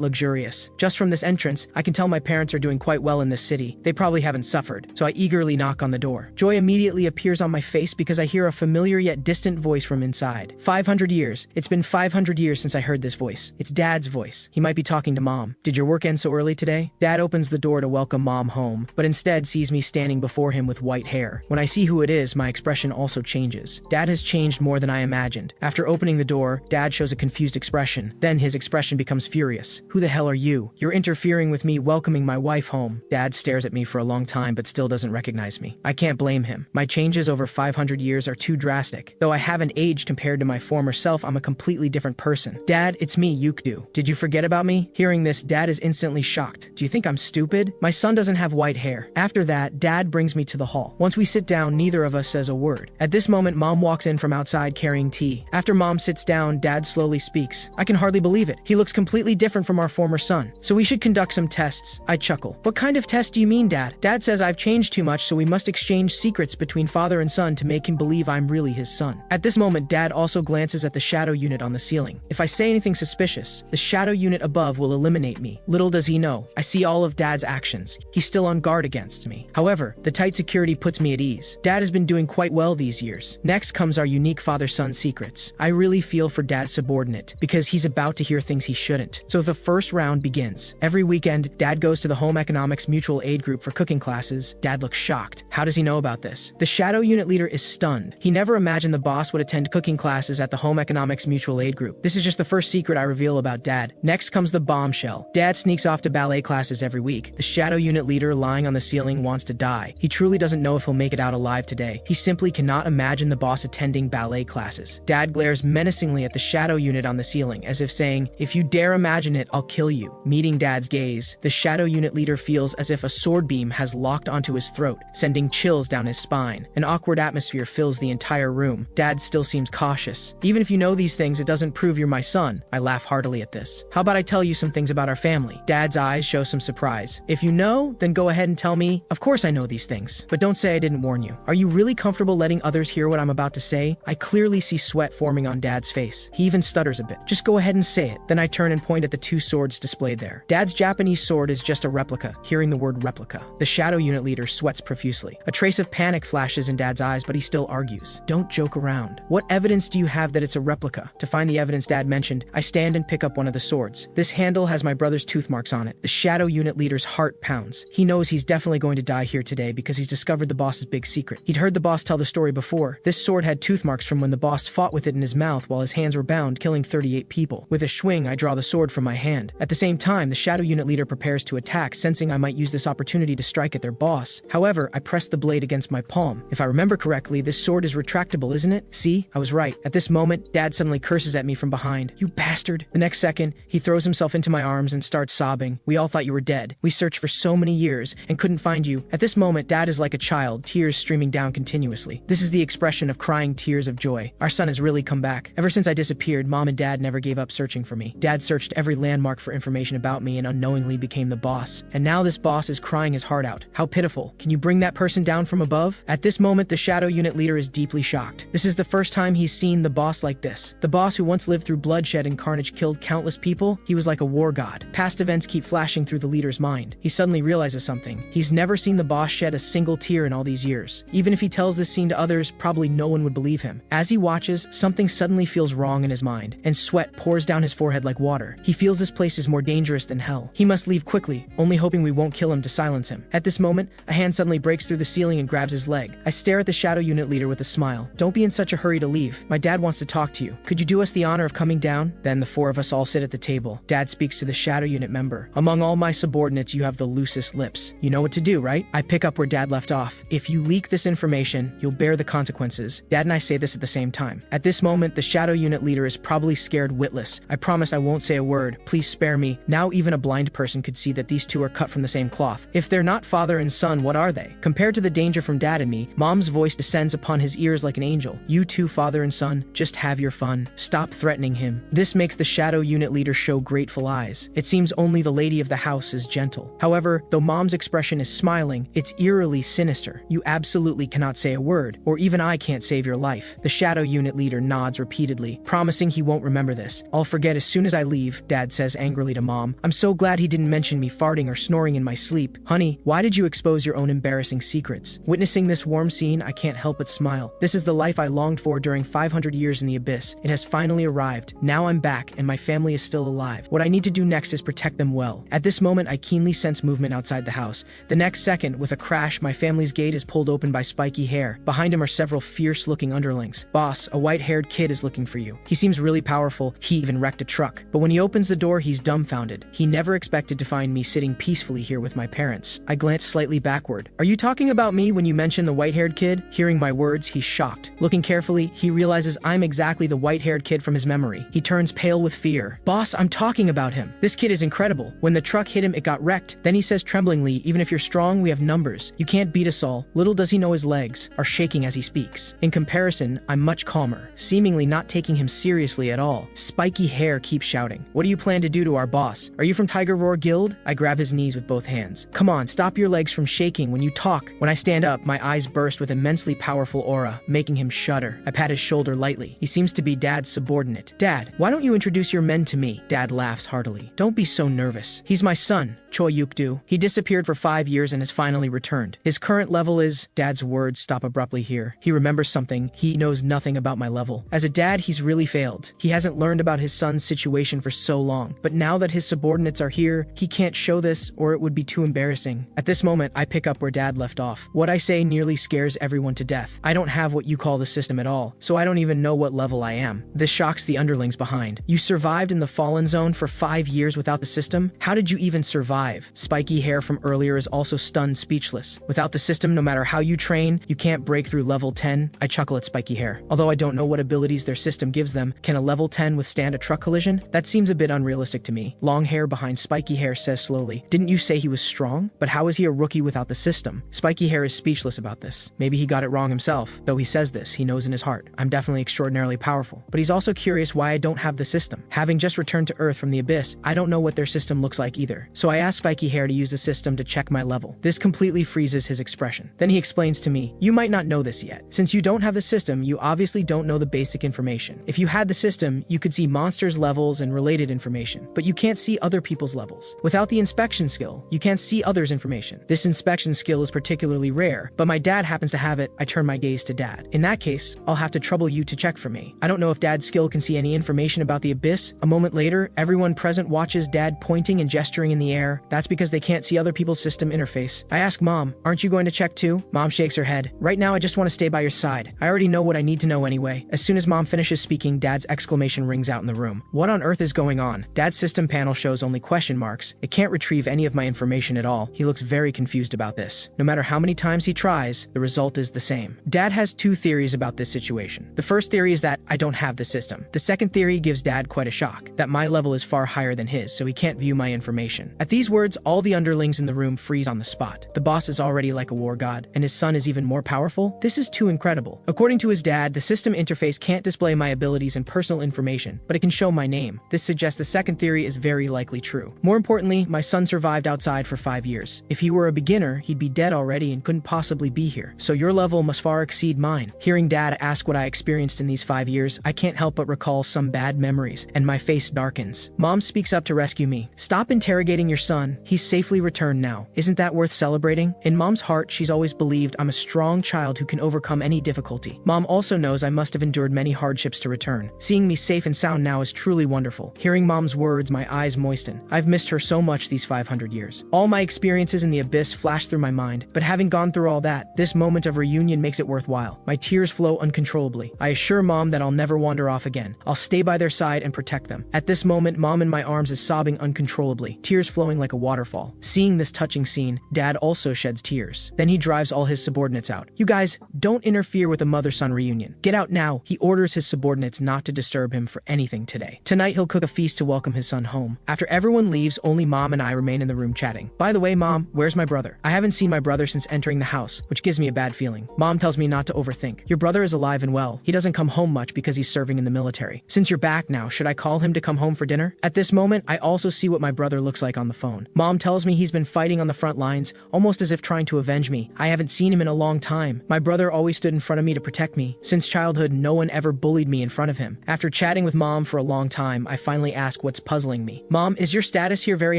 luxurious. Just from this entrance, I can tell my parents are doing quite well in this city. They probably haven't suffered, so I eagerly knock on the door. Joy immediately appears on my face because I hear a familiar yet distant voice from inside. 500 years. It's been 500 years since I heard this voice. It's Dad's voice. He might be talking to Mom. Did your work end so early today? Dad opens the door to welcome Mom home, but instead sees me standing before him with white hair. When I see who it is, my expression also changes. Dad has changed more than I imagined. After opening the door, Dad shows a confused expression. Then his expression becomes furious. Who the hell are you? You're interfering with me welcoming my wife home. Dad stares at me for a long time but still doesn't recognize me. I can't blame him. My changes over 500 years are too drastic. Though I haven't aged compared to my former self, I'm a completely different person. Dad, it's me, Yukdu. Did you forget about me? Hearing this, Dad is instantly shocked. Do you think I'm stupid? My son doesn't have white hair. After that, Dad brings me to the hall. Once we sit down, neither of us says a word. At this moment, Mom walks in from outside carrying tea. After Mom sits down, Dad slowly speaks. I can hardly believe it. He looks completely different from our former son. So we should conduct some tests. I chuckle. What kind of test do you mean, Dad? Dad says I've changed too much, so we must exchange secrets between father and son to make him believe I'm really his son. At this moment, Dad also glances at the shadow unit on the ceiling. If I say anything suspicious, the shadow unit above will eliminate me. Little does he know, I see all of Dad's actions. He's still on guard against me. However, the tight security puts me at ease. Dad has been doing quite well these years. Next comes our unique father-son secrets. I really feel for Dad's subordinate, because he's about to hear things he shouldn't. So the first round begins. Every weekend, Dad goes to the Home Economics Mutual Aid Group for cooking classes. Dad looks shocked. How does he know about this? The shadow unit leader is stunned. He never imagined the boss would attend cooking classes at the Home Economics Mutual Aid Group. This is just the first secret I reveal about Dad. Next comes the bombshell. Dad sneaks off to ballet classes every week. The shadow unit leader lying on the ceiling wants to die. He truly doesn't know if he'll make it out alive today. He simply cannot imagine the boss attending ballet classes. Dad glares menacingly at the shadow unit on the ceiling, as if saying, if you dare imagine it, I'll kill you. Meeting Dad's gaze, the shadow unit leader feels as if a sword beam has locked onto his throat, sending chills down his spine. An awkward atmosphere fills the entire room. Dad still seems cautious. Even if you know these things, it doesn't prove you're my son. I laugh heartily at this. How about I tell you some things about our family? Dad's eyes show some surprise. If you know, then go ahead and tell me. Of course I know these things, but don't say I didn't warn you. Are you really comfortable letting others hear what I'm about to say? I clearly see sweat forming on Dad's face. He even stutters a bit. Just go ahead and say it. Then I turn and point at the two swords displayed there. Dad's Japanese sword is just a replica. Hearing the word replica, the shadow unit leader sweats profusely. A trace of panic flashes in Dad's eyes, but he still argues. Don't joke around. What evidence do you have that it's a replica? To find the evidence Dad mentioned, I stand and pick up one of the swords. This handle has my brother's tooth marks on it. The shadow unit leader's heart pounds. He knows he's definitely going to die here today because he's discovered the boss's big secret. He'd heard the boss tell the story before. This sword had tooth marks from when the boss fought with it in his mouth while his hands were bound, killing 38 people. With a swing, I draw the sword from my hand. At the same time, the shadow unit leader prepares to attack, sensing I might use this opportunity to strike at their boss. However, I press the blade against my palm. If I remember correctly, this sword is retractable, isn't it? See? I was right. At this moment, Dad suddenly curses at me from behind. You bastard. The next second, he throws himself into my arms and starts sobbing. We all thought you were dead. We searched for so many years and couldn't find you. At this moment, Dad is like a child, tears streaming down continuously. This is the expression of crying tears of joy. Our son has really come back. Ever since I disappeared, Mom and Dad never gave up searching for me. Dad searched every landmark for information about me and unknowingly became the boss. And now this boss is crying his heart out. How pitiful. Can you bring that person down from above? At this moment, the shadow unit leader is deeply shocked. This is the first time he's seen the boss like this. The boss who once lived through bloodshed and carnage killed countless people, he was like a war god. Past events keep flashing through the leader's mind. He suddenly realizes something. He's never seen the boss shed a single tear in all these years. Even if he tells this scene to others, probably no one would believe him. As he watches, something suddenly feels wrong in his mind, and sweat pours down his forehead like water. He feels this place place is more dangerous than hell. He must leave quickly, only hoping we won't kill him to silence him. At this moment, a hand suddenly breaks through the ceiling and grabs his leg. I stare at the shadow unit leader with a smile. Don't be in such a hurry to leave. My dad wants to talk to you. Could you do us the honor of coming down? Then the four of us all sit at the table. Dad speaks to the shadow unit member. Among all my subordinates, you have the loosest lips. You know what to do, right? I pick up where Dad left off. If you leak this information, you'll bear the consequences. Dad and I say this at the same time. At this moment, the shadow unit leader is probably scared witless. I promise I won't say a word. Please spare me. Now even a blind person could see that these two are cut from the same cloth. If they're not father and son, what are they? Compared to the danger from Dad and me, Mom's voice descends upon his ears like an angel. You two, father and son, just have your fun. Stop threatening him. This makes the shadow unit leader show grateful eyes. It seems only the lady of the house is gentle. However, though Mom's expression is smiling, it's eerily sinister. You absolutely cannot say a word, or even I can't save your life. The shadow unit leader nods repeatedly, promising he won't remember this. I'll forget as soon as I leave, Dad says angrily to Mom. I'm so glad he didn't mention me farting or snoring in my sleep. Honey, why did you expose your own embarrassing secrets? Witnessing this warm scene, I can't help but smile. This is the life I longed for during 500 years in the abyss. It has finally arrived. Now I'm back, and my family is still alive. What I need to do next is protect them well. At this moment, I keenly sense movement outside the house. The next second, with a crash, my family's gate is pulled open by spiky hair. Behind him are several fierce-looking underlings. Boss, a white-haired kid is looking for you. He seems really powerful. He even wrecked a truck. But when he opens the door, he's dumbfounded. He never expected to find me sitting peacefully here with my parents. I glance slightly backward. Are you talking about me when you mention the white-haired kid? Hearing my words, he's shocked. Looking carefully, he realizes I'm exactly the white-haired kid from his memory. He turns pale with fear. Boss, I'm talking about him. This kid is incredible. When the truck hit him, it got wrecked. Then he says tremblingly, even if you're strong, we have numbers. You can't beat us all. Little does he know his legs are shaking as he speaks. In comparison, I'm much calmer, seemingly not taking him seriously at all. Spiky hair keeps shouting. What do you plan to do to our boss? Are you from Tiger Roar Guild? I grab his knees with both hands. Come on, stop your legs from shaking when you talk. When I stand up, my eyes burst with immensely powerful aura, making him shudder. I pat his shoulder lightly. He seems to be Dad's subordinate. Dad, why don't you introduce your men to me? Dad laughs heartily. Don't be so nervous. He's my son, Choi Yuk-do. He disappeared for 5 years and has finally returned. His current level is... Dad's words stop abruptly here. He remembers something. He knows nothing about my level. As a dad, he's really failed. He hasn't learned about his son's situation for so long. But now that his subordinates are here, he can't show this or it would be too embarrassing. At this moment, I pick up where Dad left off. What I say nearly scares everyone to death. I don't have what you call the system at all, so I don't even know what level I am. This shocks the underlings behind. You survived in the Fallen Zone for 5 years without the system? How did you even survive? Spiky hair from earlier is also stunned speechless. Without the system, no matter how you train, you can't break through level 10. I chuckle at Spiky hair. Although I don't know what abilities their system gives them, can a level 10 withstand a truck collision? That seems a bit unrealistic to me. Long hair behind Spiky hair says slowly, didn't you say he was strong? But how is he a rookie without the system? Spiky hair is speechless about this. Maybe he got it wrong himself. Though he says this, he knows in his heart, I'm definitely extraordinarily powerful. But he's also curious why I don't have the system. Having just returned to Earth from the Abyss, I don't know what their system looks like either. So I ask Spiky hair to use the system to check my level. This completely freezes his expression. Then he explains to me, you might not know this yet. Since you don't have the system, you obviously don't know the basic information. If you had the system, you could see monsters' levels and related information, but you can't see other people's levels. Without the inspection skill, you can't see others' information. This inspection skill is particularly rare, but my dad happens to have it. I turn my gaze to Dad. In that case, I'll have to trouble you to check for me. I don't know if Dad's skill can see any information about the Abyss. A moment later, everyone present watches Dad pointing and gesturing in the air. That's because they can't see other people's system interface. I ask Mom, aren't you going to check too? Mom shakes her head. Right now, I just want to stay by your side. I already know what I need to know anyway. As soon as Mom finishes speaking, Dad's exclamation rings out in the room. What on earth is going on? Dad's system panel shows only question marks. It can't retrieve any of my information at all. He looks very confused about this. No matter how many times he tries, the result is the same. Dad has two theories about this situation. The first theory is that I don't have the system. The second theory gives Dad quite a shock, that my level is far higher than his, so he can't view my information. At these words, all the underlings in the room freeze on the spot. The boss is already like a war god, and his son is even more powerful? This is too incredible. According to his dad, the system interface can't display my abilities and personal information, but it can show my name. This suggests the second theory is very likely true. More importantly, my son survived outside for 5 years. If he were a beginner, he'd be dead already and couldn't possibly be here. So your level must far exceed mine. Hearing Dad ask what I experienced in these 5 years, I can't help but recall some bad memories, and my face darkens. Mom speaks up to rescue me. Stop interrogating your son. He's safely returned now. Isn't that worth celebrating? In Mom's heart, she's always believed I'm a strong child who can overcome any difficulty. Mom also knows I must have endured many hardships to return. Seeing me safe and sound now is truly wonderful. Hearing Mom's words words, my eyes moisten. I've missed her so much these 500 years. All my experiences in the abyss flash through my mind, but having gone through all that, this moment of reunion makes it worthwhile. My tears flow uncontrollably. I assure Mom that I'll never wander off again. I'll stay by their side and protect them. At this moment, Mom in my arms is sobbing uncontrollably, tears flowing like a waterfall. Seeing this touching scene, Dad also sheds tears. Then he drives all his subordinates out. You guys, don't interfere with a mother-son reunion. Get out now. He orders his subordinates not to disturb him for anything today. Tonight, he'll cook a feast to welcome his son home. After everyone leaves, only Mom and I remain in the room chatting. By the way, Mom, where's my brother? I haven't seen my brother since entering the house, which gives me a bad feeling. Mom tells me not to overthink. Your brother is alive and well. He doesn't come home much because he's serving in the military. Since you're back now, should I call him to come home for dinner? At this moment, I also see what my brother looks like on the phone. Mom tells me he's been fighting on the front lines, almost as if trying to avenge me. I haven't seen him in a long time. My brother always stood in front of me to protect me. Since childhood, no one ever bullied me in front of him. After chatting with Mom for a long time, I finally ask what's puzzling me. Mom, is your status here very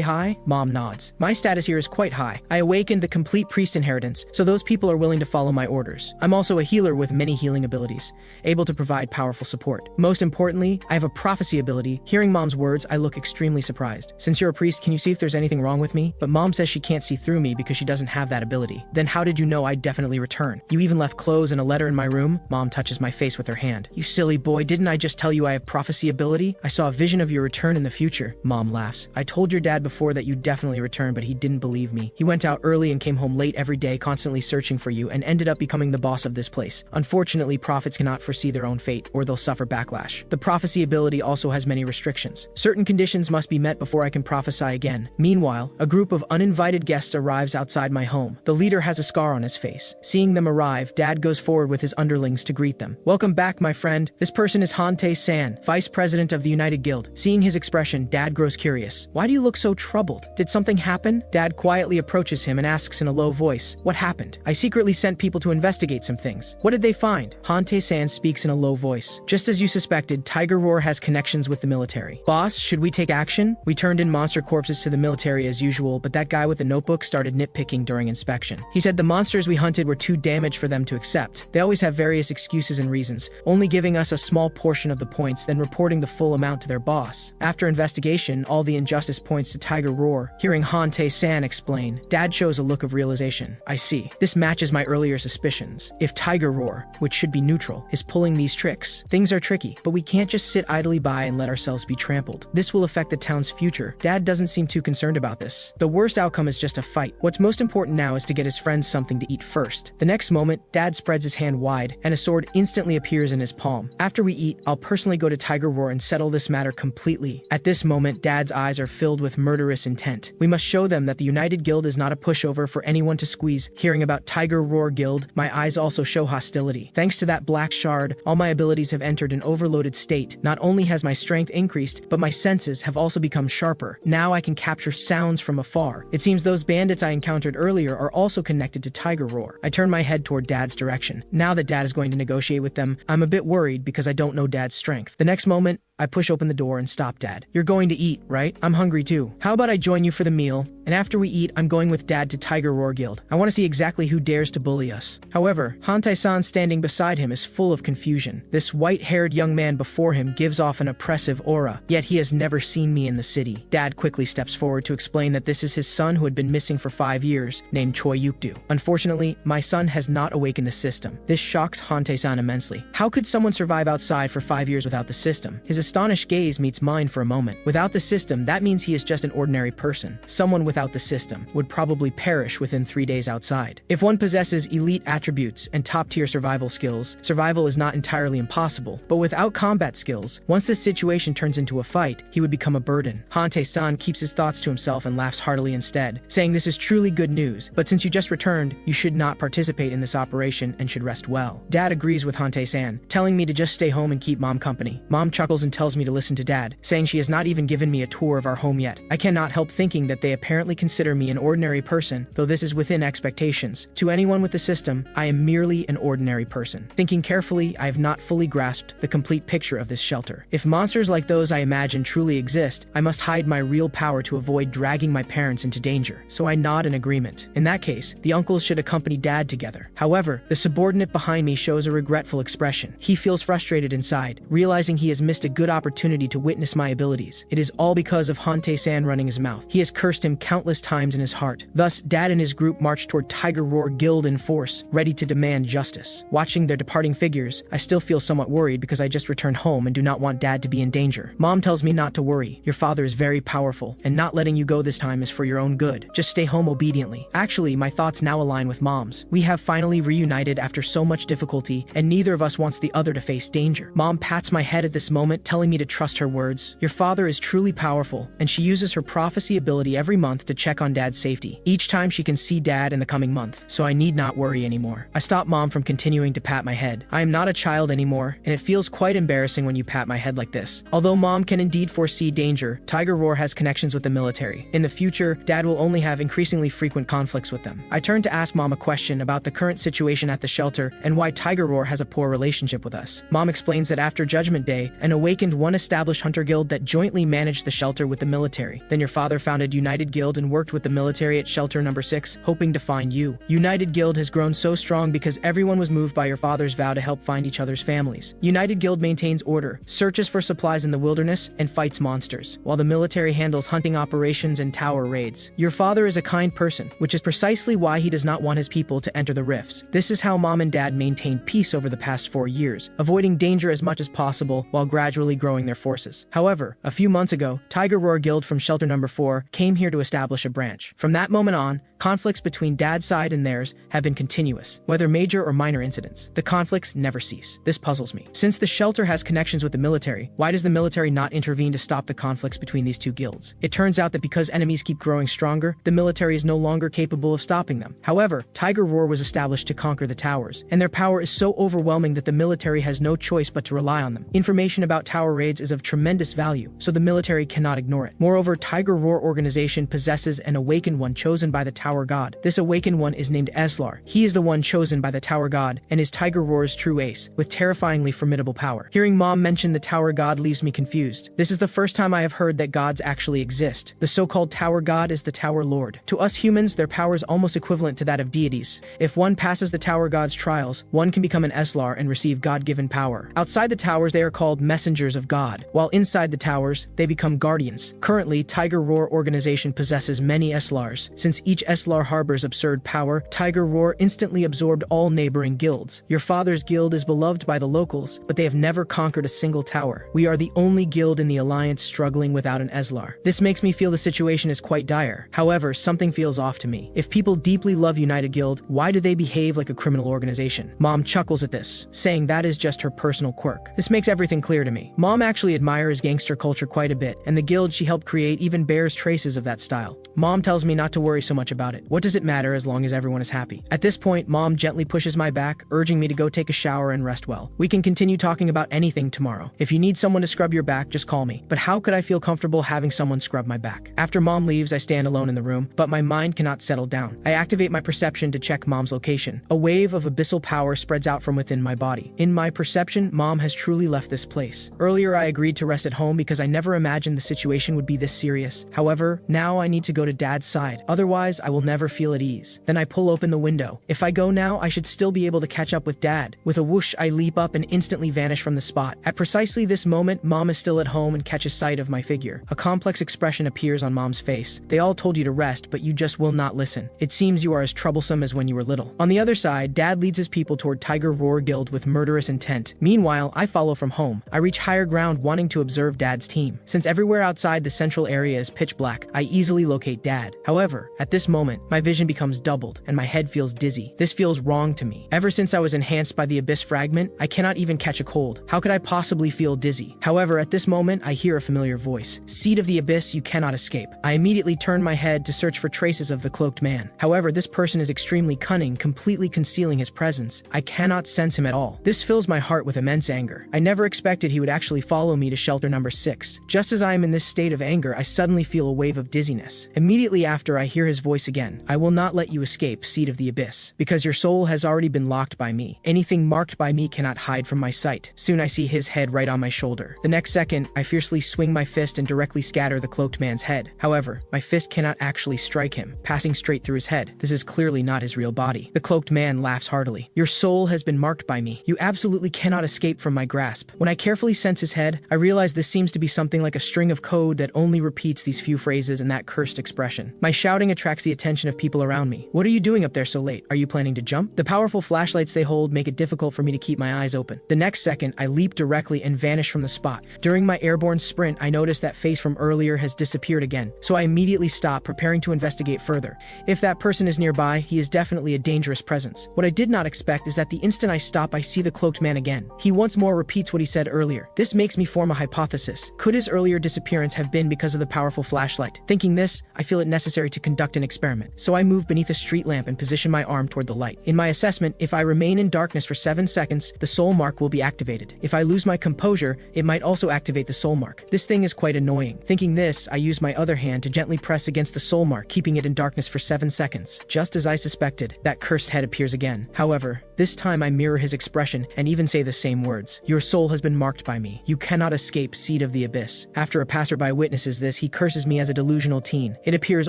high? Mom nods. My status here is quite high. I awakened the complete priest inheritance, so those people are willing to follow my orders. I'm also a healer with many healing abilities, able to provide powerful support. Most importantly, I have a prophecy ability. Hearing Mom's words, I look extremely surprised. Since you're a priest, can you see if there's anything wrong with me? But Mom says she can't see through me because she doesn't have that ability. Then how did you know I'd definitely return? You even left clothes and a letter in my room? Mom touches my face with her hand. You silly boy, didn't I just tell you I have prophecy ability? I saw a vision of your return in the future. Mom laughs. I told your dad before that you'd definitely return, but he didn't believe me. He went out early and came home late every day, constantly searching for you, and ended up becoming the boss of this place. Unfortunately, prophets cannot foresee their own fate, or they'll suffer backlash. The prophecy ability also has many restrictions. Certain conditions must be met before I can prophesy again. Meanwhile, a group of uninvited guests arrives outside my home. The leader has a scar on his face. Seeing them arrive, Dad goes forward with his underlings to greet them. Welcome back, my friend. This person is Hante-san, Vice President of the United Guild. Seeing his expression, Dad grows curious. Why do you look so troubled? Did something happen? Dad quietly approaches him and asks in a low voice, what happened? I secretly sent people to investigate some things. What did they find? Hante-san speaks in a low voice. Just as you suspected, Tiger Roar has connections with the military. Boss, should we take action? We turned in monster corpses to the military as usual, but that guy with the notebook started nitpicking during inspection. He said the monsters we hunted were too damaged for them to accept. They always have various excuses and reasons, only giving us a small portion of the points, then reporting the full amount to their boss. After investigation, all the injustice points to Tiger Roar. Hearing Hante-san explain, Dad shows a look of realization. I see. This matches my earlier suspicions. If Tiger Roar, which should be neutral, is pulling these tricks, things are tricky, but we can't just sit idly by and let ourselves be trampled. This will affect the town's future. Dad doesn't seem too concerned about this. The worst outcome is just a fight. What's most important now is to get his friends something to eat first. The next moment, Dad spreads his hand wide, and a sword instantly appears in his palm. After we eat, I'll personally go to Tiger Roar and settle this matter completely. At this moment, Dad's eyes are filled with murderous intent. We must show them that the United Guild is not a pushover for anyone to squeeze. Hearing about Tiger Roar Guild, my eyes also show hostility. Thanks to that black shard, all my abilities have entered an overloaded state. Not only has my strength increased, but my senses have also become sharper. Now I can capture sounds from afar. It seems those bandits I encountered earlier are also connected to Tiger Roar. I turn my head toward Dad's direction. Now that Dad is going to negotiate with them, I'm a bit worried because I don't know Dad's strength. The next moment, I push open the door and stop Dad. You're going to eat, right? I'm hungry too. How about I join you for the meal? And after we eat, I'm going with Dad to Tiger Roar Guild. I want to see exactly who dares to bully us. However, Hante-san standing beside him is full of confusion. This white-haired young man before him gives off an oppressive aura, yet he has never seen me in the city. Dad quickly steps forward to explain that this is his son who had been missing for 5 years, named Choi Yukdu. Unfortunately, my son has not awakened the system. This shocks Hante-san immensely. How could someone survive outside for 5 years without the system? His astonished gaze meets mine for a moment. Without the system, that means he is just an ordinary person. Someone without the system would probably perish within 3 days outside. If one possesses elite attributes and top-tier survival skills, survival is not entirely impossible. But without combat skills, once this situation turns into a fight, he would become a burden. Hante-san keeps his thoughts to himself and laughs heartily instead, saying this is truly good news, but since you just returned, you should not participate in this operation and should rest well. Dad agrees with Hante-san, telling me to just stay home and keep Mom company. Mom chuckles and tells me to listen to Dad, saying she has not even given me a tour of our home yet. I cannot help thinking that they apparently consider me an ordinary person, though this is within expectations. To anyone with the system, I am merely an ordinary person. Thinking carefully, I have not fully grasped the complete picture of this shelter. If monsters like those I imagine truly exist, I must hide my real power to avoid dragging my parents into danger. So I nod in agreement. In that case, the uncles should accompany Dad together. However, the subordinate behind me shows a regretful expression. He feels frustrated inside, realizing he has missed a good opportunity to witness my abilities. It is all because of Hante-san running his mouth. He has cursed him countless times in his heart. Thus, Dad and his group marched toward Tiger Roar Guild in force, ready to demand justice. Watching their departing figures, I still feel somewhat worried because I just returned home and do not want Dad to be in danger. Mom tells me not to worry. Your father is very powerful, and not letting you go this time is for your own good. Just stay home obediently. Actually, my thoughts now align with Mom's. We have finally reunited after so much difficulty, and neither of us wants the other to face danger. Mom pats my head at this moment, telling me to trust her words. Your father is truly powerful, and she uses her prophecy ability every month to check on Dad's safety. Each time she can see Dad in the coming month, so I need not worry anymore. I stop Mom from continuing to pat my head. I am not a child anymore, and it feels quite embarrassing when you pat my head like this. Although Mom can indeed foresee danger, Tiger Roar has connections with the military. In the future, Dad will only have increasingly frequent conflicts with them. I turn to ask Mom a question about the current situation at the shelter and why Tiger Roar has a poor relationship with us. Mom explains that after Judgment Day, an awakened one established hunter guild that jointly managed the shelter with the military. Then your father founded United Guild and worked with the military at shelter number 6, hoping to find you. United Guild has grown so strong because everyone was moved by your father's vow to help find each other's families. United Guild maintains order, searches for supplies in the wilderness, and fights monsters, while the military handles hunting operations and tower raids. Your father is a kind person, which is precisely why he does not want his people to enter the rifts. This is how Mom and Dad maintained peace over the past 4 years, avoiding danger as much as possible while gradually growing their forces. However, a few months ago, Tiger Roar Guild from shelter number 4 came here to establish a branch. From that moment on, conflicts between Dad's side and theirs have been continuous, whether major or minor incidents. The conflicts never cease. This puzzles me. Since the shelter has connections with the military, why does the military not intervene to stop the conflicts between these two guilds? It turns out that because enemies keep growing stronger, the military is no longer capable of stopping them. However, Tiger Roar was established to conquer the towers, and their power is so overwhelming that the military has no choice but to rely on them. Information about tower raids is of tremendous value, so the military cannot ignore it. Moreover, Tiger Roar organization possesses an awakened one chosen by the tower god. This awakened one is named Eslar. He is the one chosen by the tower god and is Tiger Roar's true ace, with terrifyingly formidable power. Hearing Mom mention the tower god leaves me confused. This is the first time I have heard that gods actually exist. The so-called tower god is the tower lord. To us humans, their power is almost equivalent to that of deities. If one passes the tower god's trials, one can become an Eslar and receive god-given power. Outside the towers, they are called messengers of God, while inside the towers, they become guardians. Currently, Tiger Roar organization possesses many Eslars. Since each Eslar harbors absurd power, Tiger Roar instantly absorbed all neighboring guilds. Your father's guild is beloved by the locals, but they have never conquered a single tower. We are the only guild in the alliance struggling without an Eslar. This makes me feel the situation is quite dire. However, something feels off to me. If people deeply love United Guild, why do they behave like a criminal organization? Mom chuckles at this, saying that is just her personal quirk. This makes everything clear to me. Mom actually admires gangster culture quite a bit, and the guild she helped create even bears traces of that style. Mom tells me not to worry so much about it. What does it matter as long as everyone is happy? At this point, Mom gently pushes my back, urging me to go take a shower and rest well. We can continue talking about anything tomorrow. If you need someone to scrub your back, just call me. But how could I feel comfortable having someone scrub my back? After Mom leaves, I stand alone in the room, but my mind cannot settle down. I activate my perception to check Mom's location. A wave of abyssal power spreads out from within my body. In my perception, Mom has truly left this place. Earlier, I agreed to rest at home because I never imagined the situation would be this serious. However, now I need to go to Dad's side. Otherwise, I will never feel at ease. Then I pull open the window. If I go now, I should still be able to catch up with Dad. With a whoosh, I leap up and instantly vanish from the spot. At precisely this moment, Mom is still at home and catches sight of my figure. A complex expression appears on Mom's face. They all told you to rest, but you just will not listen. It seems you are as troublesome as when you were little. On the other side, Dad leads his people toward Tiger Roar Guild with murderous intent. Meanwhile, I follow from home. I reach higher ground wanting to observe Dad's team. Since everywhere outside the central area is pitch black, I easily locate Dad. However, at this moment, my vision becomes doubled and my head feels dizzy. This feels wrong to me. Ever since I was enhanced by the Abyss fragment, I cannot even catch a cold. How could I possibly feel dizzy? However, at this moment, I hear a familiar voice. Seed of the Abyss, you cannot escape. I immediately turn my head to search for traces of the cloaked man. However, this person is extremely cunning, completely concealing his presence. I cannot sense him at all. This fills my heart with immense anger. I never expected he would actually follow me to shelter number 6. Just as I am in this state of anger, I suddenly feel a wave of dizziness. Immediately after, I hear his voice again. I will not let you escape, Seed of the Abyss, because your soul has already been locked by me. Anything marked by me cannot hide from my sight. Soon I see his head right on my shoulder. The next second, I fiercely swing my fist and directly scatter the cloaked man's head. However, my fist cannot actually strike him, passing straight through his head. This is clearly not his real body. The cloaked man laughs heartily. Your soul has been marked by me. You absolutely cannot escape from my grasp. When I carefully sense sense his head, I realize this seems to be something like a string of code that only repeats these few phrases and that cursed expression. My shouting attracts the attention of people around me. What are you doing up there so late? Are you planning to jump? The powerful flashlights they hold make it difficult for me to keep my eyes open. The next second, I leap directly and vanish from the spot. During my airborne sprint, I notice that face from earlier has disappeared again, so I immediately stop, preparing to investigate further. If that person is nearby, he is definitely a dangerous presence. What I did not expect is that the instant I stop, I see the cloaked man again. He once more repeats what he said earlier. This makes me form a hypothesis. Could his earlier disappearance have been because of the powerful flashlight? Thinking this, I feel it necessary to conduct an experiment. So I move beneath a street lamp and position my arm toward the light. In my assessment, if I remain in darkness for 7 seconds, the soul mark will be activated. If I lose my composure, it might also activate the soul mark. This thing is quite annoying. Thinking this, I use my other hand to gently press against the soul mark, keeping it in darkness for 7 seconds. Just as I suspected, that cursed head appears again. However, this time I mirror his expression and even say the same words. Your soul has been marked by me. You cannot escape, seed of the abyss. After a passerby witnesses this, he curses me as a delusional teen. It appears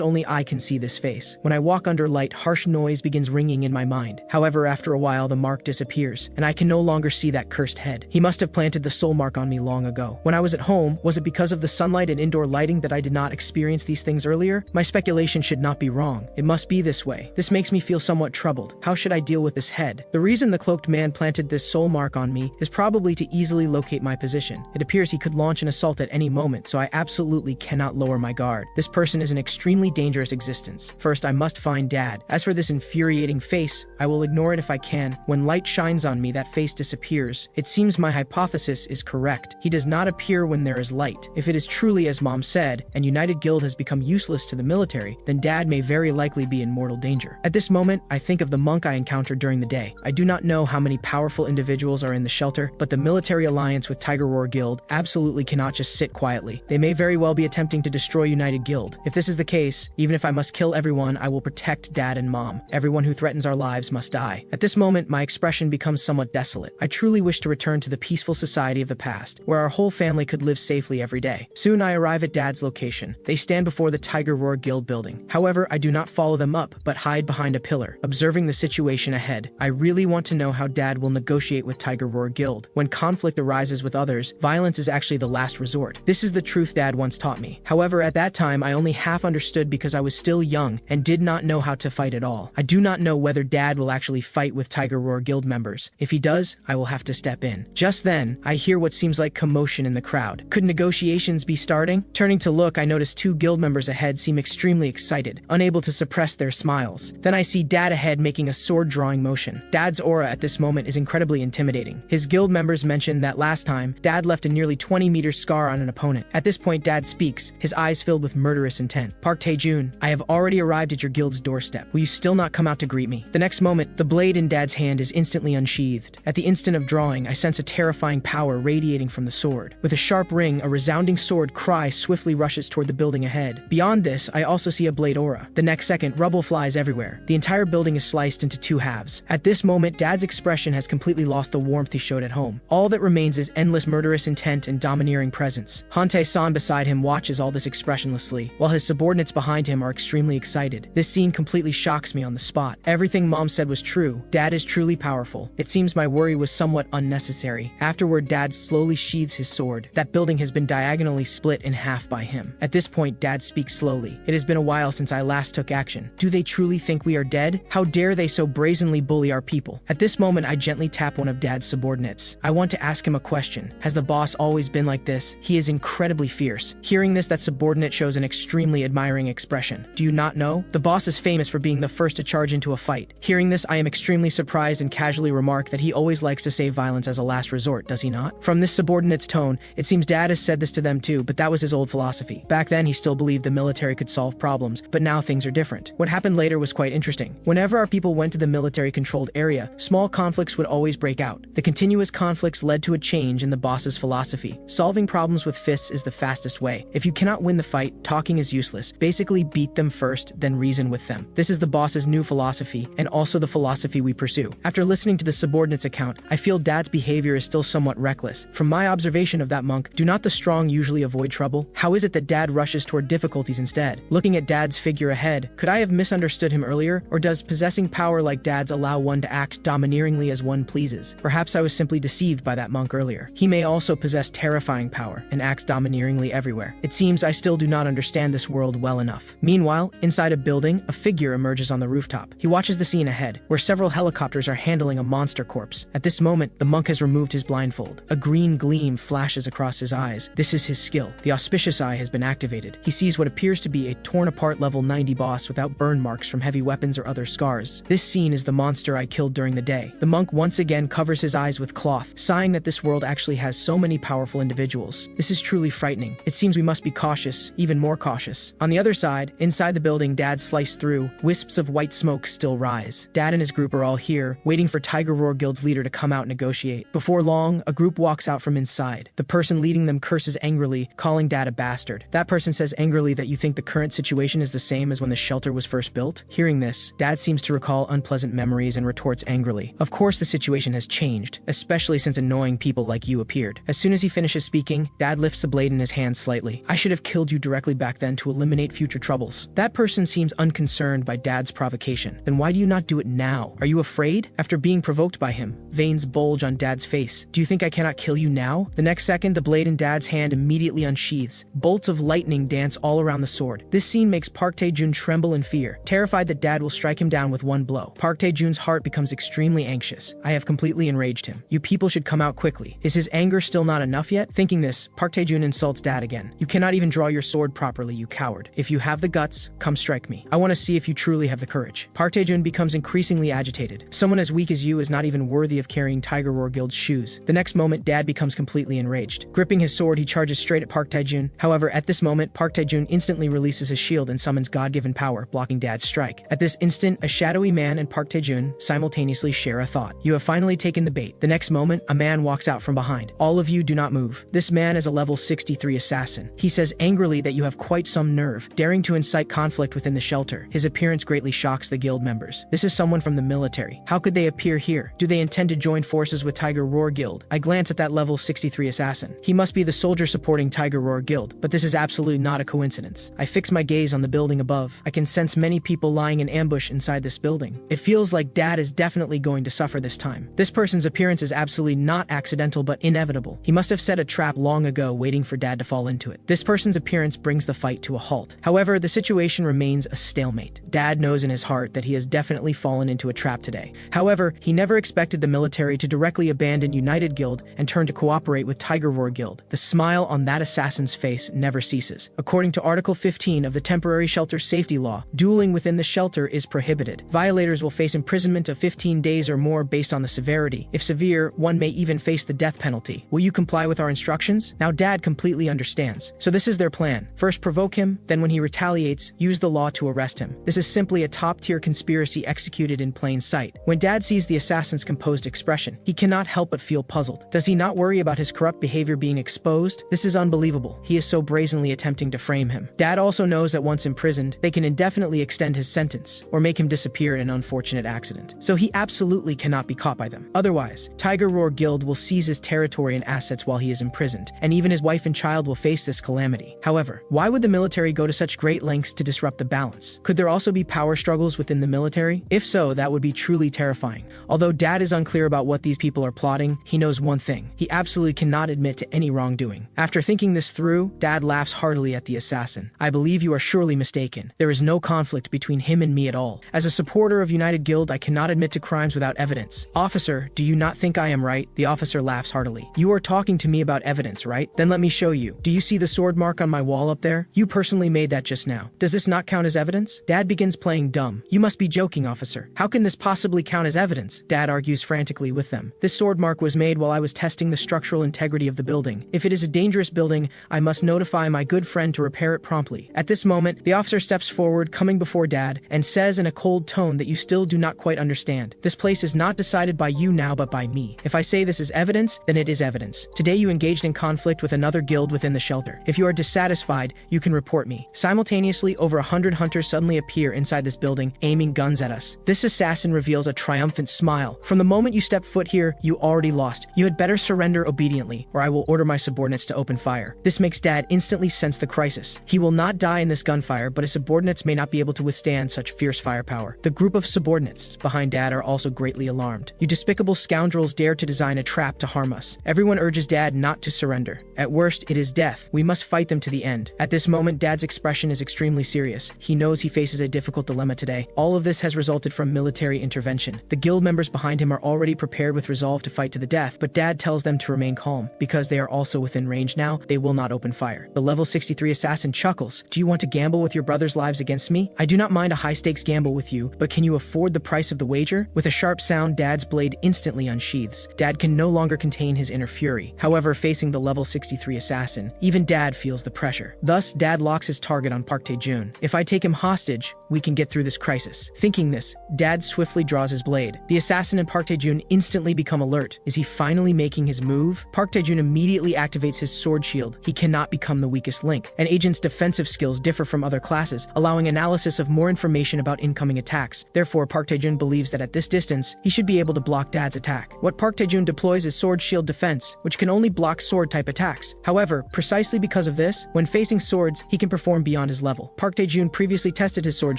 only I can see this face. When I walk under light, harsh noise begins ringing in my mind. However, after a while, the mark disappears, and I can no longer see that cursed head. He must have planted the soul mark on me long ago. When I was at home, was it because of the sunlight and indoor lighting that I did not experience these things earlier? My speculation should not be wrong. It must be this way. This makes me feel somewhat troubled. How should I deal with this head? The reason the cloaked man planted this soul mark on me is probably to easily locate my position. It appears he could launch an assault at any moment, so I absolutely cannot lower my guard. This person is an extremely dangerous existence. First, I must find Dad. As for this infuriating face, I will ignore it if I can. When light shines on me, that face disappears. It seems my hypothesis is correct. He does not appear when there is light. If it is truly as Mom said, and United Guild has become useless to the military, then Dad may very likely be in mortal danger. At this moment, I think of the monk I encountered during the day. I do not know how many powerful individuals are in the shelter, but the military alliance with Tiger Roar Guild absolutely cannot just sit quietly. They may very well be attempting to destroy United Guild. If this is the case, even if I must kill everyone, I will protect Dad and Mom. Everyone who threatens our lives must die. At this moment, my expression becomes somewhat desolate. I truly wish to return to the peaceful society of the past, where our whole family could live safely every day. Soon I arrive at Dad's location. They stand before the Tiger Roar Guild building. However, I do not follow them up, but hide behind a pillar, observing the situation ahead. I really want to know how Dad will negotiate with Tiger Roar Guild. When conflict arises with others, violence is actually the last resort. This is the truth Dad once taught me. However, at that time, I only half understood because I was still young and did not know how to fight at all. I do not know whether Dad will actually fight with Tiger Roar Guild members. If he does, I will have to step in. Just then, I hear what seems like commotion in the crowd. Could negotiations be starting? Turning to look, I notice 2 guild members ahead seem extremely excited, unable to suppress their smiles. Then I see Dad ahead making a sword-drawing motion. Dad's aura at this moment is incredibly intimidating. His guild members mentioned that last time, Dad left a nearly 20-meter scar on an opponent. At this point, Dad speaks, his eyes filled with murderous intent. Park Tae-jun, I have already arrived at your guild's doorstep. Will you still not come out to greet me? The next moment, the blade in Dad's hand is instantly unsheathed. At the instant of drawing, I sense a terrifying power radiating from the sword. With a sharp ring, a resounding sword cry swiftly rushes toward the building ahead. Beyond this, I also see a blade aura. The next second, rubble flies everywhere. The entire building is sliced into 2 halves. At this moment, Dad's expression has completely lost the warmth he showed at home. All that remains is endless murderous intent and domineering presence. Hante-san beside him watches all this expressionlessly, while his subordinates behind him are extremely excited. This scene completely shocks me on the spot. Everything Mom said was true. Dad is truly powerful. It seems my worry was somewhat unnecessary. Afterward, Dad slowly sheathes his sword. That building has been diagonally split in half by him. At this point, Dad speaks slowly. It has been a while since I last took action. Do they truly think we are dead? How dare they so brazenly bully our people? At this moment, I gently tap one of Dad's subordinates. I want to ask him a question. Has the boss always been like this? He is incredibly fierce. Hearing this, that subordinate shows an extremely admiring expression. Do you not know? The boss is famous for being the first to charge into a fight. Hearing this, I am extremely surprised and casually remark that he always likes to save violence as a last resort, does he not? From this subordinate's tone, it seems Dad has said this to them too, but that was his old philosophy. Back then, he still believed the military could solve problems, but now things are different. What happened later was quite interesting. Whenever our people went to the military-controlled area, small conflicts would always break out. The continuous conflicts led to a change in the boss's philosophy. Solving problems with fists is the fastest way. If you cannot win the fight, talking is useless. Basically, beat them first, then reason with them. This is the boss's new philosophy, and also the philosophy we pursue. After listening to the subordinate's account, I feel Dad's behavior is still somewhat reckless. From my observation of that monk, do not the strong usually avoid trouble? How is it that Dad rushes toward difficulties instead? Looking at Dad's figure ahead, could I have misunderstood him earlier? Or does possessing power like Dad's allow one to act domineeringly as one pleases? Perhaps I was simply deceived by that monk earlier. He may also possess terrifying power and acts domineeringly everywhere. It seems I still do not understand this world well enough. Meanwhile, inside a building, a figure emerges on the rooftop. He watches the scene ahead, where several helicopters are handling a monster corpse. At this moment, the monk has removed his blindfold. A green gleam flashes across his eyes. This is his skill. The auspicious eye has been activated. He sees what appears to be a torn-apart level 90 boss without burn marks from heavy weapons or other scars. This scene is the monster I killed during the day. The monk once again covers his eyes with cloth, sighing that this world actually has so many powerful individuals. This is truly frightening. It seems we must be cautious, even more cautious. On the other side, inside the building Dad sliced through, wisps of white smoke still rise. Dad and his group are all here, waiting for Tiger Roar Guild's leader to come out and negotiate. Before long, a group walks out from inside. The person leading them curses angrily, calling Dad a bastard. That person says angrily that you think the current situation is the same as when the shelter was first built. Hearing this, Dad seems to recall unpleasant memories and retorts angrily. Of course the situation has changed, especially since annoying people like you appeared. As soon as he finishes speaking, Dad lifts the blade in his hand slightly. I should have killed you directly back then to eliminate future troubles. That person seems unconcerned by Dad's provocation. Then why do you not do it now? Are you afraid? After being provoked by him, veins bulge on Dad's face. Do you think I cannot kill you now? The next second, the blade in Dad's hand immediately unsheathes. Bolts of lightning dance all around the sword. This scene makes Park Tae-jun tremble in fear, terrified that Dad will strike him down with one blow. Park Tae-jun's heart becomes extremely anxious. I have completely enraged him. You people should come out quickly. Is his anger still not enough yet? Thinking this, Park Tae-jun insults Dad again. You cannot even draw your sword properly, you coward. If you have the guts, come strike me. I want to see if you truly have the courage. Park Tae-jun becomes increasingly agitated. Someone as weak as you is not even worthy of carrying Tiger Roar Guild's shoes. The next moment, Dad becomes completely enraged. Gripping his sword, he charges straight at Park Tae-jun. However, at this moment, Park Tae-jun instantly releases his shield and summons God-given power, blocking Dad's strike. At this instant, a shadowy man and Park Tae-jun simultaneously share a thought. You have finally taken the bait. The next moment, a man walks out from behind. All of you do not move. This man is a level 63 assassin. He says angrily that you have quite some nerve, daring to incite conflict within the shelter. His appearance greatly shocks the guild members. This is someone from the military. How could they appear here? Do they intend to join forces with Tiger Roar Guild? I glance at that level 63 assassin. He must be the soldier supporting Tiger Roar Guild, but this is absolutely not a coincidence. I fix my gaze on the building above. I can sense many people lying in ambush inside this building. It feels like Dad is definitely going to suffer this time. This person's appearance is absolutely not accidental but inevitable. He must have set a trap long ago waiting for Dad to fall into it. This person's appearance brings the fight to a halt. However, the situation remains a stalemate. Dad knows in his heart that he has definitely fallen into a trap today. However, he never expected the military to directly abandon United Guild and turn to cooperate with Tiger Roar Guild. The smile on that assassin's face never ceases. According to Article 15 of the Temporary Shelter Safety Law, dueling within the shelter is prohibited. Violators will face imprisonment of 15 days or more based on the severity. If severe, one may even face the death penalty. Will you comply with our instructions? Now Dad completely understands. So this is their plan. First provoke him, then when he retaliates, use the law to arrest him. This is simply a top-tier conspiracy executed in plain sight. When Dad sees the assassin's composed expression, he cannot help but feel puzzled. Does he not worry about his corrupt behavior being exposed? This is unbelievable. He is so brazenly attempting to frame him. Dad also knows that once imprisoned, they can indefinitely extend his sentence or make him disappear in an unfortunate accident. So he absolutely cannot be caught by them. Otherwise, Tiger Roar Guild will seize his territory and assets while he is imprisoned, and even his wife and child will face this calamity. However, why would the military go to such great lengths to disrupt the balance? Could there also be power struggles within the military? If so, that would be truly terrifying. Although Dad is unclear about what these people are plotting, he knows one thing. He absolutely cannot admit to any wrongdoing. After thinking this through, Dad laughs heartily at the assassin. I believe you are surely mistaken. There is no conflict between him and me at all. As a supporter of United Guild, I cannot admit to crimes without evidence. Officer, do you not think I am right? The officer laughs heartily. You are talking to me about evidence, right? Then let me show you. Do you see the sword mark on my wall up there? You personally made that just now. Does this not count as evidence? Dad begins playing dumb. You must be joking, officer. How can this possibly count as evidence? Dad argues frantically with them. This sword mark was made while I was testing the structural integrity of the building. If it is a dangerous building, I must notify my good friend to repair it promptly. At this moment, the officer steps forward, coming before Dad, and says in a cold tone that you still do not quite understand. This place is not decided by you now, but by me. If I say this is evidence, then it is evidence. Today you engaged in conflict with another guild within the shelter. If you are dissatisfied, you can report me. Simultaneously, over 100 hunters suddenly appear inside this building, aiming guns at us. This assassin reveals a triumphant smile. From the moment you step foot here, you already lost. You had better surrender obediently, or I will order my subordinates to open fire. This makes Dad instantly sense the crisis. He will not die in this gunfire, but his subordinates may not be able to withstand such fierce firepower. The group of subordinates behind Dad are also greatly alarmed. You despicable scoundrels dare to design a trap to harm us. Everyone urges Dad not to surrender. At worst, it is death. We must fight them to the end. At this moment, Dad's expression is extremely serious. He knows he faces a difficult dilemma today. All of this has resulted from military intervention. The guild members behind him are already prepared with resolve to fight to the death, but Dad tells them to remain calm. Because they are also within range now, they will not open fire. The level 63 assassin chuckles. Do you want to gamble with your brother's lives against me? I do not mind a high-stakes gamble with you, but can you afford the price of the wager? With a sharp sound, Dad's blade instantly unsheathes. Dad can no longer contain his inner fury. However, facing the level 63 assassin, even Dad feels the pressure. Thus, Dad locks his target on Park Tae-jun. If I take him hostage, we can get through this crisis. Thinking this, Dad swiftly draws his blade. The assassin and Park Tae-jun instantly become alert. Is he finally making his move? Park Tae-jun immediately activates his sword shield. He cannot become the weakest link. An agent's defensive skills differ from other classes, allowing analysis of more information about incoming attacks. Therefore, Park Tae-jun believes that at this distance, he should be able to block Dad's attack. What Park Tae-jun deploys is sword shield defense, which can only block sword-type attacks. However, precisely because of this, when facing swords, he can perform beyond his level. Park Tae-jun previously tested his sword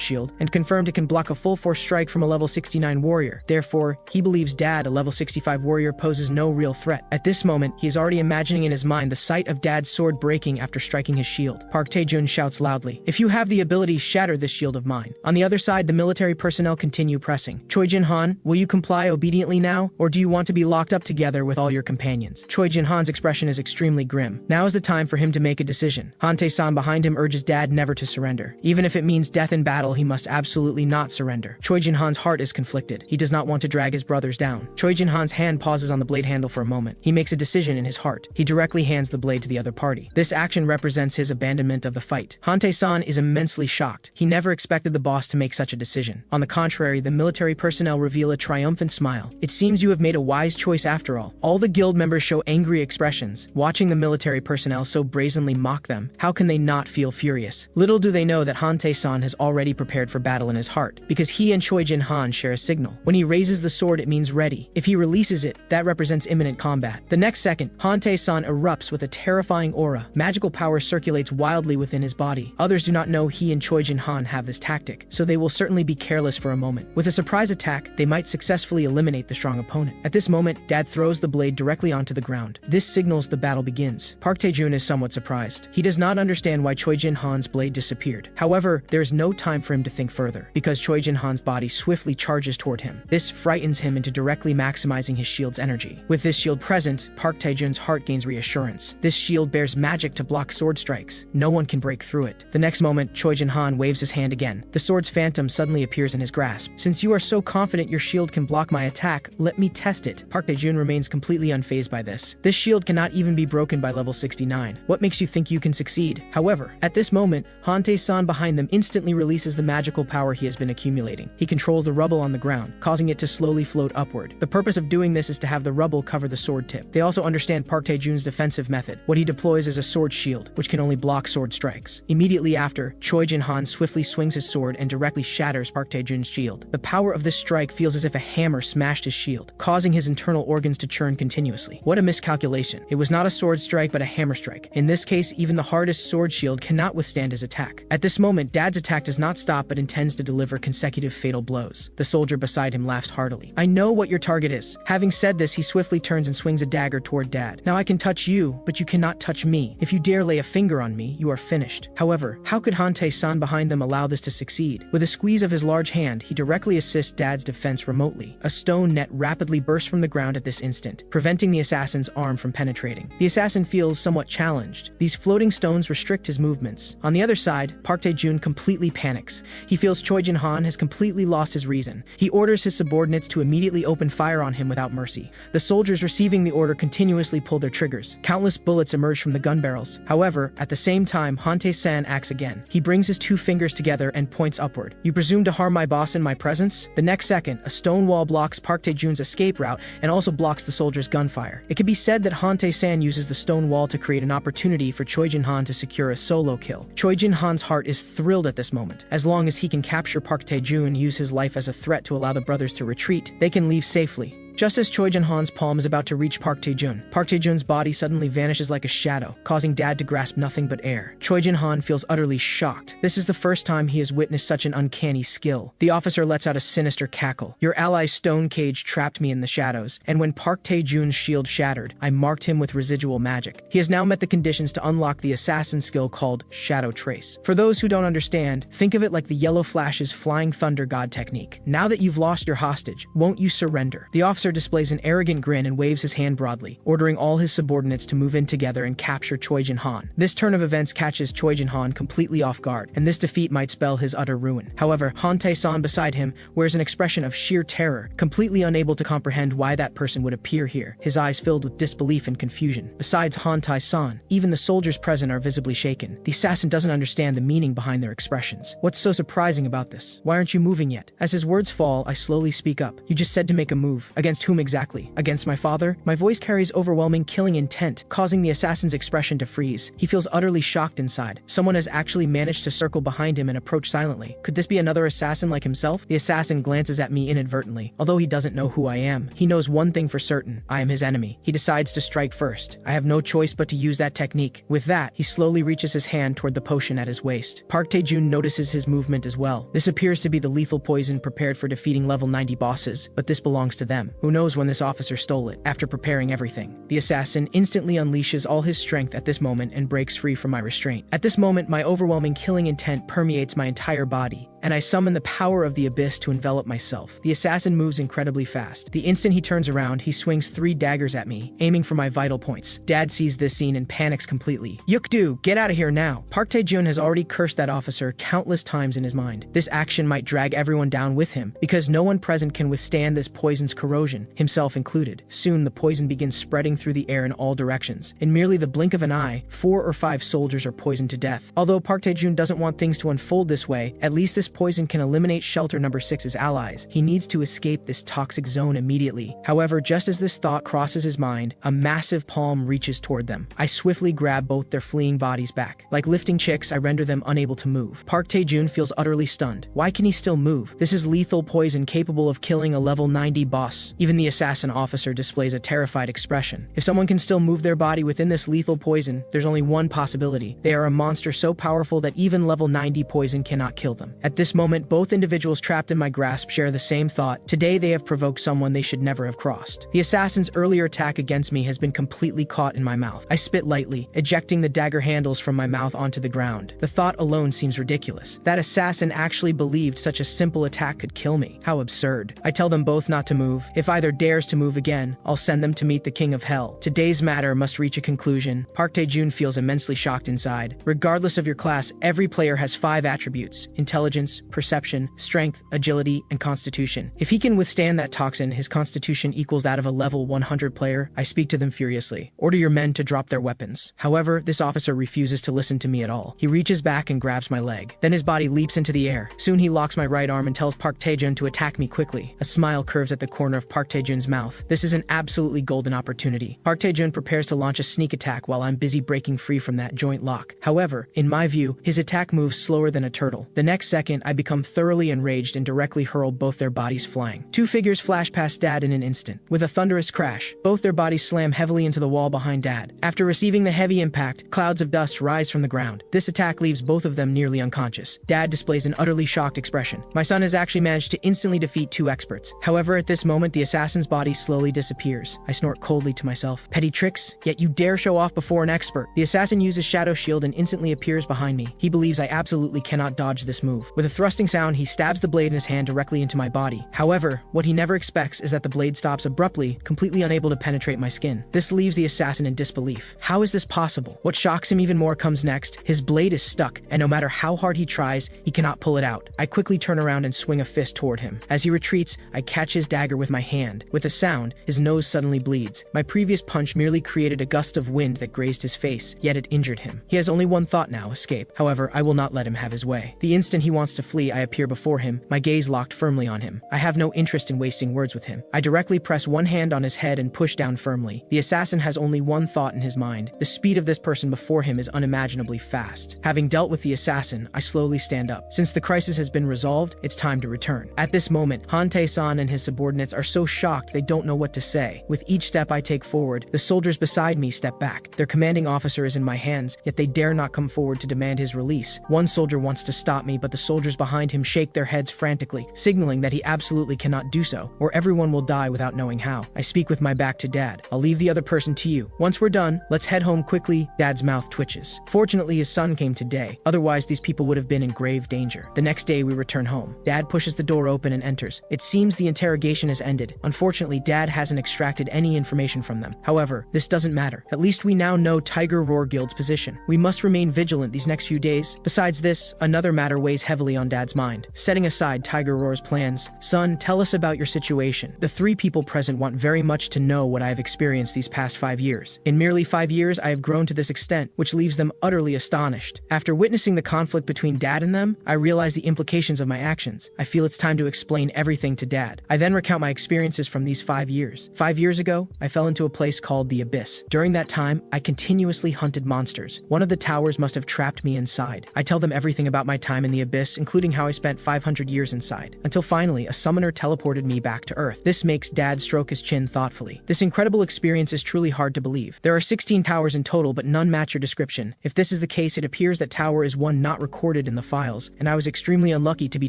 shield and confirmed it can block a full-force strike from a level 69 warrior. Therefore, he believes Dad, a level 65 warrior, poses no real threat. At this moment, he is already imagining in his mind the sight of Dad's sword breaking after striking his shield. Park Tae-jun shouts loudly, "If you have the ability, shatter this shield of mine." On the other side, the military personnel continue pressing. Choi Jin-han, will you comply obediently now, or do you want to be locked up together with all your companions? Choi Jin-han's expression is extremely grim. Now is the time for him to make a decision. Han Tae-san behind him urges Dad never to surrender. Even if it means death in battle, he must absolutely not surrender. Choi Jin-han's heart is conflicted. He does not want to drag his brothers down. Choi Jin-han's hand pauses on the blade handle for a moment. He makes a decision in his heart. He directly hands the blade to the other party. This action represents his abandonment of the fight. Han Tae-san is immensely shocked. He never expected the boss to make such a decision. On the contrary, the military personnel reveal a triumphant smile. It seems you have made a wise choice after all. All the guild members show angry expressions. Watching the military personnel so brazenly mock them, how can they not feel furious? Little do they know that Han Tae-san has already prepared for battle in his heart, because he and Choi Jin-han share a signal. When he raises the sword, it means ready. If he releases it, that represents imminent combat. The next second, Han Tae-san erupts with a terrifying aura. Magical power circulates wildly within his body. Others do not know he and Choi Jin-han have this tactic, so they will certainly be careless for a moment. With a surprise attack, they might successfully eliminate the strong opponent. At this moment, Dad throws the blade directly onto the ground. This signals the battle begins. Park Tae-jun is somewhat surprised. He does not understand why Choi Jin-han's blade disappeared. However, there is no time for him to think further, because Choi Jin-han's body swiftly charges toward him. This frightens him into directly maximizing his shield's energy. With this shield present, Park Tae-jun's heart gains reassurance. This shield bears magic to block sword strikes. No one can break through it. The next moment, Choi Jin-han waves his hand again. The sword's phantom suddenly appears in his grasp. Since you are so confident your shield can block my attack, let me test it. Park Tae-jun remains completely unfazed by this. This shield cannot even be broken by level 69. What makes you think you can succeed? However, at this moment, Han Tae-san behind them instantly releases the magical power he has been accumulating. He controls the rubble on the ground, causing it to slowly float upward. The purpose of doing this is to have the rubble cover the sword tip. They also understand Park Tae-jun's defensive method. What he deploys is a sword shield, which can only block sword strikes. Immediately after, Choi Jin-han swiftly swings his sword and directly shatters Park Tae-jun's shield. The power of this strike feels as if a hammer smashed his shield, causing his internal organs to churn continuously. What a miscalculation. It was not a sword strike, but a hammer strike. In this case, even the hardest sword shield cannot withstand his attack. At this moment, Dad's attack does not stop but intends to deliver consecutive fatal blows. The soldier beside him laughs heartily. I know what your target is. Having said this, he swiftly turns and swings a dagger toward Dad. Now I can touch you, but you cannot touch me. If you dare lay a finger on me, you are finished. However, how could Han Tae-san behind them allow this to succeed? With a squeeze of his large hand, he directly assists Dad's defense remotely. A stone net rapidly bursts from the ground at this instant, preventing the assassin's arm from penetrating. The assassin feels somewhat challenged. These floating stones restrict his movements. On the other side, Park Tae-jun completely panics. He feels Choi Jin-han has completely lost his reason. He orders his subordinates to immediately open fire on him without mercy. The soldiers receiving the order continuously pull their triggers. Countless bullets emerge from the gun barrels. However, at the same time, Han Tae-san acts again. He brings his two fingers together and points upward. You presume to harm my boss in my presence? The next second, a stone wall blocks Park Tae-jun's escape route and also blocks the soldiers' gunfire. It can be said that Han Tae-san uses the stone wall to create an opportunity for Choi Jin-han to secure a solo kill. Choi Jin-han's heart is thrilled at this moment. As long as he can capture Park Tae-jun and use his life as a threat to allow the brothers to retreat, they can leave safely. Just as Choi Jin-han's palm is about to reach Park Tae-jun, Park Tae-jun's body suddenly vanishes like a shadow, causing Dad to grasp nothing but air. Choi Jin-han feels utterly shocked. This is the first time he has witnessed such an uncanny skill. The officer lets out a sinister cackle. Your ally's stone cage trapped me in the shadows, and when Park Tae-jun's shield shattered, I marked him with residual magic. He has now met the conditions to unlock the assassin skill called Shadow Trace. For those who don't understand, think of it like the Yellow Flash's Flying Thunder God technique. Now that you've lost your hostage, won't you surrender? The officer displays an arrogant grin and waves his hand broadly, ordering all his subordinates to move in together and capture Choi Jin-han. This turn of events catches Choi Jin-han completely off guard, and this defeat might spell his utter ruin. However, Han Tae-san beside him wears an expression of sheer terror, completely unable to comprehend why that person would appear here, his eyes filled with disbelief and confusion. Besides Han Tae-san, even the soldiers present are visibly shaken. The assassin doesn't understand the meaning behind their expressions. What's so surprising about this? Why aren't you moving yet? As his words fall, I slowly speak up. You just said to make a move. Against whom exactly? Against my father? My voice carries overwhelming killing intent, causing the assassin's expression to freeze. He feels utterly shocked inside. Someone has actually managed to circle behind him and approach silently. Could this be another assassin like himself? The assassin glances at me inadvertently. Although he doesn't know who I am, he knows one thing for certain. I am his enemy. He decides to strike first. I have no choice but to use that technique. With that, he slowly reaches his hand toward the potion at his waist. Park Tae-jun notices his movement as well. This appears to be the lethal poison prepared for defeating level 90 bosses, but this belongs to them. Who knows when this officer stole it? After preparing everything, the assassin instantly unleashes all his strength at this moment and breaks free from my restraint. At this moment, my overwhelming killing intent permeates my entire body, and I summon the power of the abyss to envelop myself. The assassin moves incredibly fast. The instant he turns around, he swings 3 daggers at me, aiming for my vital points. Dad sees this scene and panics completely. Yukdu, get out of here now! Park Tae-jun has already cursed that officer countless times in his mind. This action might drag everyone down with him, because no one present can withstand this poison's corrosion, himself included. Soon, the poison begins spreading through the air in all directions. In merely the blink of an eye, 4 or 5 soldiers are poisoned to death. Although Park Tae-jun doesn't want things to unfold this way, at least this poison can eliminate Shelter Number 6's allies. He needs to escape this toxic zone immediately. However, just as this thought crosses his mind, a massive palm reaches toward them. I swiftly grab both their fleeing bodies back. Like lifting chicks, I render them unable to move. Park Tae-jun feels utterly stunned. Why can he still move? This is lethal poison capable of killing a level 90 boss. Even the assassin officer displays a terrified expression. If someone can still move their body within this lethal poison, there's only one possibility. They are a monster so powerful that even level 90 poison cannot kill them. At this moment, both individuals trapped in my grasp share the same thought. Today they have provoked someone they should never have crossed. The assassin's earlier attack against me has been completely caught in my mouth. I spit lightly, ejecting the dagger handles from my mouth onto the ground. The thought alone seems ridiculous. That assassin actually believed such a simple attack could kill me. How absurd. I tell them both not to move. If either dares to move again, I'll send them to meet the King of Hell. Today's matter must reach a conclusion. Park Tae-jun feels immensely shocked inside. Regardless of your class, every player has 5 attributes: intelligence, perception, strength, agility, and constitution. If he can withstand that toxin, his constitution equals that of a level 100 player. I speak to them furiously. Order your men to drop their weapons. However, this officer refuses to listen to me at all. He reaches back and grabs my leg. Then his body leaps into the air. Soon he locks my right arm and tells Park Tae-jun to attack me quickly. A smile curves at the corner of Park Tae-jun's mouth. This is an absolutely golden opportunity. Park Tae-jun prepares to launch a sneak attack while I'm busy breaking free from that joint lock. However, in my view, his attack moves slower than a turtle. The next second, I become thoroughly enraged and directly hurl both their bodies flying. 2 figures flash past Dad in an instant. With a thunderous crash, both their bodies slam heavily into the wall behind Dad. After receiving the heavy impact, clouds of dust rise from the ground. This attack leaves both of them nearly unconscious. Dad displays an utterly shocked expression. My son has actually managed to instantly defeat 2 experts. However, at this moment, the assassin's body slowly disappears. I snort coldly to myself. Petty tricks? Yet you dare show off before an expert. The assassin uses Shadow Shield and instantly appears behind me. He believes I absolutely cannot dodge this move. With a thrusting sound, he stabs the blade in his hand directly into my body. However, what he never expects is that the blade stops abruptly, completely unable to penetrate my skin. This leaves the assassin in disbelief. How is this possible? What shocks him even more comes next. His blade is stuck, and no matter how hard he tries, he cannot pull it out. I quickly turn around and swing a fist toward him. As he retreats, I catch his dagger with my hand. With a sound, his nose suddenly bleeds. My previous punch merely created a gust of wind that grazed his face, yet it injured him. He has only one thought now: escape. However, I will not let him have his way. The instant he wants wants to flee, I appear before him, my gaze locked firmly on him. I have no interest in wasting words with him. I directly press one hand on his head and push down firmly. The assassin has only one thought in his mind. The speed of this person before him is unimaginably fast. Having dealt with the assassin, I slowly stand up. Since the crisis has been resolved, it's time to return. At this moment, Hante-san and his subordinates are so shocked they don't know what to say. With each step I take forward, the soldiers beside me step back. Their commanding officer is in my hands, yet they dare not come forward to demand his release. One soldier wants to stop me, but the soldiers behind him shake their heads frantically, signaling that he absolutely cannot do so, or everyone will die without knowing how. I speak with my back to Dad. I'll leave the other person to you. Once we're done, let's head home quickly. Dad's mouth twitches. Fortunately, his son came today. Otherwise, these people would have been in grave danger. The next day, we return home. Dad pushes the door open and enters. It seems the interrogation has ended. Unfortunately, Dad hasn't extracted any information from them. However, this doesn't matter. At least we now know Tiger Roar Guild's position. We must remain vigilant these next few days. Besides this, another matter weighs heavily on Dad's mind. Setting aside Tiger Roar's plans, son, tell us about your situation. The three people present want very much to know what I have experienced these past 5 years. In merely 5 years, I have grown to this extent, which leaves them utterly astonished. After witnessing the conflict between Dad and them, I realize the implications of my actions. I feel it's time to explain everything to Dad. I then recount my experiences from these 5 years. 5 years ago, I fell into a place called the Abyss. During that time, I continuously hunted monsters. One of the towers must have trapped me inside. I tell them everything about my time in the Abyss, including how I spent 500 years inside, until finally a summoner teleported me back to Earth. This makes Dad stroke his chin thoughtfully. This incredible experience is truly hard to believe. There are 16 towers in total, but none match your description. If this is the case, it appears that tower is one not recorded in the files, and I was extremely unlucky to be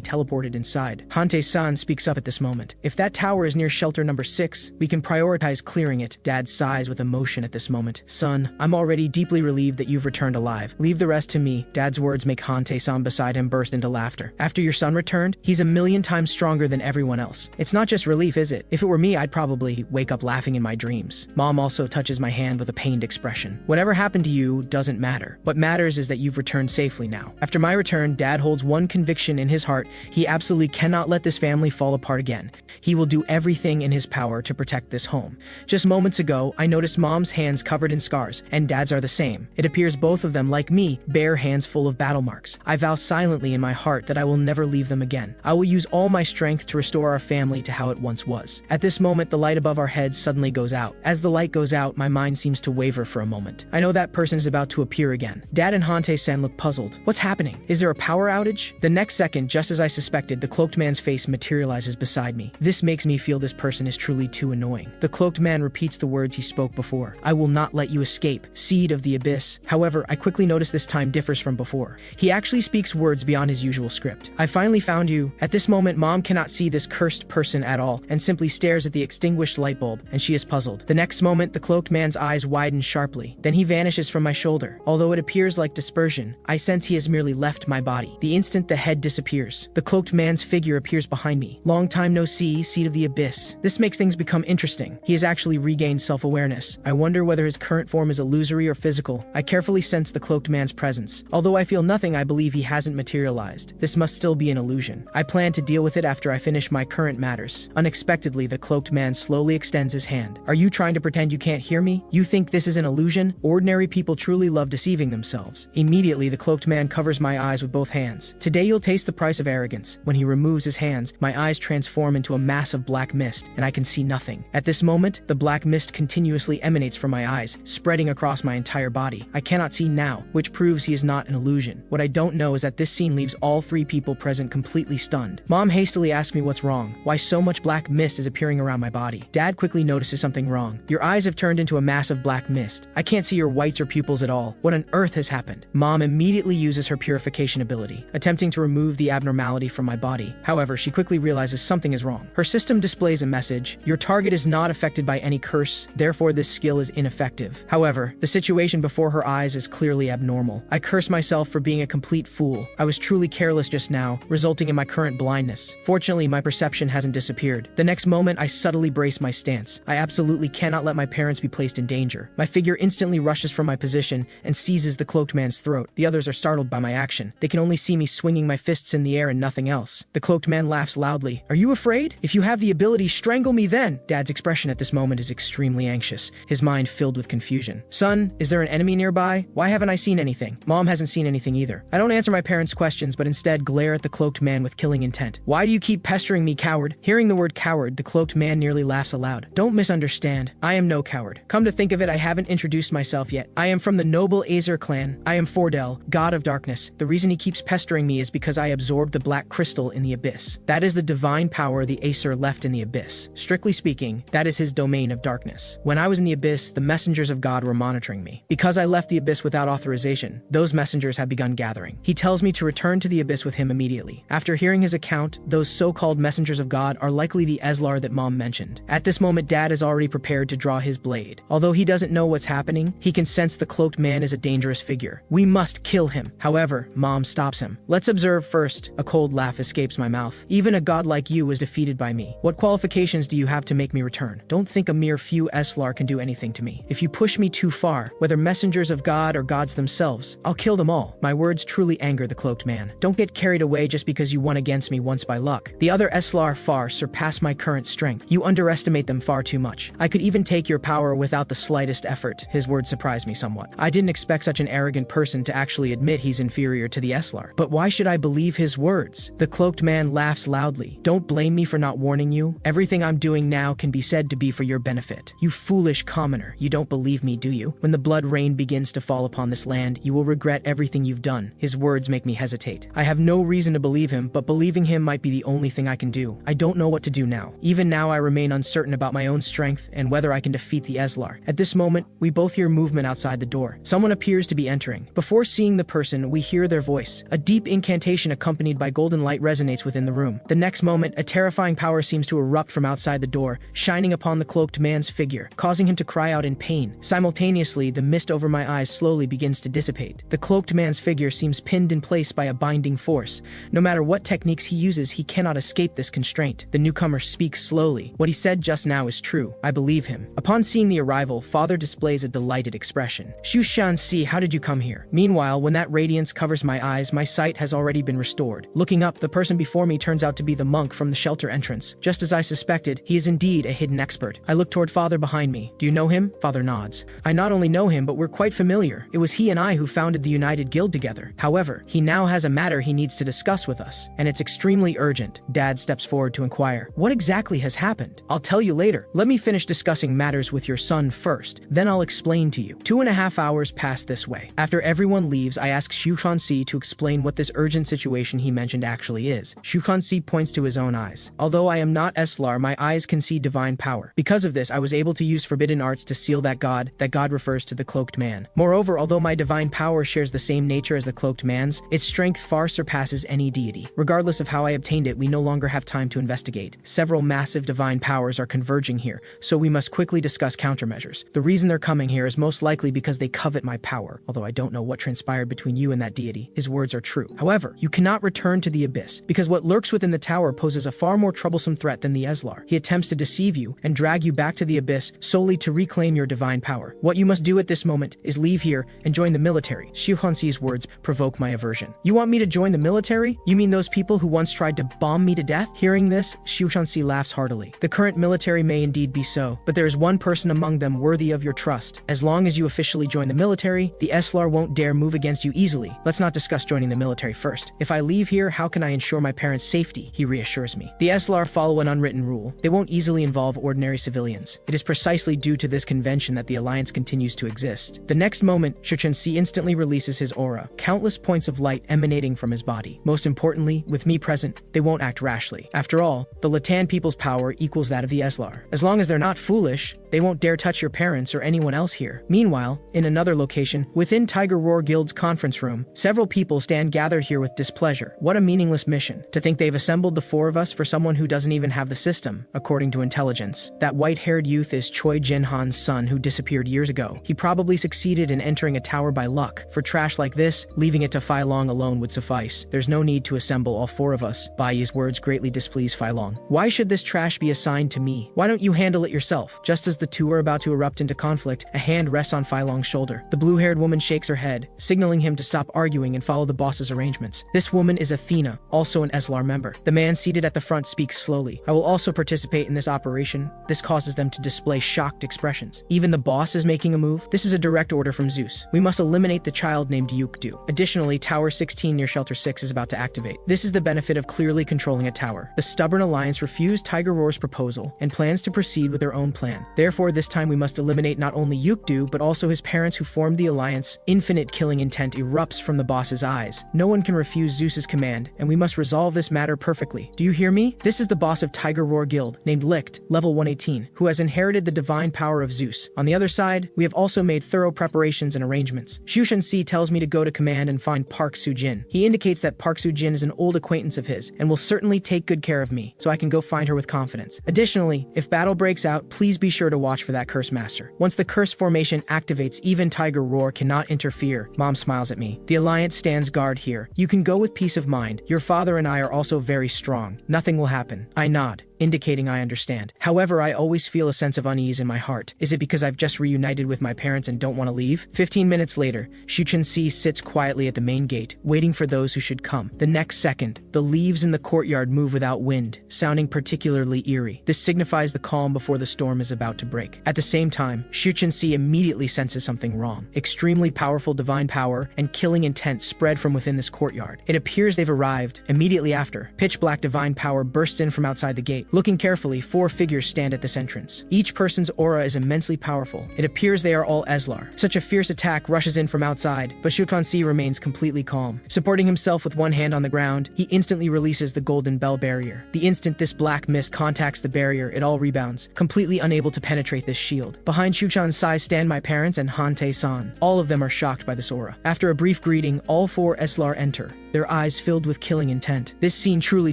teleported inside. Hante-san speaks up at this moment. If that tower is near shelter number 6, we can prioritize clearing it. Dad sighs with emotion at this moment. Son, I'm already deeply relieved that you've returned alive. Leave the rest to me. Dad's words make Hante-san beside him burst into laughter. After your son returned, he's a million times stronger than everyone else. It's not just relief, is it? If it were me, I'd probably wake up laughing in my dreams. Mom also touches my hand with a pained expression. Whatever happened to you doesn't matter. What matters is that you've returned safely now. After my return, Dad holds one conviction in his heart. He absolutely cannot let this family fall apart again. He will do everything in his power to protect this home. Just moments ago, I noticed Mom's hands covered in scars, and Dad's are the same. It appears both of them, like me, bear hands full of battle marks. I vow silently in my heart that I will never leave them again. I will use all my strength to restore our family to how it once was. At this moment, the light above our heads suddenly goes out. As the light goes out, my mind seems to waver for a moment. I know that person is about to appear again. Dad and Hante-san look puzzled. What's happening? Is there a power outage? The next second, just as I suspected, the cloaked man's face materializes beside me. This makes me feel this person is truly too annoying. The cloaked man repeats the words he spoke before. I will not let you escape, seed of the abyss. However, I quickly notice this time differs from before. He actually speaks words beyond his usual script. I finally found you. At this moment, Mom cannot see this cursed person at all and simply stares at the extinguished light bulb, and she is puzzled. The next moment, the cloaked man's eyes widen sharply. Then he vanishes from my shoulder. Although it appears like dispersion, I sense he has merely left my body. The instant the head disappears, the cloaked man's figure appears behind me. Long time no see, seed of the abyss. This makes things become interesting. He has actually regained self-awareness. I wonder whether his current form is illusory or physical. I carefully sense the cloaked man's presence. Although I feel nothing, I believe he hasn't materialized. This must still be an illusion. I plan to deal with it after I finish my current matters. Unexpectedly, the cloaked man slowly extends his hand. Are you trying to pretend you can't hear me? You think this is an illusion? Ordinary people truly love deceiving themselves. Immediately, the cloaked man covers my eyes with both hands. Today you'll taste the price of arrogance. When he removes his hands, my eyes transform into a mass of black mist, and I can see nothing. At this moment, the black mist continuously emanates from my eyes, spreading across my entire body. I cannot see now, which proves he is not an illusion. What I don't know is that this scene leaves all three people present completely stunned. Mom hastily asks me what's wrong, why so much black mist is appearing around my body. Dad quickly notices something wrong. Your eyes have turned into a mass of black mist. I can't see your whites or pupils at all. What on earth has happened? Mom immediately uses her purification ability, attempting to remove the abnormality from my body. However, she quickly realizes something is wrong. Her system displays a message. Your target is not affected by any curse, therefore this skill is ineffective. However, the situation before her eyes is clearly abnormal. I curse myself for being a complete fool. I was truly careless just now, resulting in my current blindness. Fortunately, my perception hasn't disappeared. The next moment, I subtly brace my stance. I absolutely cannot let my parents be placed in danger. My figure instantly rushes from my position and seizes the cloaked man's throat. The others are startled by my action. They can only see me swinging my fists in the air and nothing else. The cloaked man laughs loudly. Are you afraid? If you have the ability, strangle me then. Dad's expression at this moment is extremely anxious, his mind filled with confusion. Son, is there an enemy nearby? Why haven't I seen anything? Mom hasn't seen anything either. I don't answer my parents' questions, but instead glare at the cloaked man with killing intent. "Why do you keep pestering me, coward?" Hearing the word coward, the cloaked man nearly laughs aloud. "Don't misunderstand. I am no coward. Come to think of it, I haven't introduced myself yet. I am from the noble Azer clan. I am Fordel, god of darkness. The reason he keeps pestering me is because I absorbed the black crystal in the abyss. That is the divine power the Acer left in the abyss. Strictly speaking, that is his domain of darkness. When I was in the abyss, the messengers of God were monitoring me. Because I left the abyss without authorization, those messengers have begun gathering. He tells me to return to the abyss with him immediately. After hearing his account, those so-called messengers of God are likely the Eslar that Mom mentioned. At this moment, Dad is already prepared to draw his blade. Although he doesn't know what's happening, he can sense the cloaked man is a dangerous figure. We must kill him. However, Mom stops him. "Let's observe first." A cold laugh escapes my mouth. "Even a god like you was defeated by me. What qualifications do you have to make me return? Don't think a mere few Eslar can do anything to me. If you push me too far, whether messengers of God or gods themselves, I'll kill them all." My words truly anger the cloaked man. "Don't get carried away just because you won against me once by luck. The other Eslar far surpass my current strength. You underestimate them far too much. I could even take your power without the slightest effort." His words surprised me somewhat. I didn't expect such an arrogant person to actually admit he's inferior to the Eslar. But why should I believe his words? The cloaked man laughs loudly. "Don't blame me for not warning you. Everything I'm doing now can be said to be for your benefit. You foolish commoner, you don't believe me, do you? When the blood rain begins to fall upon this land, you will regret everything you've done." His words make me hesitate. I have no reason to believe him, but believing him might be the only thing I can do. I don't know what to do now. Even now I remain uncertain about my own strength and whether I can defeat the Eslar. At this moment, we both hear movement outside the door. Someone appears to be entering. Before seeing the person, we hear their voice. A deep incantation accompanied by golden light resonates within the room. The next moment, a terrifying power seems to erupt from outside the door, shining upon the cloaked man's figure, causing him to cry out in pain. Simultaneously, the mist over my eyes slowly begins to dissipate. The cloaked man's figure seems pinned in place by a binding force. No matter what techniques he uses, he cannot escape this constraint. The newcomer speaks slowly. What he said just now is true. I believe him. Upon seeing the arrival, Father displays a delighted expression. "Xu Shanxi, how did you come here?" Meanwhile, when that radiance covers my eyes, my sight has already been restored. Looking up, the person before me turns out to be the monk from the shelter entrance. Just as I suspected, he is indeed a hidden expert. I look toward Father behind me. "Do you know him?" Father nods. "I not only know him, but we're quite familiar. It was he and I who founded the United Guild together. However, he now has a matter he needs to discuss with us, and it's extremely urgent." Dad steps forward to inquire. "What exactly has happened?" "I'll tell you later. Let me finish discussing matters with your son first, then I'll explain to you." 2.5 hours pass this way. After everyone leaves, I ask Xu Hansi to explain what this urgent situation he mentioned actually is. Xu Hansi points to his own eyes. "Although I am not Eslar, my eyes can see divine power. Because of this, I was able to use forbidden arts to seal that god." That god refers to the cloaked man. "Moreover, although my divine power shares the same nature as the cloaked man's, its strength far surpasses any deity. Regardless of how I obtained it, we no longer have time to investigate. Several massive divine powers are converging here, so we must quickly discuss countermeasures. The reason they're coming here is most likely because they covet my power, although I don't know what transpired between you and that deity. His words are true. However, you cannot return to the abyss, because what lurks within the tower poses a far more troublesome threat than the Eslar. He attempts to deceive you and drag you back to the abyss solely to reclaim your divine power. What you must do at this moment is leave here and join the military." Xu Hansi's words provoke my aversion. "You want me to join the military? You mean those people who once tried to bomb me to death?" Hearing this, Xu Hansi laughs heartily. "The current military may indeed be so, but there is one person among them worthy of your trust. As long as you officially join the military, the Eslar won't dare move against you easily. Let's not discuss joining the military first. If I leave here, how can I ensure my parents' safety?" He reassures me. "The Eslar follow an unwritten rule. They won't easily involve ordinary civilians. It is precisely due to this convention that the alliance continues to exist." The next moment, Xu Hansi instantly releases his aura, countless points of light emanating from his body. Most importantly, with me present, they won't act rashly. After all, the Latan people's power equals that of the Eslar. As long as they're not foolish, they won't dare touch your parents or anyone else here. Meanwhile, in another location, within Tiger Roar Guild's conference room, several people stand gathered here with displeasure. What a meaningless mission. To think they've assembled the four of us for someone who doesn't even have the system, according to intelligence. That white-haired youth is Choi Jinhan's son who disappeared years ago. He probably succeeded in entering a tower by luck. For trash like this, leaving it to Fai Long alone would suffice. There's no need to assemble all four of us. Bai Yi's words greatly displease Fai Long. "Why should this trash be assigned to me? Why don't you handle it yourself?" Just as as the two are about to erupt into conflict, a hand rests on Fei Long's shoulder. The blue-haired woman shakes her head, signaling him to stop arguing and follow the boss's arrangements. This woman is Athena, also an Eslar member. The man seated at the front speaks slowly. I will also participate in this operation. This causes them to display shocked expressions. Even the boss is making a move. This is a direct order from Zeus. We must eliminate the child named Yukdu. Additionally, Tower 16 near Shelter 6 is about to activate. This is the benefit of clearly controlling a tower. The stubborn alliance refused Tiger Roar's proposal and plans to proceed with their own plan. Therefore, this time we must eliminate not only Yukdu, but also his parents who formed the alliance. Infinite killing intent erupts from the boss's eyes. No one can refuse Zeus's command, and we must resolve this matter perfectly. Do you hear me? This is the boss of Tiger Roar Guild, named Licht, level 118, who has inherited the divine power of Zeus. On the other side, we have also made thorough preparations and arrangements. Xiushensi tells me to go to command and find Park Soo-jin. He indicates that Park Soo-jin is an old acquaintance of his and will certainly take good care of me, so I can go find her with confidence. Additionally, if battle breaks out, please be sure to watch for that curse master. Once the curse formation activates, even Tiger Roar cannot interfere. Mom smiles at me. The alliance stands guard here. You can go with peace of mind. Your father and I are also very strong. Nothing will happen. I nod, indicating I understand. However, I always feel a sense of unease in my heart. Is it because I've just reunited with my parents and don't want to leave? 15 minutes later, Xiushensi sits quietly at the main gate, waiting for those who should come. The next second, the leaves in the courtyard move without wind, sounding particularly eerie. This signifies the calm before the storm is about to break. At the same time, Xiushensi immediately senses something wrong. Extremely powerful divine power and killing intent spread from within this courtyard. It appears they've arrived. Immediately after, pitch black divine power bursts in from outside the gate. Looking carefully, 4 figures stand at this entrance. Each person's aura is immensely powerful. It appears they are all Eslar. Such a fierce attack rushes in from outside, but Xiushensi remains completely calm. Supporting himself with one hand on the ground, he instantly releases the golden bell barrier. The instant this black mist contacts the barrier, it all rebounds, completely unable to penetrate this shield. Behind Xiushensi stand my parents and Han Tae-san. All of them are shocked by this aura. After a brief greeting, all 4 Eslar enter, their eyes filled with killing intent. This scene truly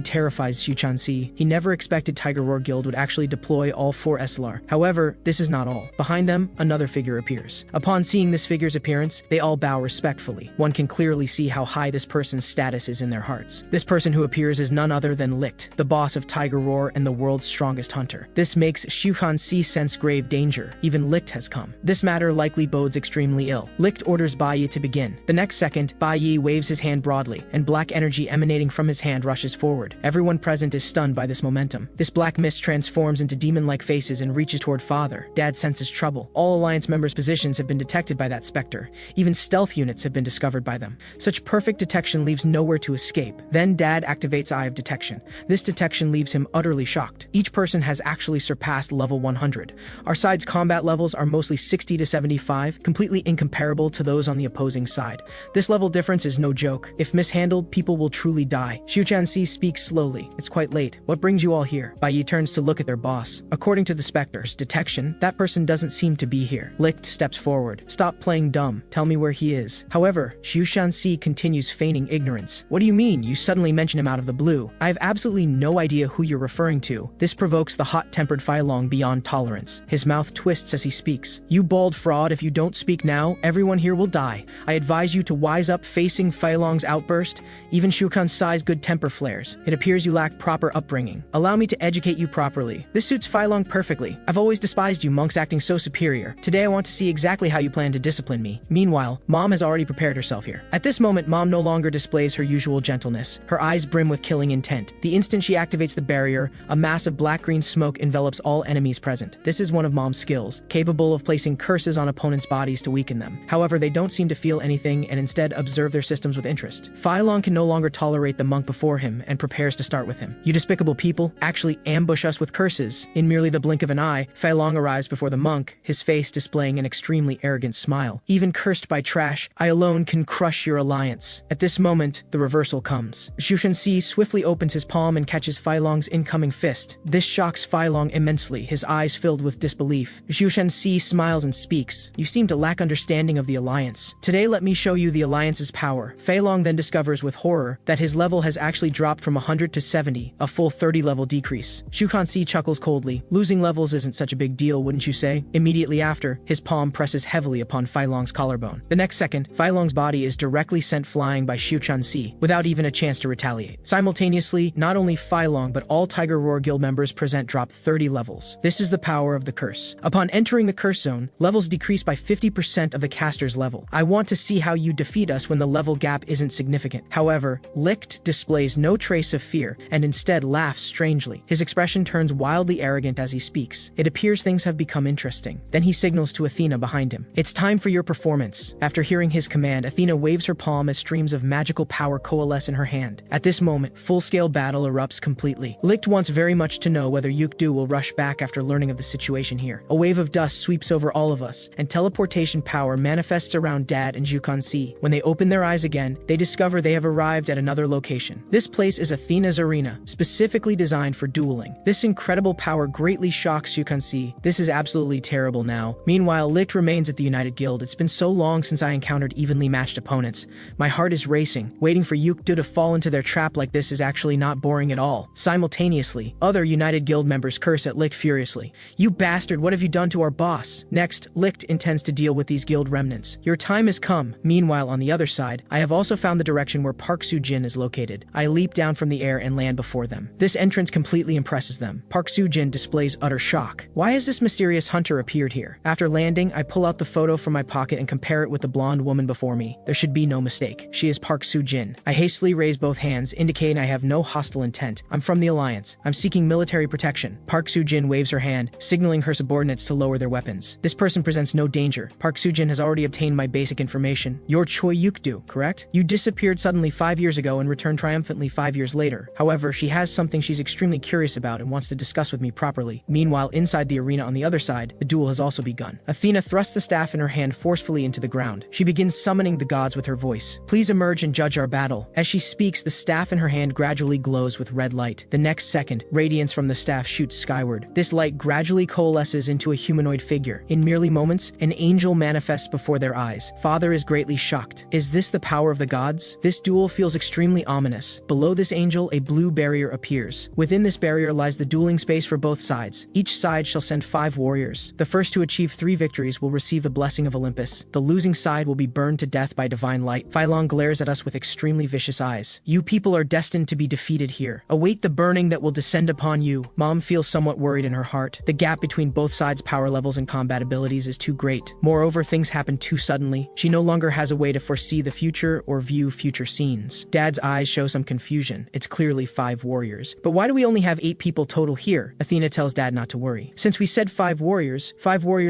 terrifies Xiushensi. He never expected Tiger Roar Guild would actually deploy all 4 Eslar. However, this is not all. Behind them, another figure appears. Upon seeing this figure's appearance, they all bow respectfully. One can clearly see how high this person's status is in their hearts. This person who appears is none other than Licht, the boss of Tiger Roar and the world's strongest hunter. This makes Xiushensi sense grave danger. Even Licht has come. This matter likely bodes extremely ill. Licht orders Bai Yi to begin. The next second, Bai Yi waves his hand broadly, and black energy emanating from his hand rushes forward. Everyone present is stunned by this momentum. This black mist transforms into demon-like faces and reaches toward father. Dad senses trouble. All Alliance members' positions have been detected by that specter. Even stealth units have been discovered by them. Such perfect detection leaves nowhere to escape. Then Dad activates Eye of Detection. This detection leaves him utterly shocked. Each person has actually surpassed level 100. Our side's combat levels are mostly 60 to 75, completely incomparable to those on the opposing side. This level difference is no joke. If mishandled, people will truly die. Xiushensi speaks slowly. It's quite late. What brings you all here? Bai Yi turns to look at their boss. According to the specter's detection, that person doesn't seem to be here. Licht steps forward. Stop playing dumb. Tell me where he is. However, Xiushensi continues feigning ignorance. What do you mean? You suddenly mention him out of the blue. I have absolutely no idea who you're referring to. This provokes the hot-tempered Fei Long beyond tolerance. His mouth twists as he speaks. You bald fraud, if you don't speak now, everyone here will die. I advise you to wise up facing Fei Long's outburst. Even Xiushensi's good temper flares. It appears you lack proper upbringing. Allow me to educate you properly. This suits Fei Long perfectly. I've always despised you monks acting so superior. Today I want to see exactly how you plan to discipline me. Meanwhile, Mom has already prepared herself here. At this moment, Mom no longer displays her usual gentleness. Her eyes brim with killing intent. The instant she activates the barrier, a mass of black-green smoke envelops all enemies present. This is one of Mom's skills, capable of placing curses on opponents' bodies to weaken them. However, they don't seem to feel anything and instead observe their systems with interest. Fei Long can no longer tolerate the monk before him and prepares to start with him. You despicable people actually ambush us with curses. In merely the blink of an eye, Fei Long arrives before the monk, his face displaying an extremely arrogant smile. Even cursed by trash, I alone can crush your alliance. At this moment, the reversal comes. Xiushensi swiftly opens his palm and catches Fei Long's incoming fist. This shocks Fei Long immensely, his eyes filled with disbelief. Xiushensi smiles and speaks. You seem to lack understanding of the alliance. Today let me show you the alliance's power. Fei Long then discovers discovers with horror that his level has actually dropped from 100 to 70, a full 30-level decrease. Xu Kansi chuckles coldly. Losing levels isn't such a big deal, wouldn't you say? Immediately after, his palm presses heavily upon Fai Long's collarbone. The next second, Fai Long's body is directly sent flying by Xu Kansi, without even a chance to retaliate. Simultaneously, not only Fai Long but all Tiger Roar Guild members present drop 30 levels. This is the power of the curse. Upon entering the curse zone, levels decrease by 50% of the caster's level. I want to see how you defeat us when the level gap isn't significant. However, Licht displays no trace of fear and instead laughs strangely. His expression turns wildly arrogant as he speaks. It appears things have become interesting. Then he signals to Athena behind him. It's time for your performance. After hearing his command, Athena waves her palm as streams of magical power coalesce in her hand. At this moment, full-scale battle erupts completely. Licht wants very much to know whether Yukdu will rush back after learning of the situation here. A wave of dust sweeps over all of us, and teleportation power manifests around Dad and Xu Kansi. When they open their eyes again, they discover they have arrived at another location. This place is Athena's arena, specifically designed for dueling. This incredible power greatly shocks Xu Kansi. This is absolutely terrible now. Meanwhile, Licht remains at the United Guild. It's been so long since I encountered evenly matched opponents. My heart is racing. Waiting for Yukdu to fall into their trap like this is actually not boring at all. Simultaneously, other United Guild members curse at Licht furiously. You bastard, what have you done to our boss? Next, Licht intends to deal with these guild remnants. Your time has come. Meanwhile, on the other side, I have also found the direction where Park Soo-jin is located. I leap down from the air and land before them. This entrance completely impresses them. Park Soo-jin displays utter shock. Why has this mysterious hunter appeared here? After landing, I pull out the photo from my pocket and compare it with the blonde woman before me. There should be no mistake. She is Park Soo-jin. I hastily raise both hands, indicating I have no hostile intent. I'm from the Alliance. I'm seeking military protection. Park Soo-jin waves her hand, signaling her subordinates to lower their weapons. This person presents no danger. Park Soo-jin has already obtained my basic information. You're Choi Yukdu, correct? You disappeared suddenly 5 years ago and returned triumphantly 5 years later. However, she has something she's extremely curious about and wants to discuss with me properly. Meanwhile, inside the arena on the other side, the duel has also begun. Athena thrusts the staff in her hand forcefully into the ground. She begins summoning the gods with her voice. Please emerge and judge our battle. As she speaks, the staff in her hand gradually glows with red light. The next second, radiance from the staff shoots skyward. This light gradually coalesces into a humanoid figure. In merely moments, an angel manifests before their eyes. Father is greatly shocked. Is this the power of the gods? This duel feels extremely ominous. Below this angel, a blue barrier appears. Within this barrier lies the dueling space for both sides. Each side shall send 5 warriors. The first to achieve 3 victories will receive the blessing of Olympus. The losing side will be burned to death by divine light. Fai Long glares at us with extremely vicious eyes. You people are destined to be defeated here. Await the burning that will descend upon you. Mom feels somewhat worried in her heart. The gap between both sides' power levels and combat abilities is too great. Moreover, things happen too suddenly. She no longer has a way to foresee the future or view future scenes. Dad's eyes show some confusion. It's clearly 5 warriors. But why do we only have 8 people total here? Athena tells Dad not to worry. Since we said 5 warriors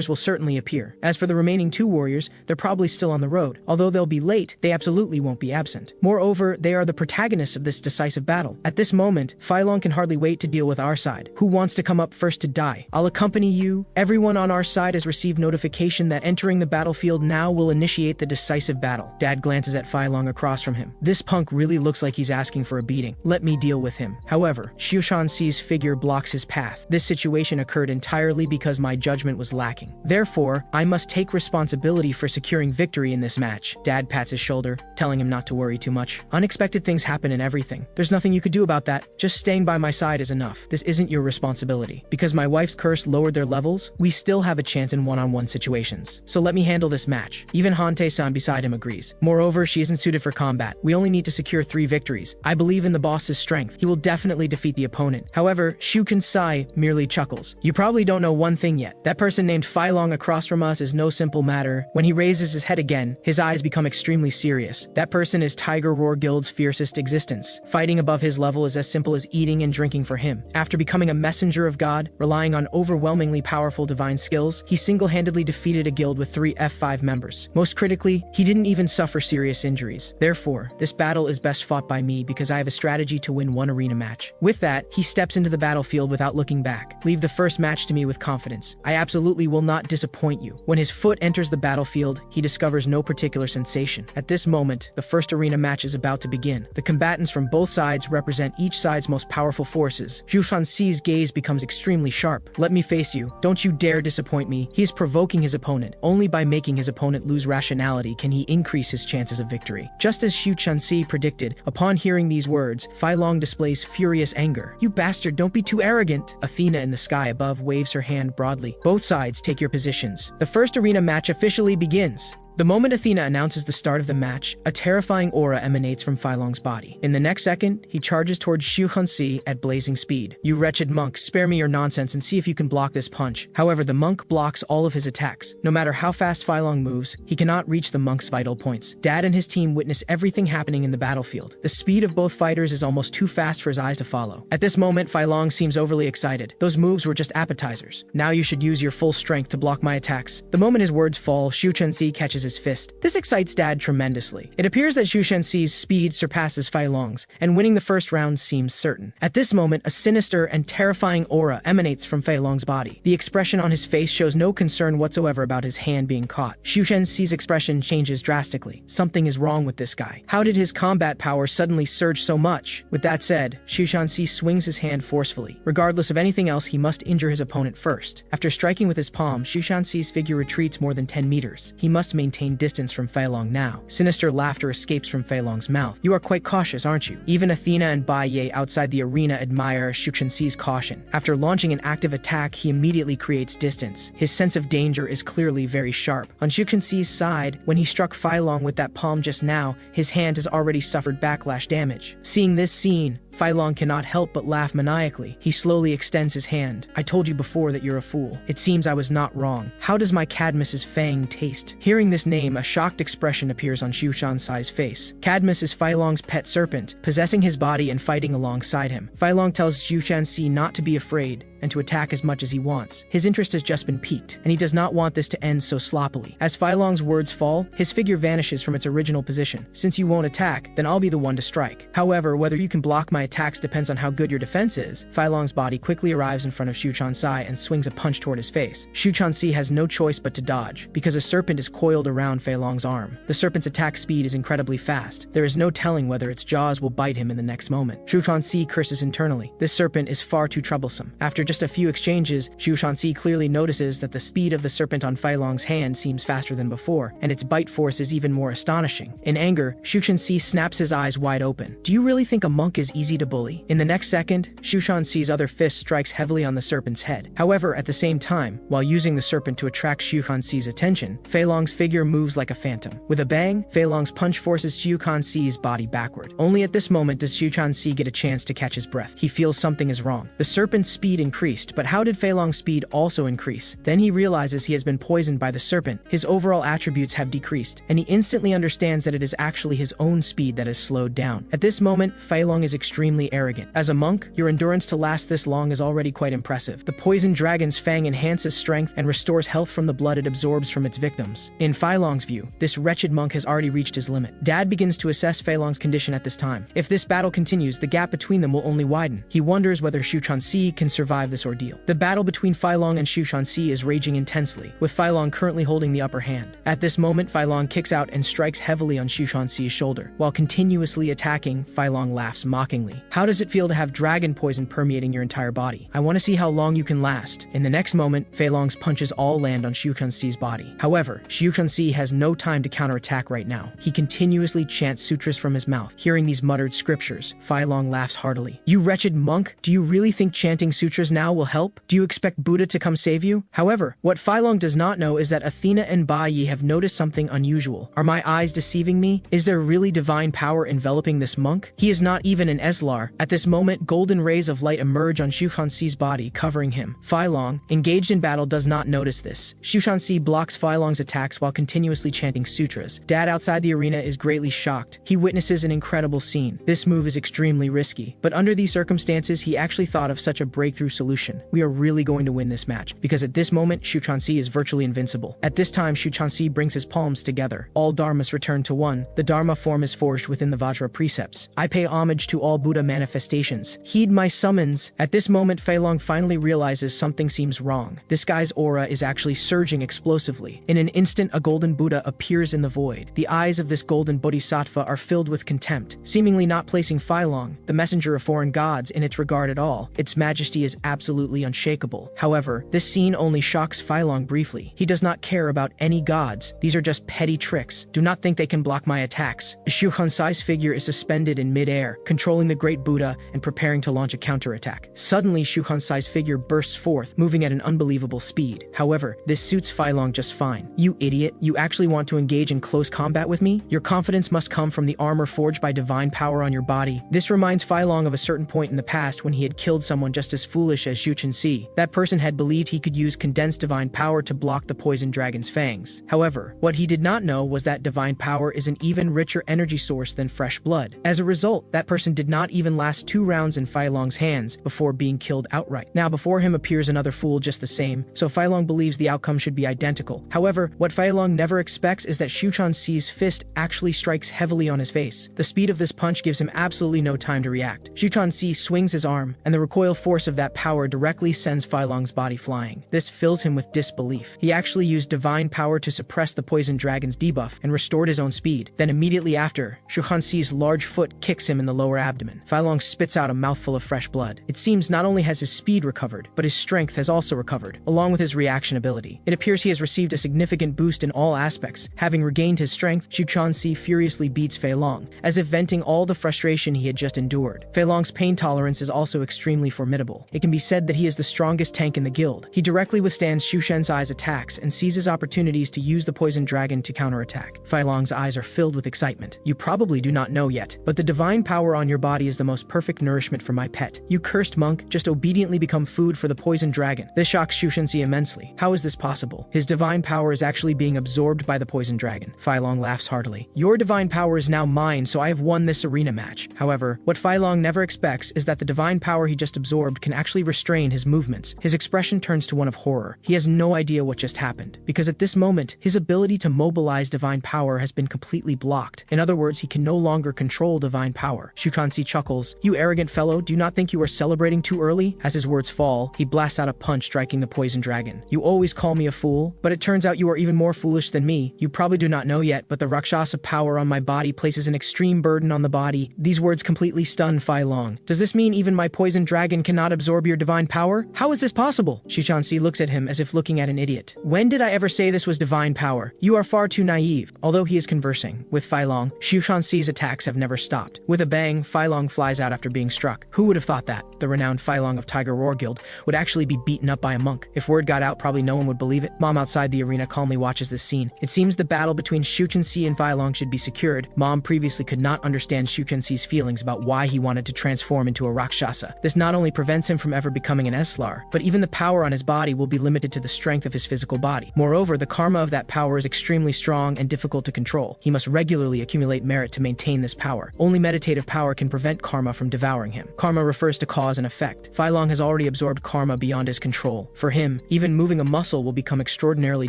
will certainly appear. As for the remaining 2 warriors, they're probably still on the road. Although they'll be late, they absolutely won't be absent. Moreover, they are the protagonists of this decisive battle. At this moment, Fai Long can hardly wait to deal with our side. Who wants to come up first to die? I'll accompany you. Everyone on our side has received notification that entering the battlefield now will initiate the decisive battle. Dad glances at Fai Long across from him. This punk really looks like he's asking for a beating. Let me deal with him. However, Xu Shanxi's figure blocks his path. This situation occurred entirely because my judgment was lacking. Therefore, I must take responsibility for securing victory in this match. Dad pats his shoulder, telling him not to worry too much. Unexpected things happen in everything. There's nothing you could do about that. Just staying by my side is enough. This isn't your responsibility. Because my wife's curse lowered their levels, we still have a chance in one-on-one situations. So let me handle this match. Even Hante-san beside him agrees. Moreover, she isn't suited for combat. We only need to secure 3 victories. I believe in the boss's strength. He will definitely defeat the opponent. However, Xu Kansai merely chuckles. You probably don't know one thing yet. That person named Fai Long across from us is no simple matter. When he raises his head again, his eyes become extremely serious. That person is Tiger Roar Guild's fiercest existence. Fighting above his level is as simple as eating and drinking for him. After becoming a messenger of God, relying on overwhelmingly powerful divine skills, he single-handedly defeated a guild with 3 F5 members. Most critically, he didn't even suffer serious injuries. Therefore, this battle is best fought by me because I have a strategy to win one arena match. With that, he steps into the battlefield without looking back. Leave the first match to me with confidence. I absolutely will not disappoint you. When his foot enters the battlefield, he discovers no particular sensation. At this moment, the first arena match is about to begin. The combatants from both sides represent each side's most powerful forces. Zhu Shanxi's gaze becomes extremely sharp. Let me face you. Don't you dare disappoint me. He is provoking his opponent. Only by making his opponent lose rationality can he increase his chances of victory. Just as Xiu Chunxi predicted. Upon hearing these words, Fai Long displays furious anger. "You bastard, don't be too arrogant." Athena in the sky above waves her hand broadly. "Both sides take your positions. The first arena match officially begins." The moment Athena announces the start of the match, a terrifying aura emanates from Fai Long's body. In the next second, he charges towards Xiu Hunsi at blazing speed. "You wretched monk, spare me your nonsense and see if you can block this punch." However, the monk blocks all of his attacks. No matter how fast Fai Long moves, he cannot reach the monk's vital points. Dad and his team witness everything happening in the battlefield. The speed of both fighters is almost too fast for his eyes to follow. At this moment, Fai Long seems overly excited. "Those moves were just appetizers. Now you should use your full strength to block my attacks." The moment his words fall, Xiu Chunxi catches his fist. This excites Dad tremendously. It appears that Xiu Shenxi's speed surpasses Fai Long's, and winning the first round seems certain. At this moment, a sinister and terrifying aura emanates from Fai Long's body. The expression on his face shows no concern whatsoever about his hand being caught. Xiu Shenxi's expression changes drastically. Something is wrong with this guy. How did his combat power suddenly surge so much? With that said, Xiu Shenxi swings his hand forcefully. Regardless of anything else, he must injure his opponent first. After striking with his palm, Xiu Shenxi's figure retreats more than 10 meters. He must maintain distance from Fai Long now. Sinister laughter escapes from Fai Long's mouth. "You are quite cautious, aren't you?" Even Athena and Bai Ye outside the arena admire Xiu Shenxi's caution. After launching an active attack, he immediately creates distance. His sense of danger is clearly very sharp. On Xiu Shenxi's side, when he struck Fai Long with that palm just now, his hand has already suffered backlash damage. Seeing this scene, Fai Long cannot help but laugh maniacally. He slowly extends his hand. "I told you before that you're a fool. It seems I was not wrong. How does my Cadmus's fang taste?" Hearing this name, a shocked expression appears on Xiu Shenxi's face. Cadmus is Fai Long's pet serpent, possessing his body and fighting alongside him. Fai Long tells Xiu Shenxi not to be afraid and to attack as much as he wants. His interest has just been piqued, and he does not want this to end so sloppily. As Fai Long's words fall, his figure vanishes from its original position. "Since you won't attack, then I'll be the one to strike. However, whether you can block my attacks depends on how good your defense is." Fai Long's body quickly arrives in front of Xiu Shenxi and swings a punch toward his face. Xiu Shenxi has no choice but to dodge, because a serpent is coiled around Fai Long's arm. The serpent's attack speed is incredibly fast. There is no telling whether its jaws will bite him in the next moment. Xiu Shenxi curses internally. This serpent is far too troublesome. After just a few exchanges, Xiu Shenxi clearly notices that the speed of the serpent on Fai Long's hand seems faster than before, and its bite force is even more astonishing. In anger, Xiu Shenxi snaps his eyes wide open. "Do you really think a monk is easy to bully?" In the next second, Xiu Shenxi's other fist strikes heavily on the serpent's head. However, at the same time, while using the serpent to attract Xiu Shenxi's attention, Fai Long's figure moves like a phantom. With a bang, Fai Long's punch forces Xiu Shenxi's body backward. Only at this moment does Xiu Shenxi get a chance to catch his breath. He feels something is wrong. The serpent's speed increased, but how did Fai Long's speed also increase? Then he realizes he has been poisoned by the serpent. His overall attributes have decreased, and he instantly understands that it is actually his own speed that has slowed down. At this moment, Fai Long is extremely arrogant. As a monk, your endurance to last this long is already quite impressive. The poisoned dragon's fang enhances strength and restores health from the blood it absorbs from its victims. In Fai Long's view, this wretched monk has already reached his limit. Dad begins to assess Fai Long's condition at this time. If this battle continues, the gap between them will only widen. He wonders whether Xiu Shenxi can survive this ordeal. The battle between Fai Long and Xiu Shenxi is raging intensely, with Fai Long currently holding the upper hand. At this moment, Fai Long kicks out and strikes heavily on Xiu Shenxi's shoulder. While continuously attacking, Fai Long laughs mockingly. "How does it feel to have dragon poison permeating your entire body? I want to see how long you can last." In the next moment, Fai Long's punches all land on Xiu Shenxi's body. However, Xiu Shenxi has no time to counterattack right now. He continuously chants sutras from his mouth. Hearing these muttered scriptures, Fai Long laughs heartily. "You wretched monk, do you really think chanting sutras now will help? Do you expect Buddha to come save you?" However, what Fai Long does not know is that Athena and Bai Yi have noticed something unusual. Are my eyes deceiving me? Is there really divine power enveloping this monk? He is not even an Eslar. At this moment, golden rays of light emerge on Xiu Shenxi's body, covering him. Fai Long, engaged in battle, does not notice this. Xiu Shenxi blocks Fai Long's attacks while continuously chanting sutras. Dad outside the arena is greatly shocked. He witnesses an incredible scene. This move is extremely risky, but under these circumstances, he actually thought of such a breakthrough solution. "We are really going to win this match," because at this moment, Xiu Shenxi is virtually invincible. At this time, Xiu Shenxi brings his palms together. All dharmas return to one. The dharma form is forged within the Vajra precepts. "I pay homage to all Buddha manifestations. Heed my summons." At this moment, Fai Long finally realizes something seems wrong. This guy's aura is actually surging explosively. In an instant, a golden Buddha appears in the void. The eyes of this golden bodhisattva are filled with contempt, seemingly not placing Fai Long, the messenger of foreign gods, in its regard at all. Its majesty is absolute. absolutely unshakable. However, this scene only shocks Fai Long briefly. He does not care about any gods. These are just petty tricks. Do not think they can block my attacks. Xu Hansai's figure is suspended in mid-air, controlling the Great Buddha and preparing to launch a counterattack. Suddenly, Xu Hansai's figure bursts forth, moving at an unbelievable speed. However, this suits Fai Long just fine. You idiot, you actually want to engage in close combat with me? Your confidence must come from the armor forged by divine power on your body. This reminds Fai Long of a certain point in the past when he had killed someone just as foolish as Zhu Chenxi. That person had believed he could use condensed divine power to block the poison dragon's fangs. However, what he did not know was that divine power is an even richer energy source than fresh blood. As a result, that person did not even last 2 rounds in Fai Long's hands before being killed outright. Now before him appears another fool just the same, so Fai Long believes the outcome should be identical. However, what Fai Long never expects is that Xu Chenxi's fist actually strikes heavily on his face. The speed of this punch gives him absolutely no time to react. Xu Chenxi swings his arm, and the recoil force of that power directly sends Fai Long's body flying. This fills him with disbelief. He actually used divine power to suppress the poison dragon's debuff and restored his own speed. Then immediately after, Xu Chenxi's large foot kicks him in the lower abdomen. Fai Long spits out a mouthful of fresh blood. It seems not only has his speed recovered, but his strength has also recovered, along with his reaction ability. It appears he has received a significant boost in all aspects. Having regained his strength, Xu Chenxi furiously beats Fai Long, as if venting all the frustration he had just endured. Fai Long's pain tolerance is also extremely formidable. It can be said that he is the strongest tank in the guild. He directly withstands Xu Chenxi's attacks and seizes opportunities to use the poison dragon to counterattack. Fai Long's eyes are filled with excitement. You probably do not know yet, but the divine power on your body is the most perfect nourishment for my pet. You cursed monk, just obediently become food for the poison dragon. This shocks Xu Chenxi immensely. How is this possible? His divine power is actually being absorbed by the poison dragon. Fai Long laughs heartily. Your divine power is now mine, so I have won this arena match. However, what Fai Long never expects is that the divine power he just absorbed can actually restrain his movements. His expression turns to one of horror. He has no idea what just happened, because at this moment, his ability to mobilize divine power has been completely blocked. In other words, he can no longer control divine power. Xu Chenxi chuckles. You arrogant fellow, do you not think you are celebrating too early? As his words fall, he blasts out a punch striking the poison dragon. You always call me a fool, but it turns out you are even more foolish than me. You probably do not know yet, but the Rakshasa power on my body places an extreme burden on the body. These words completely stun Fai Long. Does this mean even my poison dragon cannot absorb your divine power? How is this possible? Xu Chenxi looks at him as if looking at an idiot. When did I ever say this was divine power? You are far too naive. Although he is conversing with Fai Long, Xu Chenxi's attacks have never stopped. With a bang, Fai Long flies out after being struck. Who would have thought that the renowned Fai Long of Tiger Roar Guild would actually be beaten up by a monk? If word got out, probably no one would believe it. Mom outside the arena calmly watches this scene. It seems the battle between Xu Chenxi and Fai Long should be secured. Mom previously could not understand Xu Chenxi's feelings about why he wanted to transform into a Rakshasa. This not only prevents him from ever becoming an Eslar, but even the power on his body will be limited to the strength of his physical body. Moreover, the karma of that power is extremely strong and difficult to control. He must regularly accumulate merit to maintain this power. Only meditative power can prevent karma from devouring him. Karma refers to cause and effect. Fai Long has already absorbed karma beyond his control. For him, even moving a muscle will become extraordinarily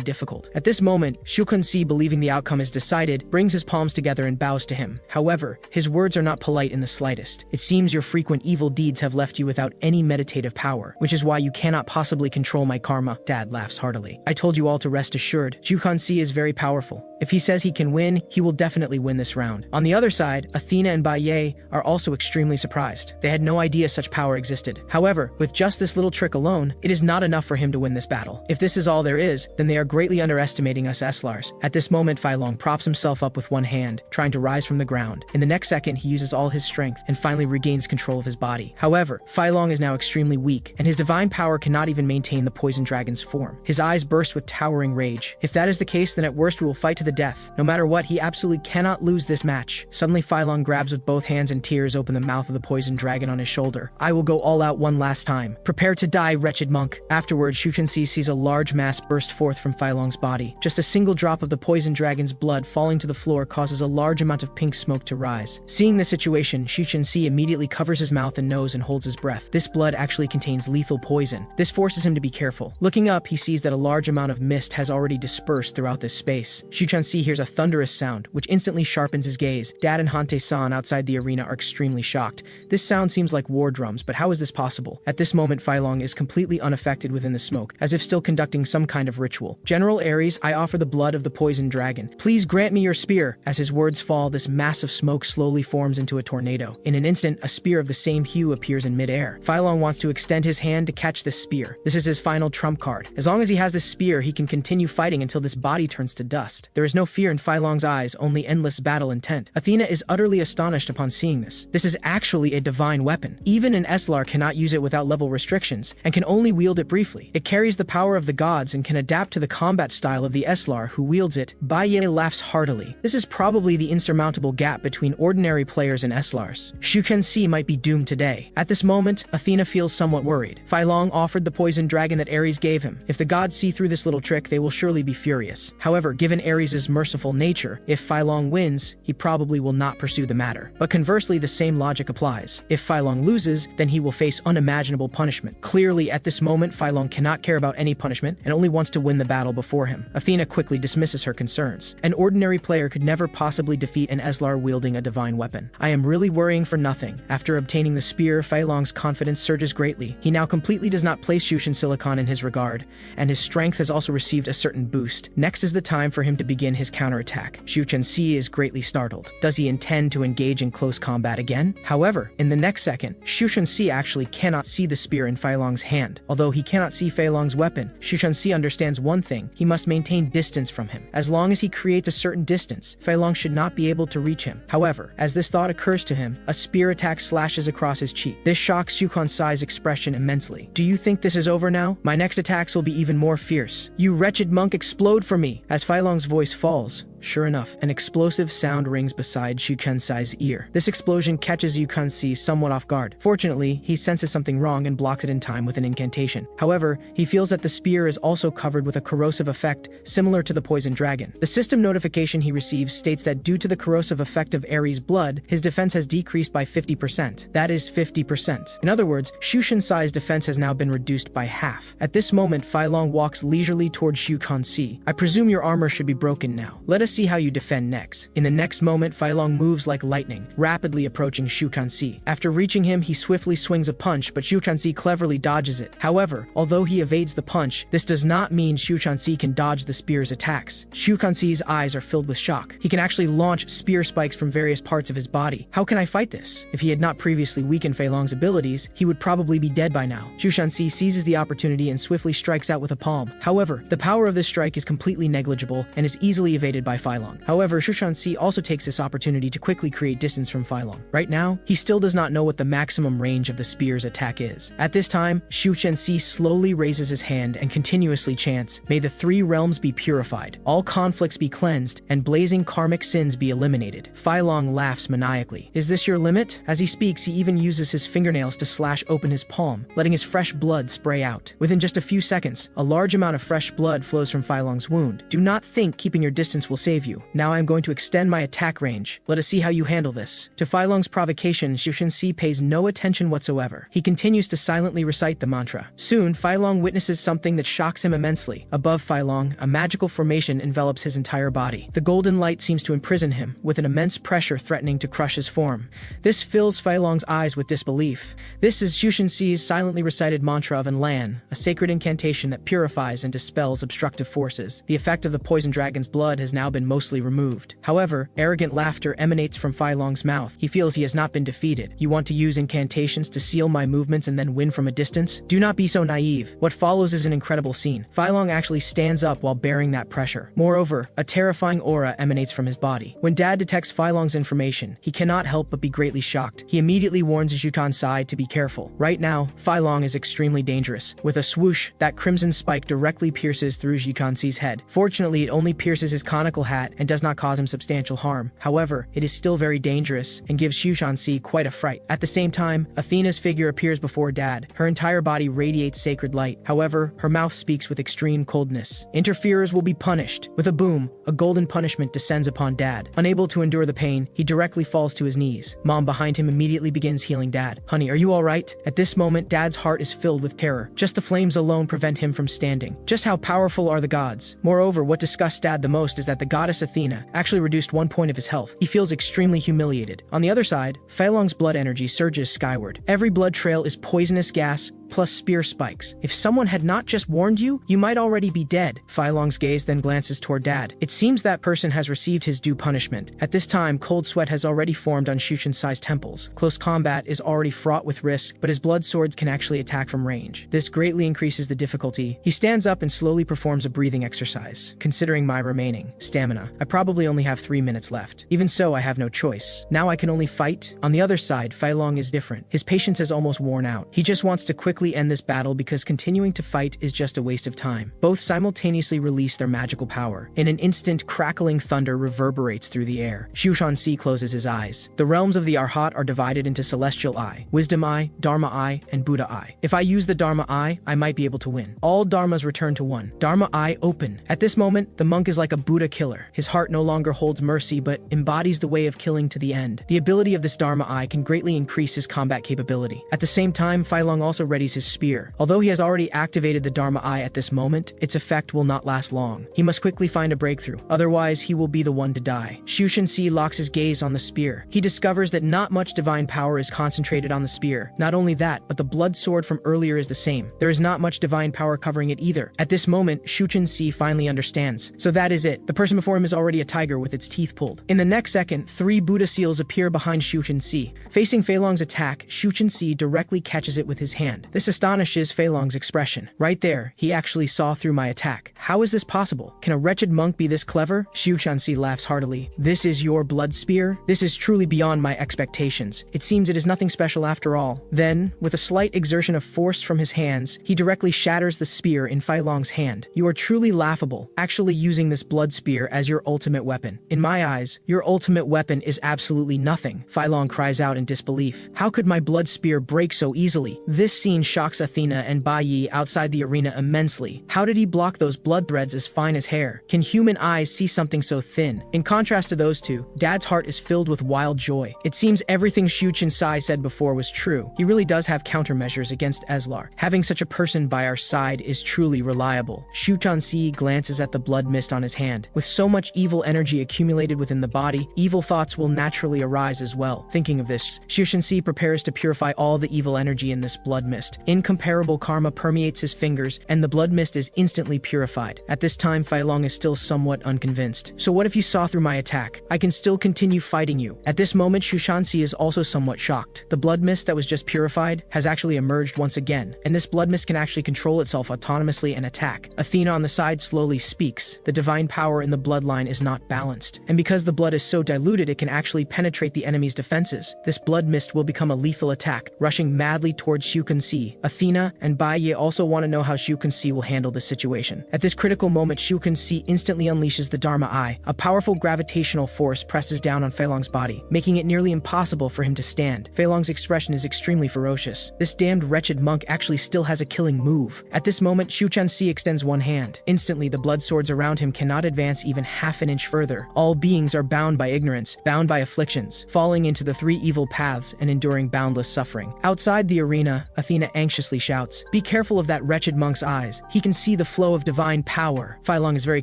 difficult. At this moment, Xu Chenxi, believing the outcome is decided, brings his palms together and bows to him. However, his words are not polite in the slightest. It seems your frequent evil deeds have left you without any meditative power, which is why you cannot possibly control my karma. Dad laughs heartily. I told you all to rest assured. Xu Chenxi is very powerful. If he says he can win, he will definitely win this round. On the other side, Athena and Bai Ye are also extremely surprised. They had no idea such power existed. However, with just this little trick alone, it is not enough for him to win this battle. If this is all there is, then they are greatly underestimating us Eslars. At this moment, Fai Long props himself up with one hand, trying to rise from the ground. In the next second, he uses all his strength and finally regains control of his body. However, Fai Long is now extremely weak, and his divine power cannot even maintain the poison dragon's form. His eyes burst with towering rage. If that is the case, then at worst we will fight to the death. No matter what, he absolutely cannot lose this match. Suddenly, Fai Long grabs with both hands and tears open the mouth of the poison dragon on his shoulder. I will go all out one last time. Prepare to die, wretched monk. Afterwards, Xu Chenxi sees a large mass burst forth from Fai Long's body. Just a single drop of the poison dragon's blood falling to the floor causes a large amount of pink smoke to rise. Seeing this situation, Xu Chenxi immediately covers his mouth and nose and holds his breath. This blood actually contains lethal poison. This forces him to be careful. Looking up, he sees that a large amount of mist has already dispersed throughout this space. Xu Chenxi hears a thunderous sound, which instantly sharpens his gaze. Dad and Hante-san outside the arena are extremely shocked. This sound seems like war drums, but how is this possible? At this moment, Fai Long is completely unaffected within the smoke, as if still conducting some kind of ritual. General Ares, I offer the blood of the poison dragon. Please grant me your spear. As his words fall, this mass of smoke slowly forms into a tornado. In an instant, a spear of the same hue appears in midair. Fai Long wants to extend his hand to catch this spear. This is his final trump card. As long as he has this spear, he can continue fighting until this body turns to dust. There is no fear in Fai Long's eyes, only endless battle intent. Athena is utterly astonished upon seeing this. This is actually a divine weapon. Even an Eslar cannot use it without level restrictions, and can only wield it briefly. It carries the power of the gods and can adapt to the combat style of the Eslar who wields it. Baye laughs heartily. This is probably the insurmountable gap between ordinary players and Eslars. Shu Ken-si might be doomed today. At this moment, Athena feels somewhat worried. Fai Long offered the poison dragon that Ares gave him. If the gods see through this little trick, they will surely be furious. However, given Ares' merciful nature, if Fai Long wins, he probably will not pursue the matter. But conversely, the same logic applies. If Fai Long loses, then he will face unimaginable punishment. Clearly, at this moment, Fai Long cannot care about any punishment and only wants to win the battle before him. Athena quickly dismisses her concerns. An ordinary player could never possibly defeat an Eslar wielding a divine weapon. I am really worrying for nothing. After obtaining the spear, Fai Long's confidence surges greatly. He now completely does not place Shushin Silicon in his regard, and his strength has also received a certain boost. Next is the time for him to begin his counterattack. Shu Chen-si is greatly startled. Does he intend to engage in close combat again? However, in the next second, Shu Chen-si actually cannot see the spear in Fai Long's hand. Although he cannot see Fai Long's weapon, Shu Chen-si understands one thing: he must maintain distance from him. As long as he creates a certain distance, Fai Long should not be able to reach him. However, as this thought occurs to him, a spear attack slashes across his cheek. This shocks Shu Ken-si's expression immensely. Do you think this is over now? My next attacks will be even more fierce. You wretched monk, explode for me! As Fai Long's voice falls, sure enough, an explosive sound rings beside Shu Ken-si's ear. This explosion catches Shu Ken-si somewhat off guard. Fortunately, he senses something wrong and blocks it in time with an incantation. However, he feels that the spear is also covered with a corrosive effect similar to the poison dragon. The system notification he receives states that due to the corrosive effect of Ares' blood, his defense has decreased by 50%. That is 50%. In other words, Shu Ken-si's defense has now been reduced by half. At this moment, Fai Long walks leisurely towards Shu Ken-si. I presume your armor should be broken now. Let us see how you defend next. In the next moment, Fai Long moves like lightning, rapidly approaching Shu Ken-si. After reaching him, he swiftly swings a punch, but Shu Ken-si cleverly dodges it. However, although he evades the punch, this does not mean Shu Ken-si can dodge the spear's attacks. Shu Ken-si's eyes are filled with shock. He can actually launch spear spikes from various parts of his body. How can I fight this? If he had not previously weakened Fai Long's abilities, he would probably be dead by now. Shu Ken-si seizes the opportunity and swiftly strikes out with a palm. However, the power of this strike is completely negligible and is easily evaded by Fai Long. However, Shu Ken-si also takes this opportunity to quickly create distance from Fai Long. Right now, he still does not know what the maximum range of the spear's attack is. At this time, Shu Ken-si slowly raises his hand and continuously chants, "May the three realms be purified, all conflicts be cleansed, and blazing karmic sins be eliminated." Fai Long laughs maniacally. Is this your limit? As he speaks, he even uses his fingernails to slash open his palm, letting his fresh blood spray out. Within just a few seconds, a large amount of fresh blood flows from Fai Long's wound. Do not think keeping your distance will save you. Now I am going to extend my attack range. Let us see how you handle this. To Fai Long's provocation, Shu Ken-si pays no attention whatsoever. He continues to silently recite the mantra. Soon, Fai Long witnesses something that shocks him immensely. Above Fai Long, a magical formation envelops his entire body. The golden light seems to imprison him, with an immense pressure threatening to crush his form. This fills Fai Long's eyes with disbelief. This is Shu Ken-si's silently recited mantra of Enlan, a sacred incantation that purifies and dispels obstructive forces. The effect of the poison dragon's blood has now been mostly removed. However, arrogant laughter emanates from Fai Long's mouth. He feels he has not been defeated. You want to use incantations to seal my movements and then win from a distance? Do not be so naive. What follows is an incredible scene. Fai Long actually stands up while bearing that pressure. Moreover, a terrifying aura emanates from his body. When Dad detects Fai Long's information, he cannot help but be greatly shocked. He immediately warns Shu Ken-si to be careful. Right now, Fai Long is extremely dangerous. With a swoosh, that crimson spike directly pierces through Shu Ken-si's head. Fortunately, it only pierces his conical hat and does not cause him substantial harm. However, it is still very dangerous and gives Shu Ken-si quite a fright. At the same time, Athena's figure appears before Dad. Her entire body radiates sacred light. However, her mouth speaks with extreme coldness. Interferers will be punished. With a boom, a golden punishment descends upon Dad. Unable to endure the pain, he directly falls to his knees. Mom behind him immediately begins healing Dad. Honey, are you alright? At this moment, Dad's heart is filled with terror. Just the flames alone prevent him from standing. Just how powerful are the gods? Moreover, what disgusts Dad the most is that the goddess Athena actually reduced 1 point of his health. He feels extremely humiliated. On the other side, Fai Long's blood energy surges skyward. Every blood trail is poisonous gas, plus spear spikes. If someone had not just warned you, you might already be dead. Fei Long's gaze then glances toward Dad. It seems that person has received his due punishment. At this time, cold sweat has already formed on Shu Qinsai's temples. Close combat is already fraught with risk, but his blood swords can actually attack from range. This greatly increases the difficulty. He stands up and slowly performs a breathing exercise. Considering my remaining stamina, I probably only have 3 minutes left. Even so, I have no choice. Now I can only fight. On the other side, Fei Long is different. His patience has almost worn out. He just wants to quickly end this battle because continuing to fight is just a waste of time. Both simultaneously release their magical power. In an instant, crackling thunder reverberates through the air. Shu Qinsai closes his eyes. The realms of the Arhat are divided into Celestial Eye, Wisdom Eye, Dharma Eye, and Buddha Eye. If I use the Dharma Eye, I might be able to win. All Dharmas return to one. Dharma Eye open. At this moment, the monk is like a Buddha killer. His heart no longer holds mercy, but embodies the way of killing to the end. The ability of this Dharma Eye can greatly increase his combat capability. At the same time, Fei Long also readies his spear. Although he has already activated the Dharma Eye at this moment, its effect will not last long. He must quickly find a breakthrough, otherwise he will be the one to die. Shu Qinsai locks his gaze on the spear. He discovers that not much divine power is concentrated on the spear. Not only that, but the blood sword from earlier is the same. There is not much divine power covering it either. At this moment, Shu Qinsai finally understands. So that is it. The person before him is already a tiger with its teeth pulled. In the next second, 3 Buddha seals appear behind Shu Qinsai. Facing Fei Long's attack, Shu Qinsai directly catches it with his hand. This astonishes Fei Long's expression. Right there, he actually saw through my attack. How is this possible? Can a wretched monk be this clever? Shu Qinsai laughs heartily. This is your blood spear? This is truly beyond my expectations. It seems it is nothing special after all. Then, with a slight exertion of force from his hands, he directly shatters the spear in Fei Long's hand. You are truly laughable, actually using this blood spear as your ultimate weapon. In my eyes, your ultimate weapon is absolutely nothing. Fei Long cries out in disbelief. How could my blood spear break so easily? This scene shocks Athena and Bai Yi outside the arena immensely. How did he block those blood threads as fine as hair? Can human eyes see something so thin? In contrast to those two, Dad's heart is filled with wild joy. It seems everything Shu Qinsai said before was true. He really does have countermeasures against Eslar. Having such a person by our side is truly reliable. Shu Qinsai glances at the blood mist on his hand. With so much evil energy accumulated within the body, evil thoughts will naturally arise as well. Thinking of this, Shu Qinsai prepares to purify all the evil energy in this blood mist. Incomparable karma permeates his fingers, and the blood mist is instantly purified. At this time, Fei Long is still somewhat unconvinced. So what if you saw through my attack? I can still continue fighting you. At this moment, Shu Qinsai is also somewhat shocked. The blood mist that was just purified has actually emerged once again, and this blood mist can actually control itself autonomously and attack. Athena on the side slowly speaks. The divine power in the bloodline is not balanced, and because the blood is so diluted, it can actually penetrate the enemy's defenses. This blood mist will become a lethal attack, rushing madly towards Shu Qinsai. Athena and Bai Yi also want to know how Shu Qinsai will handle this situation. At this critical moment, Shu Qinsai instantly unleashes the Dharma Eye. A powerful gravitational force presses down on Fei Long's body, making it nearly impossible for him to stand. Fei Long's expression is extremely ferocious. This damned wretched monk actually still has a killing move. At this moment, Shu Qinsai extends one hand. Instantly, the blood swords around him cannot advance even half an inch further. All beings are bound by ignorance, bound by afflictions, falling into the 3 evil paths and enduring boundless suffering. Outside the arena, Athena anxiously shouts, "Be careful of that wretched monk's eyes. He can see the flow of divine power." Fei Long is very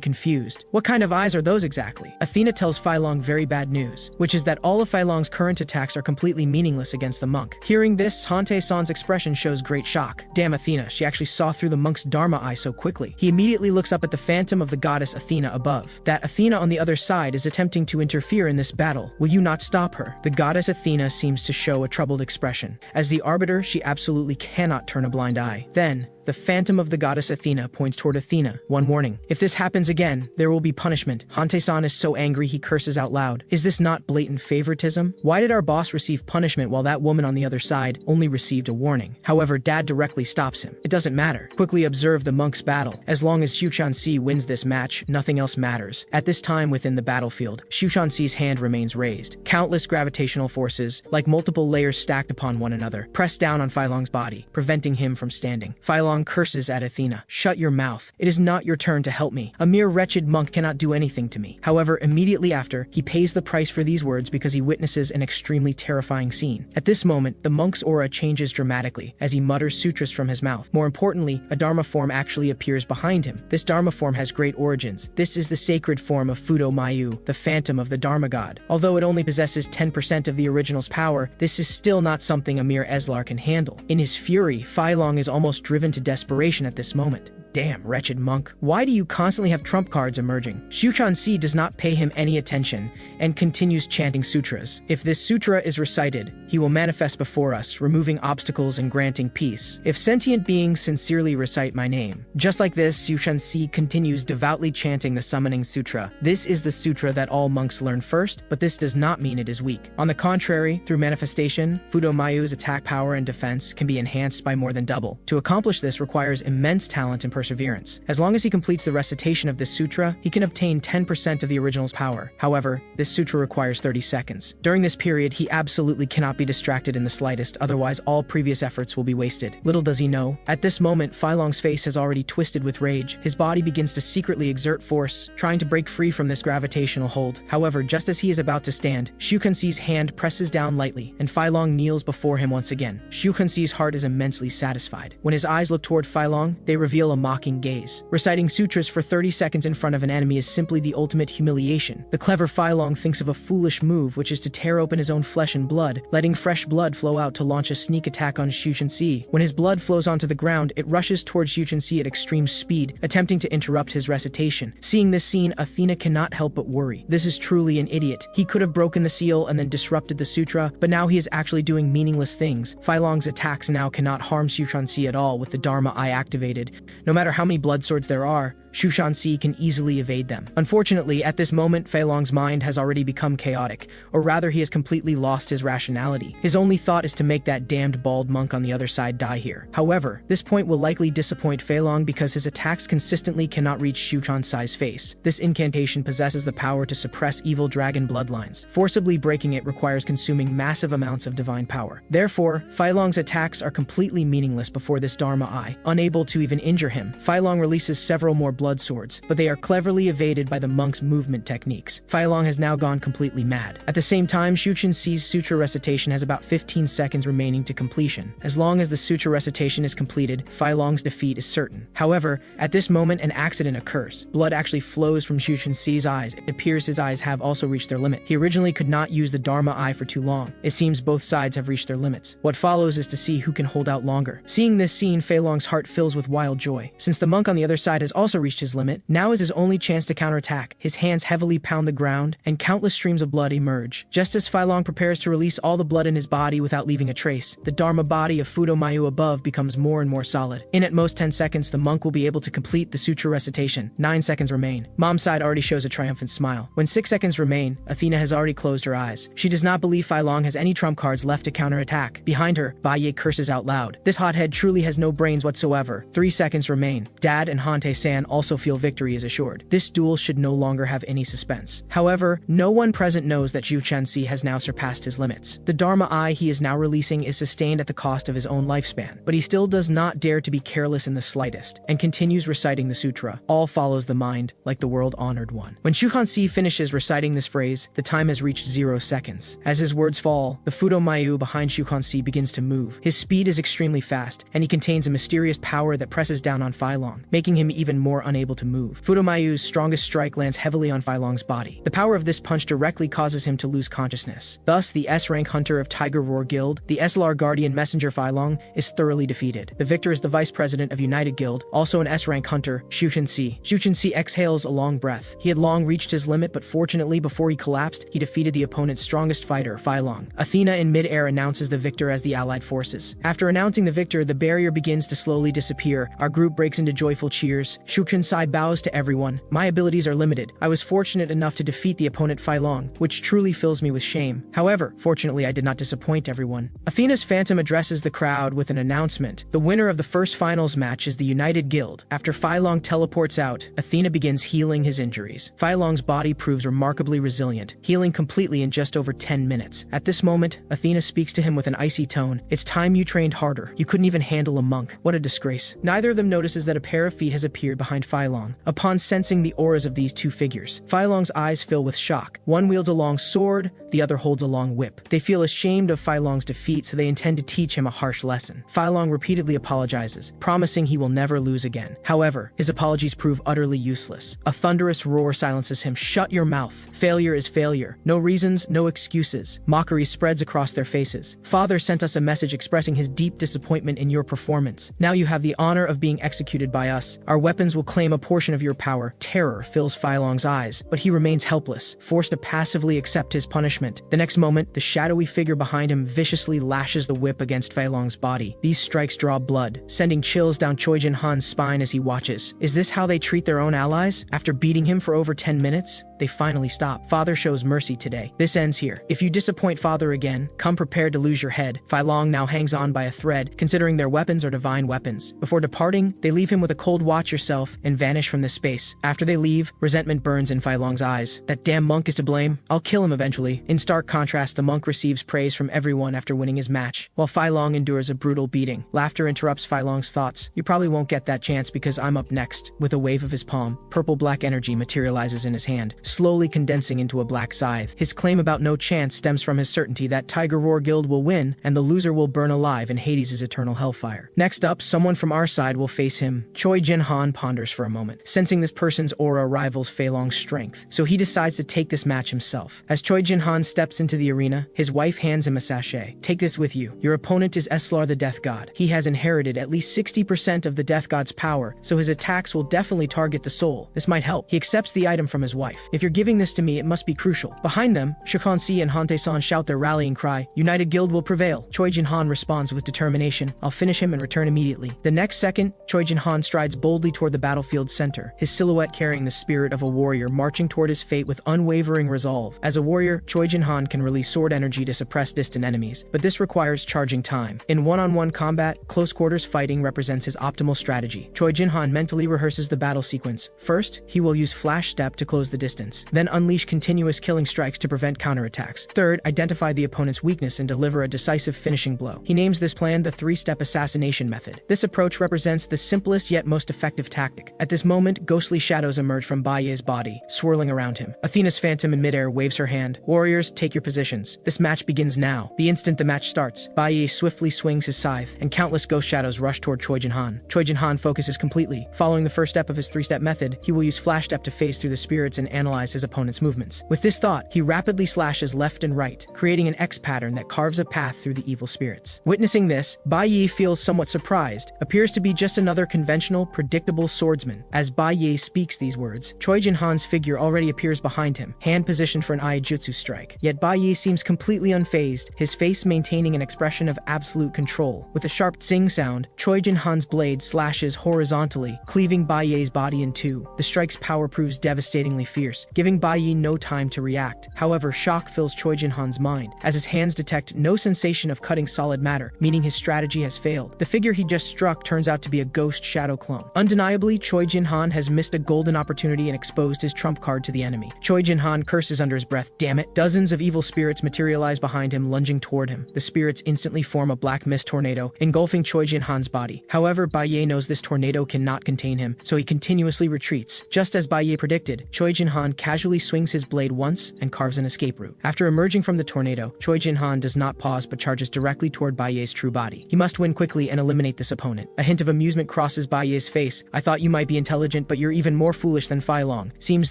confused. What kind of eyes are those exactly? Athena tells Fei Long very bad news, which is that all of Fei Long's current attacks are completely meaningless against the monk. Hearing this, Hante-san's expression shows great shock. Damn Athena, she actually saw through the monk's Dharma Eye so quickly. He immediately looks up at the phantom of the goddess Athena above. That Athena on the other side is attempting to interfere in this battle. Will you not stop her? The goddess Athena seems to show a troubled expression. As the arbiter, she absolutely cannot turn a blind eye. Then, the phantom of the goddess Athena points toward Athena. One warning. If this happens again, there will be punishment. Hante-san is so angry he curses out loud. Is this not blatant favoritism? Why did our boss receive punishment while that woman on the other side only received a warning? However, Dad directly stops him. It doesn't matter. Quickly observe the monk's battle. As long as Shu Qinsai wins this match, nothing else matters. At this time within the battlefield, Shu Qinsai's hand remains raised. Countless gravitational forces, like multiple layers stacked upon one another, press down on Fei Long's body, preventing him from standing. Fei Long Long curses at Athena. Shut your mouth. It is not your turn to help me. A mere wretched monk cannot do anything to me. However, immediately after, he pays the price for these words because he witnesses an extremely terrifying scene. At this moment, the monk's aura changes dramatically as he mutters sutras from his mouth. More importantly, a Dharma form actually appears behind him. This Dharma form has great origins. This is the sacred form of Fudo Mayu, the phantom of the Dharma god. Although it only possesses 10% of the original's power, this is still not something a mere Eslar can handle. In his fury, Fai Long is almost driven to desperation at this moment. Damn, wretched monk. Why do you constantly have trump cards emerging? Xu Chanxi does not pay him any attention and continues chanting sutras. If this sutra is recited, he will manifest before us, removing obstacles and granting peace. If sentient beings sincerely recite my name. Just like this, Xu Chanxi continues devoutly chanting the summoning sutra. This is the sutra that all monks learn first, but this does not mean it is weak. On the contrary, through manifestation, Fudo Mayu's attack power and defense can be enhanced by more than double. To accomplish this requires immense talent and perseverance. As long as he completes the recitation of this sutra, he can obtain 10% of the original's power. However, this sutra requires 30 seconds. During this period, he absolutely cannot be distracted in the slightest, otherwise all previous efforts will be wasted. Little does he know, at this moment, Fai Long's face has already twisted with rage. His body begins to secretly exert force, trying to break free from this gravitational hold. However, just as he is about to stand, Xu Kanxi's hand presses down lightly, and Fai Long kneels before him once again. Xu Kanxi's heart is immensely satisfied. When his eyes look toward Fai Long, they reveal a mocking gaze. Reciting sutras for 30 seconds in front of an enemy is simply the ultimate humiliation. The clever Fai Long thinks of a foolish move, which is to tear open his own flesh and blood, letting fresh blood flow out to launch a sneak attack on Xu Chanxi. When his blood flows onto the ground, it rushes towards Xu Chanxi at extreme speed, attempting to interrupt his recitation. Seeing this scene, Athena cannot help but worry. This is truly an idiot. He could have broken the seal and then disrupted the sutra, but now he is actually doing meaningless things. Fai Long's attacks now cannot harm Xu Chanxi at all with the Dharma Eye activated. No matter how many blood swords there are, Xu Chanxi can easily evade them. Unfortunately, at this moment, Fai Long's mind has already become chaotic, or rather he has completely lost his rationality. His only thought is to make that damned bald monk on the other side die here. However, this point will likely disappoint Fai Long because his attacks consistently cannot reach Xu Chanxi's face. This incantation possesses the power to suppress evil dragon bloodlines. Forcibly breaking it requires consuming massive amounts of divine power. Therefore, Fai Long's attacks are completely meaningless before this Dharma Eye. Unable to even injure him, Fai Long releases several more blood swords, but they are cleverly evaded by the monk's movement techniques. Fai Long has now gone completely mad. At the same time, Xu Chanxi's sutra recitation has about 15 seconds remaining to completion. As long as the sutra recitation is completed, Fai Long's defeat is certain. However, at this moment an accident occurs. Blood actually flows from Xu Chanxi's eyes. It appears his eyes have also reached their limit. He originally could not use the Dharma Eye for too long. It seems both sides have reached their limits. What follows is to see who can hold out longer. Seeing this scene, Fai Long's heart fills with wild joy. Since the monk on the other side has also reached his limit, now is his only chance to counterattack. His hands heavily pound the ground, and countless streams of blood emerge. Just as Fai Long prepares to release all the blood in his body without leaving a trace, the Dharma body of Fudo Mayu above becomes more and more solid. In at most 10 seconds, the monk will be able to complete the sutra recitation. 9 seconds remain. Mom's side already shows a triumphant smile. When 6 seconds remain, Athena has already closed her eyes. She does not believe Fai Long has any trump cards left to counterattack. Behind her, Baye curses out loud. This hothead truly has no brains whatsoever. 3 seconds remain. Dad and Hante-san also feel victory is assured. This duel should no longer have any suspense. However, no one present knows that Xu Chanxi has now surpassed his limits. The Dharma Eye he is now releasing is sustained at the cost of his own lifespan, but he still does not dare to be careless in the slightest, and continues reciting the sutra. All follows the mind, like the world-honored one. When Xu Chanxi finishes reciting this phrase, the time has reached 0 seconds. As his words fall, the Fudo Mayu behind Xu Chanxi begins to move. His speed is extremely fast, and he contains a mysterious power that presses down on Fai Long, making him even more unable to move. Fudo Mayu's strongest strike lands heavily on Fai Long's body. The power of this punch directly causes him to lose consciousness. Thus, the S-rank hunter of Tiger Roar Guild, the SLR Guardian Messenger Fai Long, is thoroughly defeated. The victor is the vice president of United Guild, also an S-rank hunter, Xu Chanxi. Xu Chanxi exhales a long breath. He had long reached his limit, but fortunately, before he collapsed, he defeated the opponent's strongest fighter, Fai Long. Athena in mid-air announces the victor as the allied forces. After announcing the victor, the barrier begins to slowly disappear. Our group breaks into joyful cheers. Xu Sai bows to everyone. My abilities are limited. I was fortunate enough to defeat the opponent Fai Long, which truly fills me with shame. However, fortunately I did not disappoint everyone. Athena's Phantom addresses the crowd with an announcement. The winner of the first finals match is the United Guild. After Fai Long teleports out, Athena begins healing his injuries. Fai Long's body proves remarkably resilient, healing completely in just over 10 minutes. At this moment, Athena speaks to him with an icy tone. It's time you trained harder. You couldn't even handle a monk. What a disgrace. Neither of them notices that a pair of feet has appeared behind Fai Long. Upon sensing the auras of these two figures, Fai Long's eyes fill with shock. One wields a long sword, the other holds a long whip. They feel ashamed of Fai Long's defeat, so they intend to teach him a harsh lesson. Fai Long repeatedly apologizes, promising he will never lose again. However, his apologies prove utterly useless. A thunderous roar silences him. Shut your mouth. Failure is failure. No reasons, no excuses. Mockery spreads across their faces. Father sent us a message expressing his deep disappointment in your performance. Now you have the honor of being executed by us. Our weapons will claim a portion of your power. Terror fills Fai Long's eyes, but he remains helpless, forced to passively accept his punishment. The next moment, the shadowy figure behind him viciously lashes the whip against Fai Long's body. These strikes draw blood, sending chills down Choi Jin-han's spine as he watches. Is this how they treat their own allies? After beating him for over 10 minutes, they finally stop. Father shows mercy today. This ends here. If you disappoint Father again, come prepared to lose your head. Fai Long now hangs on by a thread, considering their weapons are divine weapons. Before departing, they leave him with a cold watch yourself and vanish from this space. After they leave, resentment burns in Fai Long's eyes. That damn monk is to blame. I'll kill him eventually. In stark contrast, the monk receives praise from everyone after winning his match, while Fai Long endures a brutal beating. Laughter interrupts Fai Long's thoughts. You probably won't get that chance because I'm up next. With a wave of his palm, purple-black energy materializes in his hand, slowly condensing into a black scythe. His claim about no chance stems from his certainty that Tiger Roar Guild will win, and the loser will burn alive in Hades' eternal hellfire. Next up, someone from our side will face him. Choi Jin-han ponders for a moment, sensing this person's aura rivals Fai Long's strength, so he decides to take this match himself. As Choi Jin-han steps into the arena, his wife hands him a sachet. Take this with you. Your opponent is Eslar the Death God. He has inherited at least 60% of the Death God's power, so his attacks will definitely target the soul. This might help. He accepts the item from his wife. If you're giving this to me, it must be crucial. Behind them, Shikansi and Hante-san shout their rallying cry. United Guild will prevail. Choi Jin-han responds with determination. I'll finish him and return immediately. The next second, Choi Jin-han strides boldly toward the battlefield's center, his silhouette carrying the spirit of a warrior marching toward his fate with unwavering resolve. As a warrior, Choi Jin-han can release sword energy to suppress distant enemies, but this requires charging time. In one-on-one combat, close quarters fighting represents his optimal strategy. Choi Jin-han mentally rehearses the battle sequence. First, he will use Flash Step to close the distance, then unleash continuous killing strikes to prevent counterattacks. Third, identify the opponent's weakness and deliver a decisive finishing blow. He names this plan the three-step assassination method. This approach represents the simplest yet most effective tactic. At this moment, ghostly shadows emerge from Baiye's body, swirling around him. Athena's phantom in midair waves her hand. Warriors, take your positions. This match begins now. The instant the match starts, Baiye swiftly swings his scythe, and countless ghost shadows rush toward Choi Jin-han. Choi Jin-han focuses completely. Following the first step of his three-step method, he will use Flash Step to phase through the spirits and analyze his opponent's movements. With this thought, he rapidly slashes left and right, creating an X pattern that carves a path through the evil spirits. Witnessing this, Baiye feels somewhat surprised, appears to be just another conventional, predictable swordsman. As Baiye speaks these words, Choi Jin-han's figure already appears behind him, hand positioned for an Iaijutsu strike. Yet Baiye seems completely unfazed, his face maintaining an expression of absolute control. With a sharp zing sound, Choi Jin-han's blade slashes horizontally, cleaving Baiye's body in two. The strike's power proves devastatingly fierce, giving Baiye no time to react. However, shock fills Choi Jin-han's mind, as his hands detect no sensation of cutting solid matter, meaning his strategy has failed. The figure he just struck turns out to be a ghost shadow clone. Undeniably, Choi Jin-han has missed a golden opportunity and exposed his trump card to the enemy. Choi Jin-han curses under his breath, damn it. Dozens of evil spirits materialize behind him, lunging toward him. The spirits instantly form a black mist tornado, engulfing Choi Jin-han's body. However, Baiye knows this tornado cannot contain him, so he continuously retreats. Just as Baiye predicted, Choi Jin-han casually swings his blade once and carves an escape route. After emerging from the tornado, Choi Jin-han does not pause but charges directly toward Baiye's true body. He must win quickly and eliminate this opponent. A hint of amusement crosses Baiye's face. I thought you might be intelligent, but you're even more foolish than Fai Long. Seems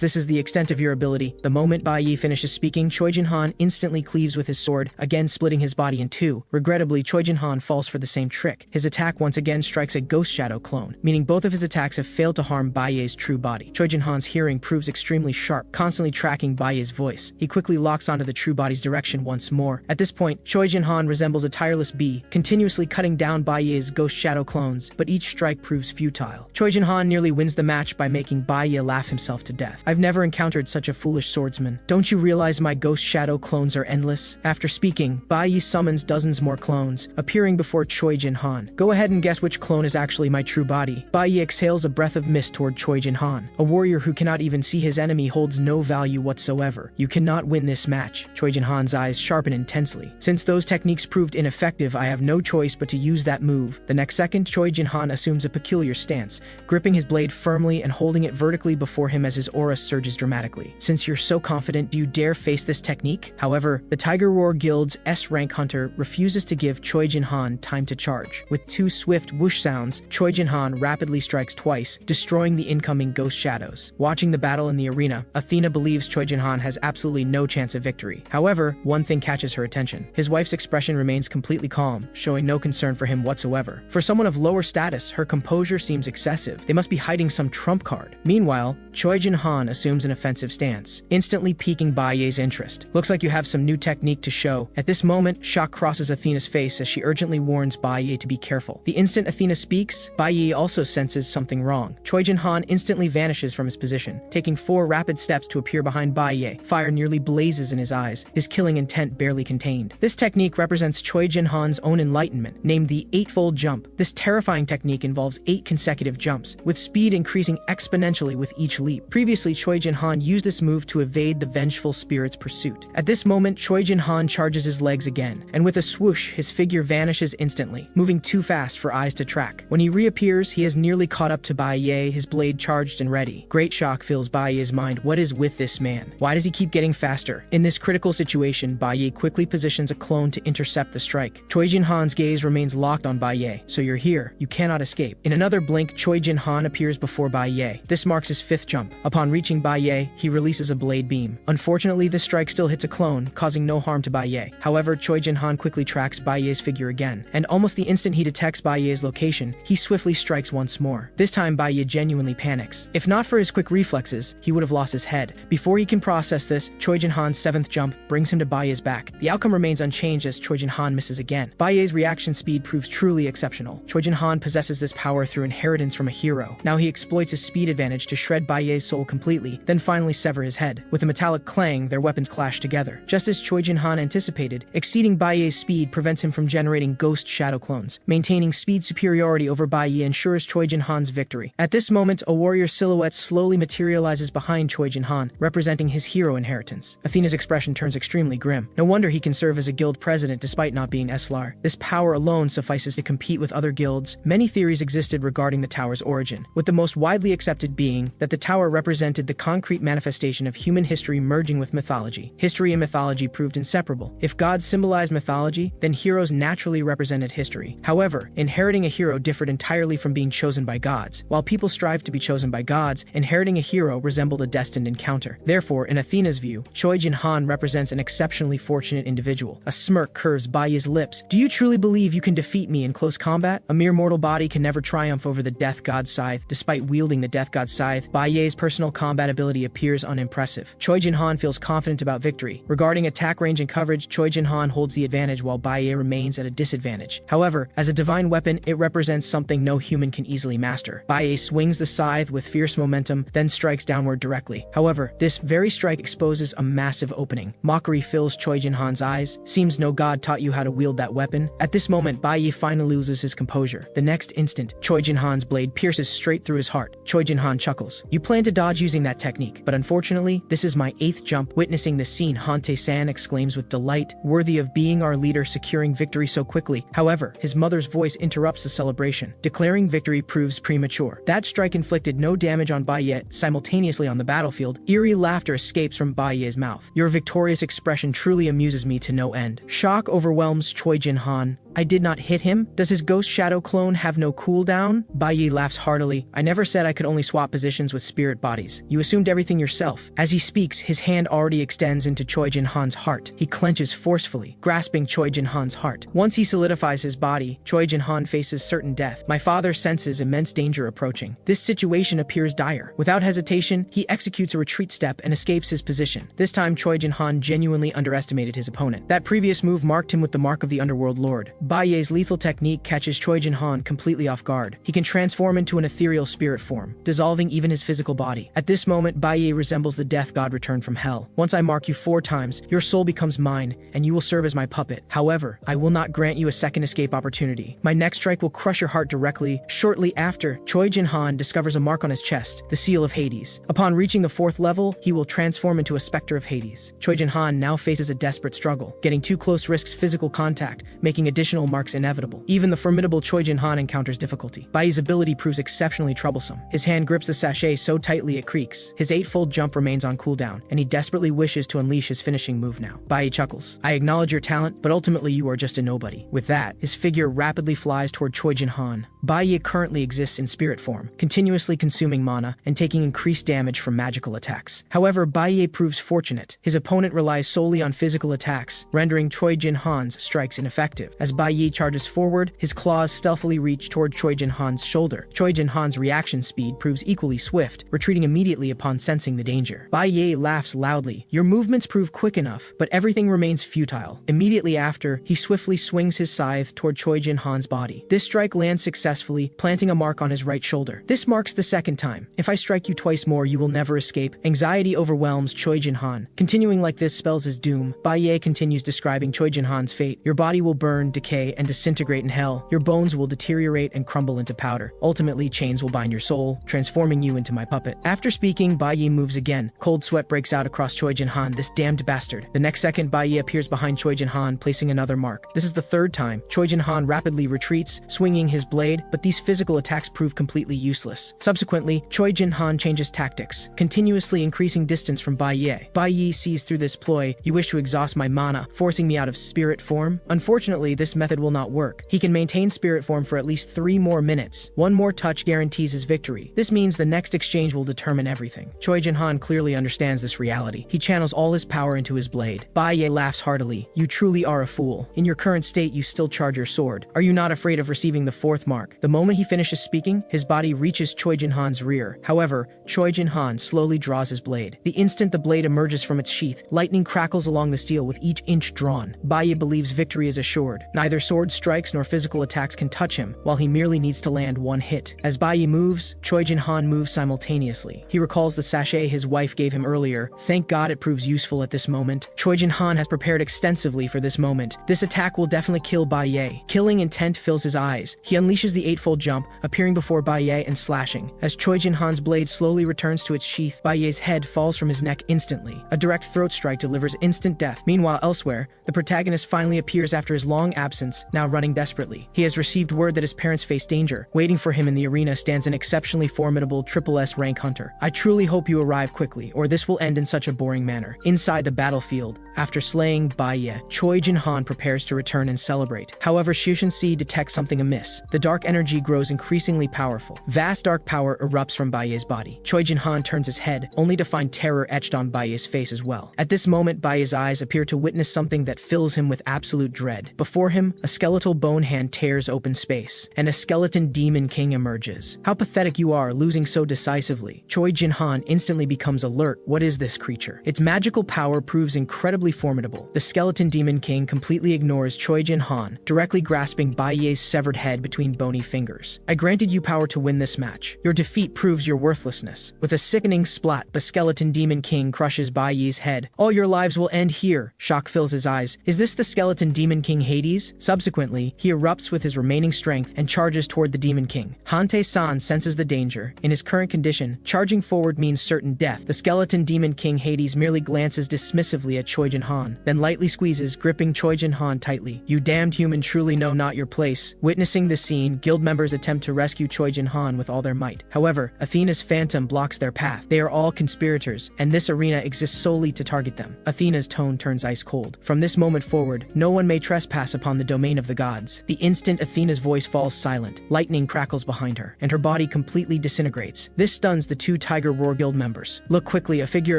this is the extent of your ability. The moment Baiye finishes speaking, Choi Jin-han instantly cleaves with his sword, again splitting his body in two. Regrettably, Choi Jin-han falls for the same trick. His attack once again strikes a ghost shadow clone, meaning both of his attacks have failed to harm Baiye's true body. Choi Jin-han's hearing proves extremely sharp, constantly tracking Baiye's voice. He quickly locks onto the true body's direction once more. At this point, Choi Jin-han resembles a tireless bee, continuously cutting down Baiye's ghost shadow clones, but each strike proves futile. Choi Jin-han nearly wins the match by making Bai Ye laugh himself to death. I've never encountered such a foolish swordsman. Don't you realize my ghost shadow clones are endless? After speaking, Bai Ye summons dozens more clones, appearing before Choi Jin-han. Go ahead and guess which clone is actually my true body. Bai Ye exhales a breath of mist toward Choi Jin-han. A warrior who cannot even see his enemy holds no value whatsoever. You cannot win this match. Choi Jin-han's eyes sharpen intensely. Since those techniques proved ineffective, I have no choice but to use that move. The next second, Choi Jin-han assumes a peculiar stance, gripping his blade firmly and holding it vertically before him as his aura surges dramatically. Since you're so confident, do you dare face this technique? However, the Tiger Roar Guild's S-rank hunter refuses to give Choi Jin-han time to charge. With two swift whoosh sounds, Choi Jin-han rapidly strikes twice, destroying the incoming ghost shadows. Watching the battle in the arena, Athena believes Choi Jin-han has absolutely no chance of victory. However, one thing catches her attention. His wife's expression remains completely calm, showing no concern for him whatsoever. For someone of lower status, her composure seems excessive. They must be hiding some trump card. Meanwhile, Choi Jin-han assumes an offensive stance, instantly piquing Bai Ye's interest. Looks like you have some new technique to show. At this moment, shock crosses Athena's face as she urgently warns Bai Ye to be careful. The instant Athena speaks, Bai Ye also senses something wrong. Choi Jin-han instantly vanishes from his position, taking 4 rapid steps to appear behind Bai Ye. Fire nearly blazes in his eyes, his killing intent barely contained. This technique represents Choi Jin-han's own enlightenment, named the Eightfold Jump. This terrifying technique involves 8 consecutive jumps, with speed increasing exponentially with each leap. Previously, Choi Jin-han used this move to evade the vengeful spirit's pursuit. At this moment, Choi Jin-han charges his legs again, and with a swoosh, his figure vanishes instantly, moving too fast for eyes to track. When he reappears, he has nearly caught up to Bai Ye, his blade charged and ready. Great shock fills Bai Ye's mind. What is with this man? Why does he keep getting faster? In this critical situation, Bai Ye quickly positions a clone to intercept the strike. Choi Jin-han's gaze remains locked on Bai Ye. So you're here. You cannot escape. In another blink, Choi Jin-han appears before Bai Ye. This marks his 5th jump. Upon reaching Bai Ye, he releases a blade beam. Unfortunately, this strike still hits a clone, causing no harm to Bai Ye. However, Choi Jin-han quickly tracks Bai Ye's figure again, and almost the instant he detects Bai Ye's location, he swiftly strikes once more. This time, Bai Ye genuinely panics. If not for his quick reflexes, he would have lost his head. Before he can process this, Choi Jin-han's 7th jump brings him to Bai Ye's back. The outcome remains unchanged as Choi Jin-han misses again. Bai Ye's reaction speed proves truly exceptional. Choi Jin-han possesses this power through inheritance from a hero. Now he exploits his speed advantage to shred Bai Ye's soul completely, then finally sever his head. With a metallic clang, their weapons clash together. Just as Choi Jin-han anticipated, exceeding Bai Ye's speed prevents him from generating ghost shadow clones. Maintaining speed superiority over Bai Ye ensures Choi Jin-han's victory. At this moment, a warrior silhouette slowly materializes behind Choi Jin-han, representing his hero inheritance. Athena's expression turns extremely grim. No wonder he can serve as a guild president despite not being Eslar. This power alone suffices to compete with other guilds. Many theories existed regarding the tower's origin, with the most widely accepted being that the tower represented the concrete manifestation of human history merging with mythology. History and mythology proved inseparable. If gods symbolized mythology, then heroes naturally represented history. However, inheriting a hero differed entirely from being chosen by gods. While people strive to be chosen by gods, inheriting a hero resembled a destined encounter. Therefore, in Athena's view, Choi Jin-han represents an exceptionally fortunate individual. A smirk curves Bai Ye's lips. Do you truly believe you can defeat me in close combat? A mere mortal body can never triumph over the Death God's scythe. Despite wielding the Death God's scythe, Bai Ye's personal combat ability appears unimpressive. Choi Jin-han feels confident about victory. Regarding attack range and coverage, Choi Jin-han holds the advantage while Bai Ye remains at a disadvantage. However, as a divine weapon, it represents something no human can easily master. Bai Ye swings the scythe with fierce momentum, then strikes downward directly. However, this very strike exposes a massive opening. Mockery fills Choi Jin-han's eyes. Seems no god taught you how to wield that weapon. At this moment, Bai Ye finally loses his composure. The next instant, Choi Jin-han's blade pierces straight through his heart. Choi Jin-han chuckles. You plan to dodge using that technique, but unfortunately, this is my 8th jump. Witnessing this scene, Hante-san exclaims with delight, worthy of being our leader securing victory so quickly. However, his mother's voice interrupts the celebration. Declaring victory proves premature. That strike inflicted no damage on Bai Ye. Simultaneously on the battlefield, eerie laughter escapes from Bai Ye's mouth. Your victorious expression truly amuses me to no end. Shock overwhelms Choi Jin-han. I did not hit him? Does his ghost shadow clone have no cooldown? Bai Ye laughs heartily. I never said I could only swap positions with spirit bodies. You assumed everything yourself. As he speaks, his hand already extends into Choi Jin-han's heart. He clenches forcefully, grasping Choi Jin-han's heart. Once he solidifies his body, Choi Jin-han faces certain death. My father senses immense danger approaching. This situation appears dire. Without hesitation, he executes a retreat step and escapes his position. This time, Choi Jin-han genuinely underestimated his opponent. That previous move marked him with the mark of the Underworld Lord. Baiye's lethal technique catches Choi Jin-han completely off guard. He can transform into an ethereal spirit form, dissolving even his physical body. At this moment, Baiye resembles the death god returned from hell. Once I mark you 4 times, your soul becomes mine, and you will serve as my puppet. However, I will not grant you a second escape opportunity. My next strike will crush your heart directly. Shortly after, Choi Jin-han discovers a mark on his chest, the seal of Hades. Upon reaching the 4th level, he will transform into a specter of Hades. Choi Jin-han now faces a desperate struggle. Getting too close risks physical contact, making additional marks inevitable. Even the formidable Choi Jin-han encounters difficulty. Baiye's ability proves exceptionally troublesome. His hand grips the sachet so tightly it creaks. His 8-fold jump remains on cooldown, and he desperately wishes to unleash his finishing move now. Baiye chuckles. I acknowledge your talent, but ultimately you are just a nobody. With that, his figure rapidly flies toward Choi Jin-han. Baiye currently exists in spirit form, continuously consuming mana and taking increased damage from magical attacks. However, Baiye proves fortunate. His opponent relies solely on physical attacks, rendering Choi Jin-han's strikes ineffective. As Baiye charges forward, his claws stealthily reach toward Choi Jin-han's shoulder. Choi Jin-han's reaction speed proves equally swift, retreating immediately upon sensing the danger. Baiye laughs loudly. Your movements prove quick enough, but everything remains futile. Immediately after, he swiftly swings his scythe toward Choi Jin-han's body. This strike lands successfully, planting a mark on his right shoulder. This marks the 2nd time. If I strike you twice more, you will never escape. Anxiety overwhelms Choi Jin-han. Continuing like this spells his doom. Baiye continues describing Choi Jin-han's fate. Your body will burn, decay, and disintegrate in hell. Your bones will deteriorate and crumble into powder. Ultimately, chains will bind your soul, transforming you into my puppet. After speaking, Baiye moves again. Cold sweat breaks out across Choi Jin-han, this damned bastard. The next second, Baiye appears behind Choi Jin-han, placing another mark. This is the 3rd time. Choi Jin-han rapidly retreats, swinging his blade, but these physical attacks prove completely useless. Subsequently, Choi Jin-han changes tactics, continuously increasing distance from Baiye. Baiye sees through this ploy. You wish to exhaust my mana, forcing me out of spirit form? Unfortunately, this method will not work. He can maintain spirit form for at least 3 more minutes. One more touch guarantees his victory. This means the next exchange will determine everything. Choi Jin-han clearly understands this reality. He channels all his power into his blade. Baiye laughs heartily. You truly are a fool. In your current state, you still charge your sword. Are you not afraid of receiving the 4th mark? The moment he finishes speaking, his body reaches Choi Jin-han's rear. However, Choi Jin-han slowly draws his blade. The instant the blade emerges from its sheath, lightning crackles along the steel with each inch drawn. Baiye believes victory is assured. Neither sword strikes nor physical attacks can touch him, while he merely needs to land 1 hit. As Baiye moves, Choi Jin-han moves simultaneously. He recalls the sachet his wife gave him earlier. Thank God it proves useful at this moment. Choi Jin-han has prepared extensively for this moment. This attack will definitely kill Baiye. Killing intent fills his eyes. He unleashes the 8-fold jump, appearing before Baiye and slashing. As Choi Jin-han's blade slowly returns to its sheath, Baiye's head falls from his neck instantly. A direct throat strike delivers instant death. Meanwhile, elsewhere, the protagonist finally appears after his long absence, now running desperately. He has received word that his parents face danger. Waiting for him in the arena stands an exceptionally formidable SSS rank hunter. I truly hope you arrive quickly, or this will end in such a boring manner. Inside the battlefield, after slaying Baiye, Choi Jin-han prepares to return and celebrate. However, Shushin-si detects something amiss. The dark energy grows increasingly powerful. Vast dark power erupts from Baiye's body. Choi Jin-han turns his head, only to find terror etched on Baiye's face as well. At this moment, Baiye's eyes appear to witness something that fills him with absolute dread. Before him, a skeletal bone hand tears open space, and a skeleton demon king emerges. How pathetic you are, losing so decisively. Choi Jin-han instantly becomes alert. What is this creature? Its magical power proves incredibly formidable. The skeleton demon king completely ignores Choi Jin-han, directly grasping Baiye's severed head between bony fingers. I granted you power to win this match. Your defeat proves your worthlessness. With a sickening splat, the skeleton demon king crushes Baiye's head. All your lives will end here. Shock fills his eyes. Is this the skeleton demon king Hades? Subsequently, he erupts with his remaining strength and charges toward the demon king. Hante-san senses the danger. In his current condition, charging forward means certain death. The skeleton demon king Hades merely glances dismissively at Choi Jin-han, then lightly squeezes, gripping Choi Jin-han tightly. You damned human truly know not your place. Witnessing this scene, guild members attempt to rescue Choi Jin-han with all their might. However, Athena's phantom blocks their path. They are all conspirators, and this arena exists solely to target them. Athena's tone turns ice cold. From this moment forward, no one may trespass upon the domain of the gods. The instant Athena's voice falls silent, lightning crackles behind her, and her body completely disintegrates. This stuns the 2 Tiger Roar Guild members. Look quickly, a figure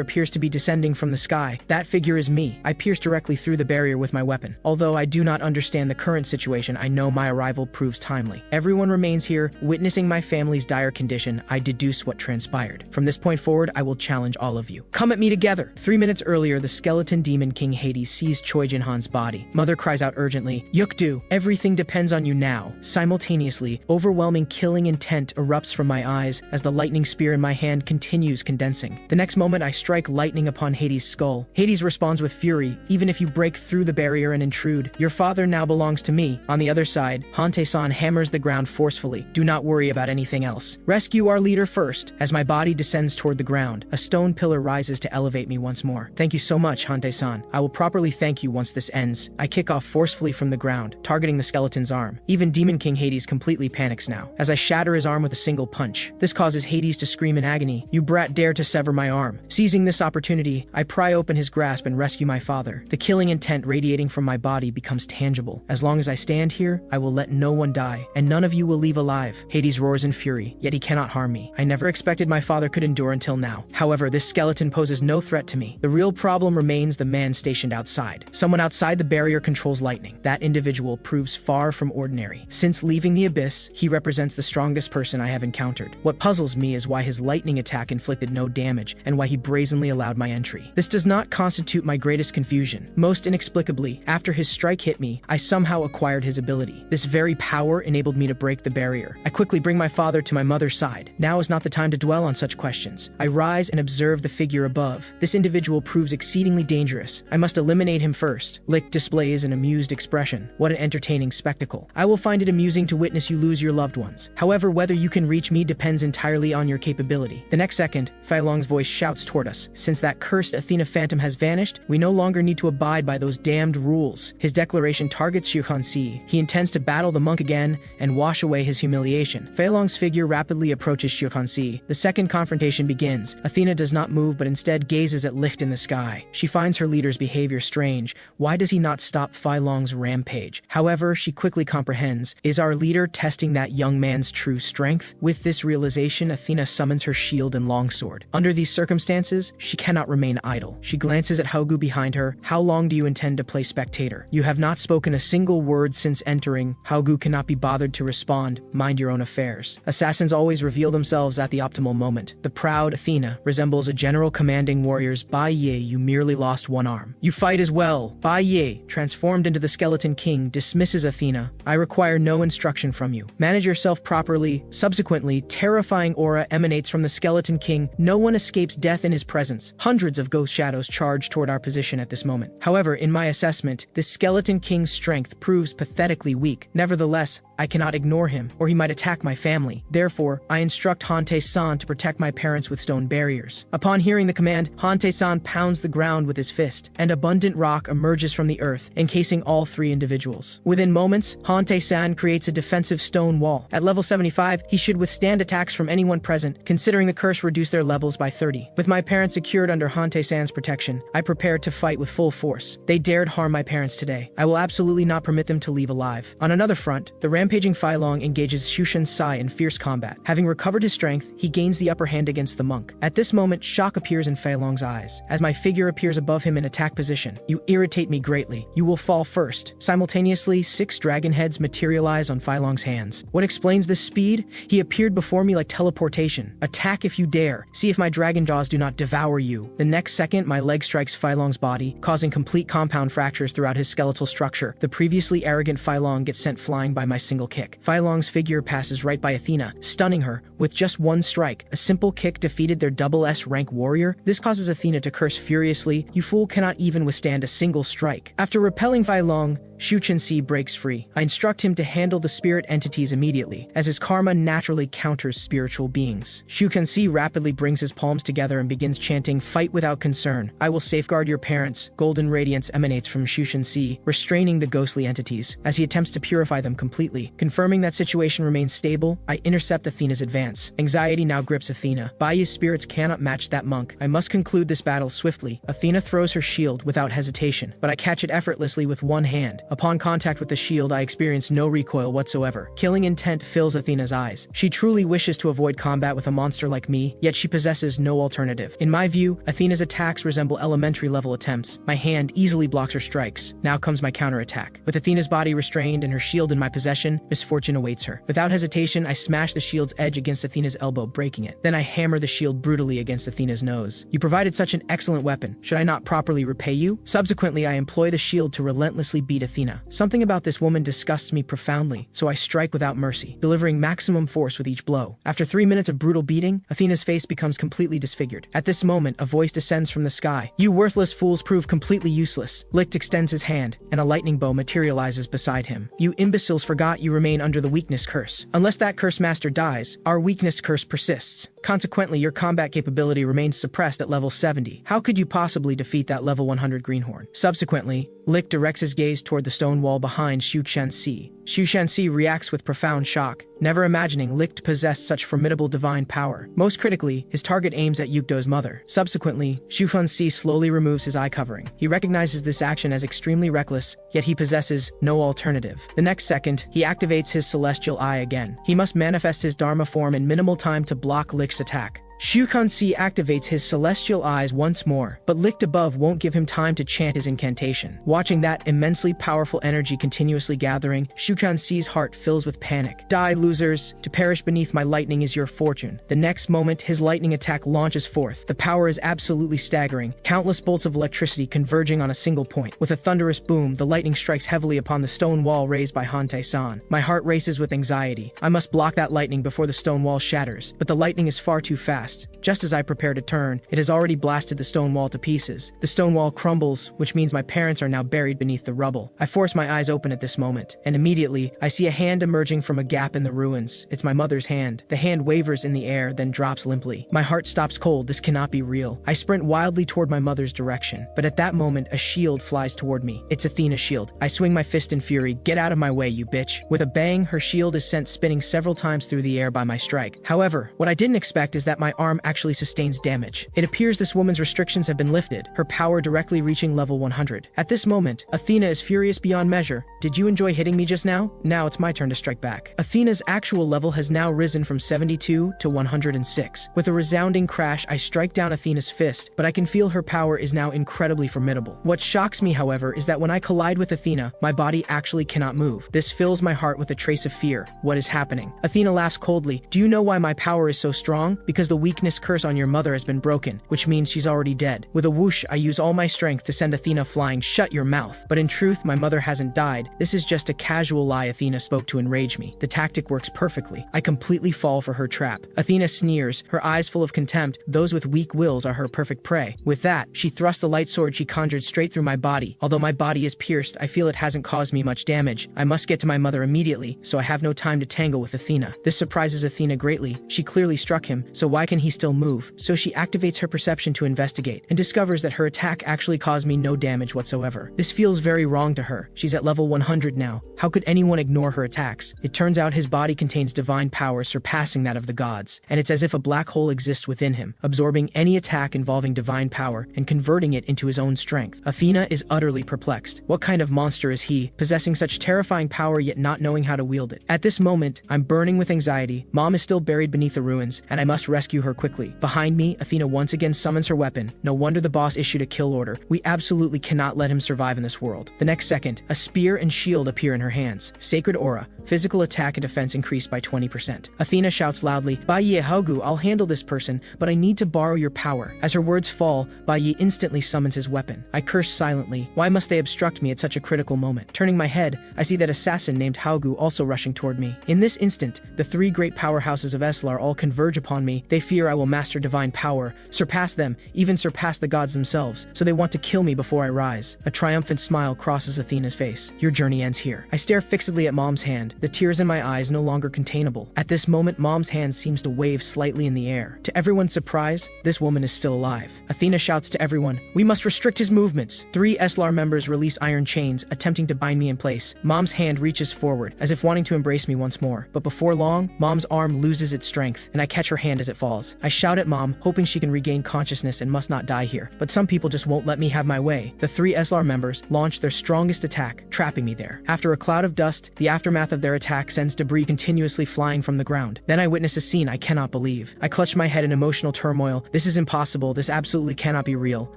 appears to be descending from the sky. That figure is me. I pierce directly through the barrier with my weapon. Although I do not understand the current situation, I know my arrival proves timely. Everyone remains here, witnessing my family's dire condition. I deduce what transpired. From this point forward, I will challenge all of you. Come at me together! 3 minutes earlier, the skeleton demon king Hades seized Choi Jin-han's body. Mother cries out urgently, Yukdu, everything depends on you now. Simultaneously, overwhelming killing intent erupts from my eyes as the lightning spear in my hand continues condensing. The next moment I strike lightning upon Hades' skull. Hades responds with fury. Even if you break through the barrier and intrude, your father now belongs to me. On the other side, Hante-san hammers the ground forcefully. Do not worry about anything else. Rescue our leader first. As my body descends toward the ground, a stone pillar rises to elevate me once more. Thank you so much, Hante-san. I will properly thank you once this ends. I kick off forcefully from the ground, targeting the skeleton's arm. Even Demon King Hades completely panics now, as I shatter his arm with a single punch. This causes Hades to scream in agony. You brat dare to sever my arm. Seizing this opportunity, I pry open his grasp and rescue my father. The killing intent radiating from my body becomes tangible. As long as I stand here, I will let no one die, and none of you will leave alive. Hades roars in fury, yet he cannot harm me. I never expected my father could endure until now. However, this skeleton poses no threat to me. The real problem remains the man stationed outside. Someone outside the barrier controls lightning. That individual proves far from ordinary. Since leaving the abyss, he represents the strongest person I have encountered. What puzzles me is why his lightning attack inflicted no damage, and why he brazenly allowed my entry. This does not constitute my greatest confusion. Most inexplicably, after his strike hit me, I somehow acquired his ability. This very power enabled me to break the barrier. I quickly bring my father to my mother's side. Now is not the time to dwell on such questions. I rise and observe the figure above. This individual proves exceedingly dangerous. I must eliminate him first. Lick displays an amused expression. What an entertaining spectacle. I will find it amusing to witness you lose your loved ones. However, whether you can reach me depends entirely on your capability. The next second, Fei Long's voice shouts toward us. Since that cursed Athena phantom has vanished, we no longer need to abide by those damned rules. His declaration targets Xiu Hansi. He intends to battle the monk again and wash away his humiliation. Fei Long's figure rapidly approaches Xiu Hansi. The second confrontation begins. Athena does not move but instead gazes at Licht in the sky. She finds her leader's behavior strange. Why does he not stop Fei Long's rampage? However, she quickly comprehends. Is our leader testing that young man's true strength? With this realization, Athena summons her shield and longsword. Under these circumstances, she cannot remain idle. She glances at Haugu behind her. How long do you intend to play spectator? You have not spoken a single word since entering. Haugu cannot be bothered to respond. Mind your own affairs. Assassins always reveal themselves at the optimal moment. The proud Athena resembles a general commanding warrior's. Bai Ye, you merely lost one arm. You fight as well. Bai Ye, transformed into the skeleton king, dismisses Athena. I require no instruction from you. Manage yourself properly. Subsequently, terrifying aura emanates from the skeleton king. No one escapes death in his presence. Hundreds of ghost shadows charge toward our position at this moment. However, in my assessment, this skeleton king's strength proves pathetically weak. Nevertheless, I cannot ignore him, or he might attack my family. Therefore, I instruct Hante-san to protect my parents with stone barriers. Upon hearing the command, Hante-san pounds the ground with his fist, and abundant rock emerges from the earth, encasing all three individuals. Within moments, Hante-san creates a defensive stone wall. At level 75, he should withstand attacks from anyone present, considering the curse reduced their levels by 30. With my parents secured under Hante-san's protection, I prepared to fight with full force. They dared harm my parents today. I will absolutely not permit them to leave alive. On another front, the rampaging Fei Long engages Shushan Sai in fierce combat. Having recovered his strength, he gains the upper hand against the monk. At this moment, shock appears in Fei Long's eyes, as my figure appears above him in attack position. You irritate me greatly. You will fall first. Simultaneously, 6 dragon heads materialize on Fei Long's hands. What explains this speed? He appeared before me like teleportation. Attack if you dare. See if my dragon jaws do not devour you. The next second, my leg strikes Fei Long's body, causing complete compound fractures throughout his skeletal structure. The previously arrogant Fei Long gets sent flying by my single kick. Fei Long's figure passes right by Athena, stunning her with just one strike. A simple kick defeated their double S rank warrior. This causes Athena to curse furiously. You fool cannot even withstand a single strike. After repelling Fei Long, Shu Chen-si breaks free. I instruct him to handle the spirit entities immediately, as his karma naturally counters spiritual beings. Shu Chen-si rapidly brings his palms together and begins chanting, "Fight without concern. I will safeguard your parents." Golden radiance emanates from Shu Chen-si, restraining the ghostly entities, as he attempts to purify them completely. Confirming that situation remains stable, I intercept Athena's advance. Anxiety now grips Athena. Bai's spirits cannot match that monk. I must conclude this battle swiftly. Athena throws her shield without hesitation, but I catch it effortlessly with one hand. Upon contact with the shield, I experience no recoil whatsoever. Killing intent fills Athena's eyes. She truly wishes to avoid combat with a monster like me, yet she possesses no alternative. In my view, Athena's attacks resemble elementary level attempts. My hand easily blocks her strikes. Now comes my counterattack. With Athena's body restrained and her shield in my possession, misfortune awaits her. Without hesitation, I smash the shield's edge against Athena's elbow, breaking it. Then I hammer the shield brutally against Athena's nose. You provided such an excellent weapon. Should I not properly repay you? Subsequently, I employ the shield to relentlessly beat Athena Athena. Something about this woman disgusts me profoundly, so I strike without mercy, delivering maximum force with each blow. After 3 minutes of brutal beating, Athena's face becomes completely disfigured. At this moment, a voice descends from the sky. "You worthless fools prove completely useless." Licht extends his hand, and a lightning bow materializes beside him. "You imbeciles forgot you remain under the weakness curse. Unless that curse master dies, our weakness curse persists. Consequently, your combat capability remains suppressed at level 70. How could you possibly defeat that level 100 greenhorn?" Subsequently, Licht directs his gaze toward the stone wall behind Xu Shanxi. Xu Shanxi reacts with profound shock, never imagining Licht possessed such formidable divine power. Most critically, his target aims at Yukdo's mother. Subsequently, Xu Shanxi slowly removes his eye covering. He recognizes this action as extremely reckless, yet he possesses no alternative. The next second, he activates his celestial eye again. He must manifest his Dharma form in minimal time to block Licht's attack. Xu Kanxi activates his celestial eyes once more, but Licht above won't give him time to chant his incantation. Watching that immensely powerful energy continuously gathering, Xu Kanxi's heart fills with panic. "Die, losers! To perish beneath my lightning is your fortune." The next moment, his lightning attack launches forth. The power is absolutely staggering, countless bolts of electricity converging on a single point. With a thunderous boom, the lightning strikes heavily upon the stone wall raised by Han Tae-san. My heart races with anxiety. I must block that lightning before the stone wall shatters, but the lightning is far too fast. Just as I prepare to turn, it has already blasted the stone wall to pieces. The stone wall crumbles, which means my parents are now buried beneath the rubble. I force my eyes open at this moment, and immediately, I see a hand emerging from a gap in the ruins. It's my mother's hand. The hand wavers in the air, then drops limply. My heart stops cold. This cannot be real. I sprint wildly toward my mother's direction, but at that moment, a shield flies toward me. It's Athena's shield. I swing my fist in fury. "Get out of my way, you bitch." With a bang, her shield is sent spinning several times through the air by my strike. However, what I didn't expect is that my arm actually sustains damage. It appears this woman's restrictions have been lifted, her power directly reaching level 100. At this moment, Athena is furious beyond measure. "Did you enjoy hitting me just now? Now it's my turn to strike back." Athena's actual level has now risen from 72 to 106. With a resounding crash, I strike down Athena's fist, but I can feel her power is now incredibly formidable. What shocks me, however, is that when I collide with Athena, my body actually cannot move. This fills my heart with a trace of fear. What is happening? Athena laughs coldly. "Do you know why my power is so strong? Because the weakness curse on your mother has been broken, which means she's already dead." With a whoosh, I use all my strength to send Athena flying. "Shut your mouth." But in truth, my mother hasn't died. This is just a casual lie Athena spoke to enrage me. The tactic works perfectly. I completely fall for her trap. Athena sneers, her eyes full of contempt. Those with weak wills are her perfect prey. With that, she thrusts the light sword she conjured straight through my body. Although my body is pierced, I feel it hasn't caused me much damage. I must get to my mother immediately, so I have no time to tangle with Athena. This surprises Athena greatly. She clearly struck him, so why can he still move? So she activates her perception to investigate, and discovers that her attack actually caused me no damage whatsoever. This feels very wrong to her. She's at level 100 now. How could anyone ignore her attacks? It turns out his body contains divine power surpassing that of the gods, and it's as if a black hole exists within him, absorbing any attack involving divine power and converting it into his own strength. Athena is utterly perplexed. What kind of monster is he, possessing such terrifying power yet not knowing how to wield it? At this moment, I'm burning with anxiety. Mom is still buried beneath the ruins, and I must rescue her quickly. Behind me, Athena once again summons her weapon. No wonder the boss issued a kill order. We absolutely cannot let him survive in this world. The next second, a spear and shield appear in her hands. Sacred aura. Physical attack and defense increased by 20%. Athena shouts loudly, "Baiye Haogu, I'll handle this person, but I need to borrow your power." As her words fall, Baiye instantly summons his weapon. I curse silently. Why must they obstruct me at such a critical moment? Turning my head, I see that assassin named Haogu also rushing toward me. In this instant, the three great powerhouses of Eslar all converge upon me. They fear I will master divine power, surpass them, even surpass the gods themselves, so they want to kill me before I rise. A triumphant smile crosses Athena's face. "Your journey ends here." I stare fixedly at Mom's hand, the tears in my eyes no longer containable. At this moment, Mom's hand seems to wave slightly in the air. To everyone's surprise, this woman is still alive. Athena shouts to everyone, "We must restrict his movements." 3 Eslar members release iron chains, attempting to bind me in place. Mom's hand reaches forward, as if wanting to embrace me once more. But before long, Mom's arm loses its strength, and I catch her hand as it falls. I shout at Mom, hoping she can regain consciousness and must not die here. But some people just won't let me have my way. The 3 Eslar members launch their strongest attack, trapping me there. After a cloud of dust, the aftermath of their attack sends debris continuously flying from the ground. Then I witness a scene I cannot believe. I clutch my head in emotional turmoil. This is impossible. This absolutely cannot be real.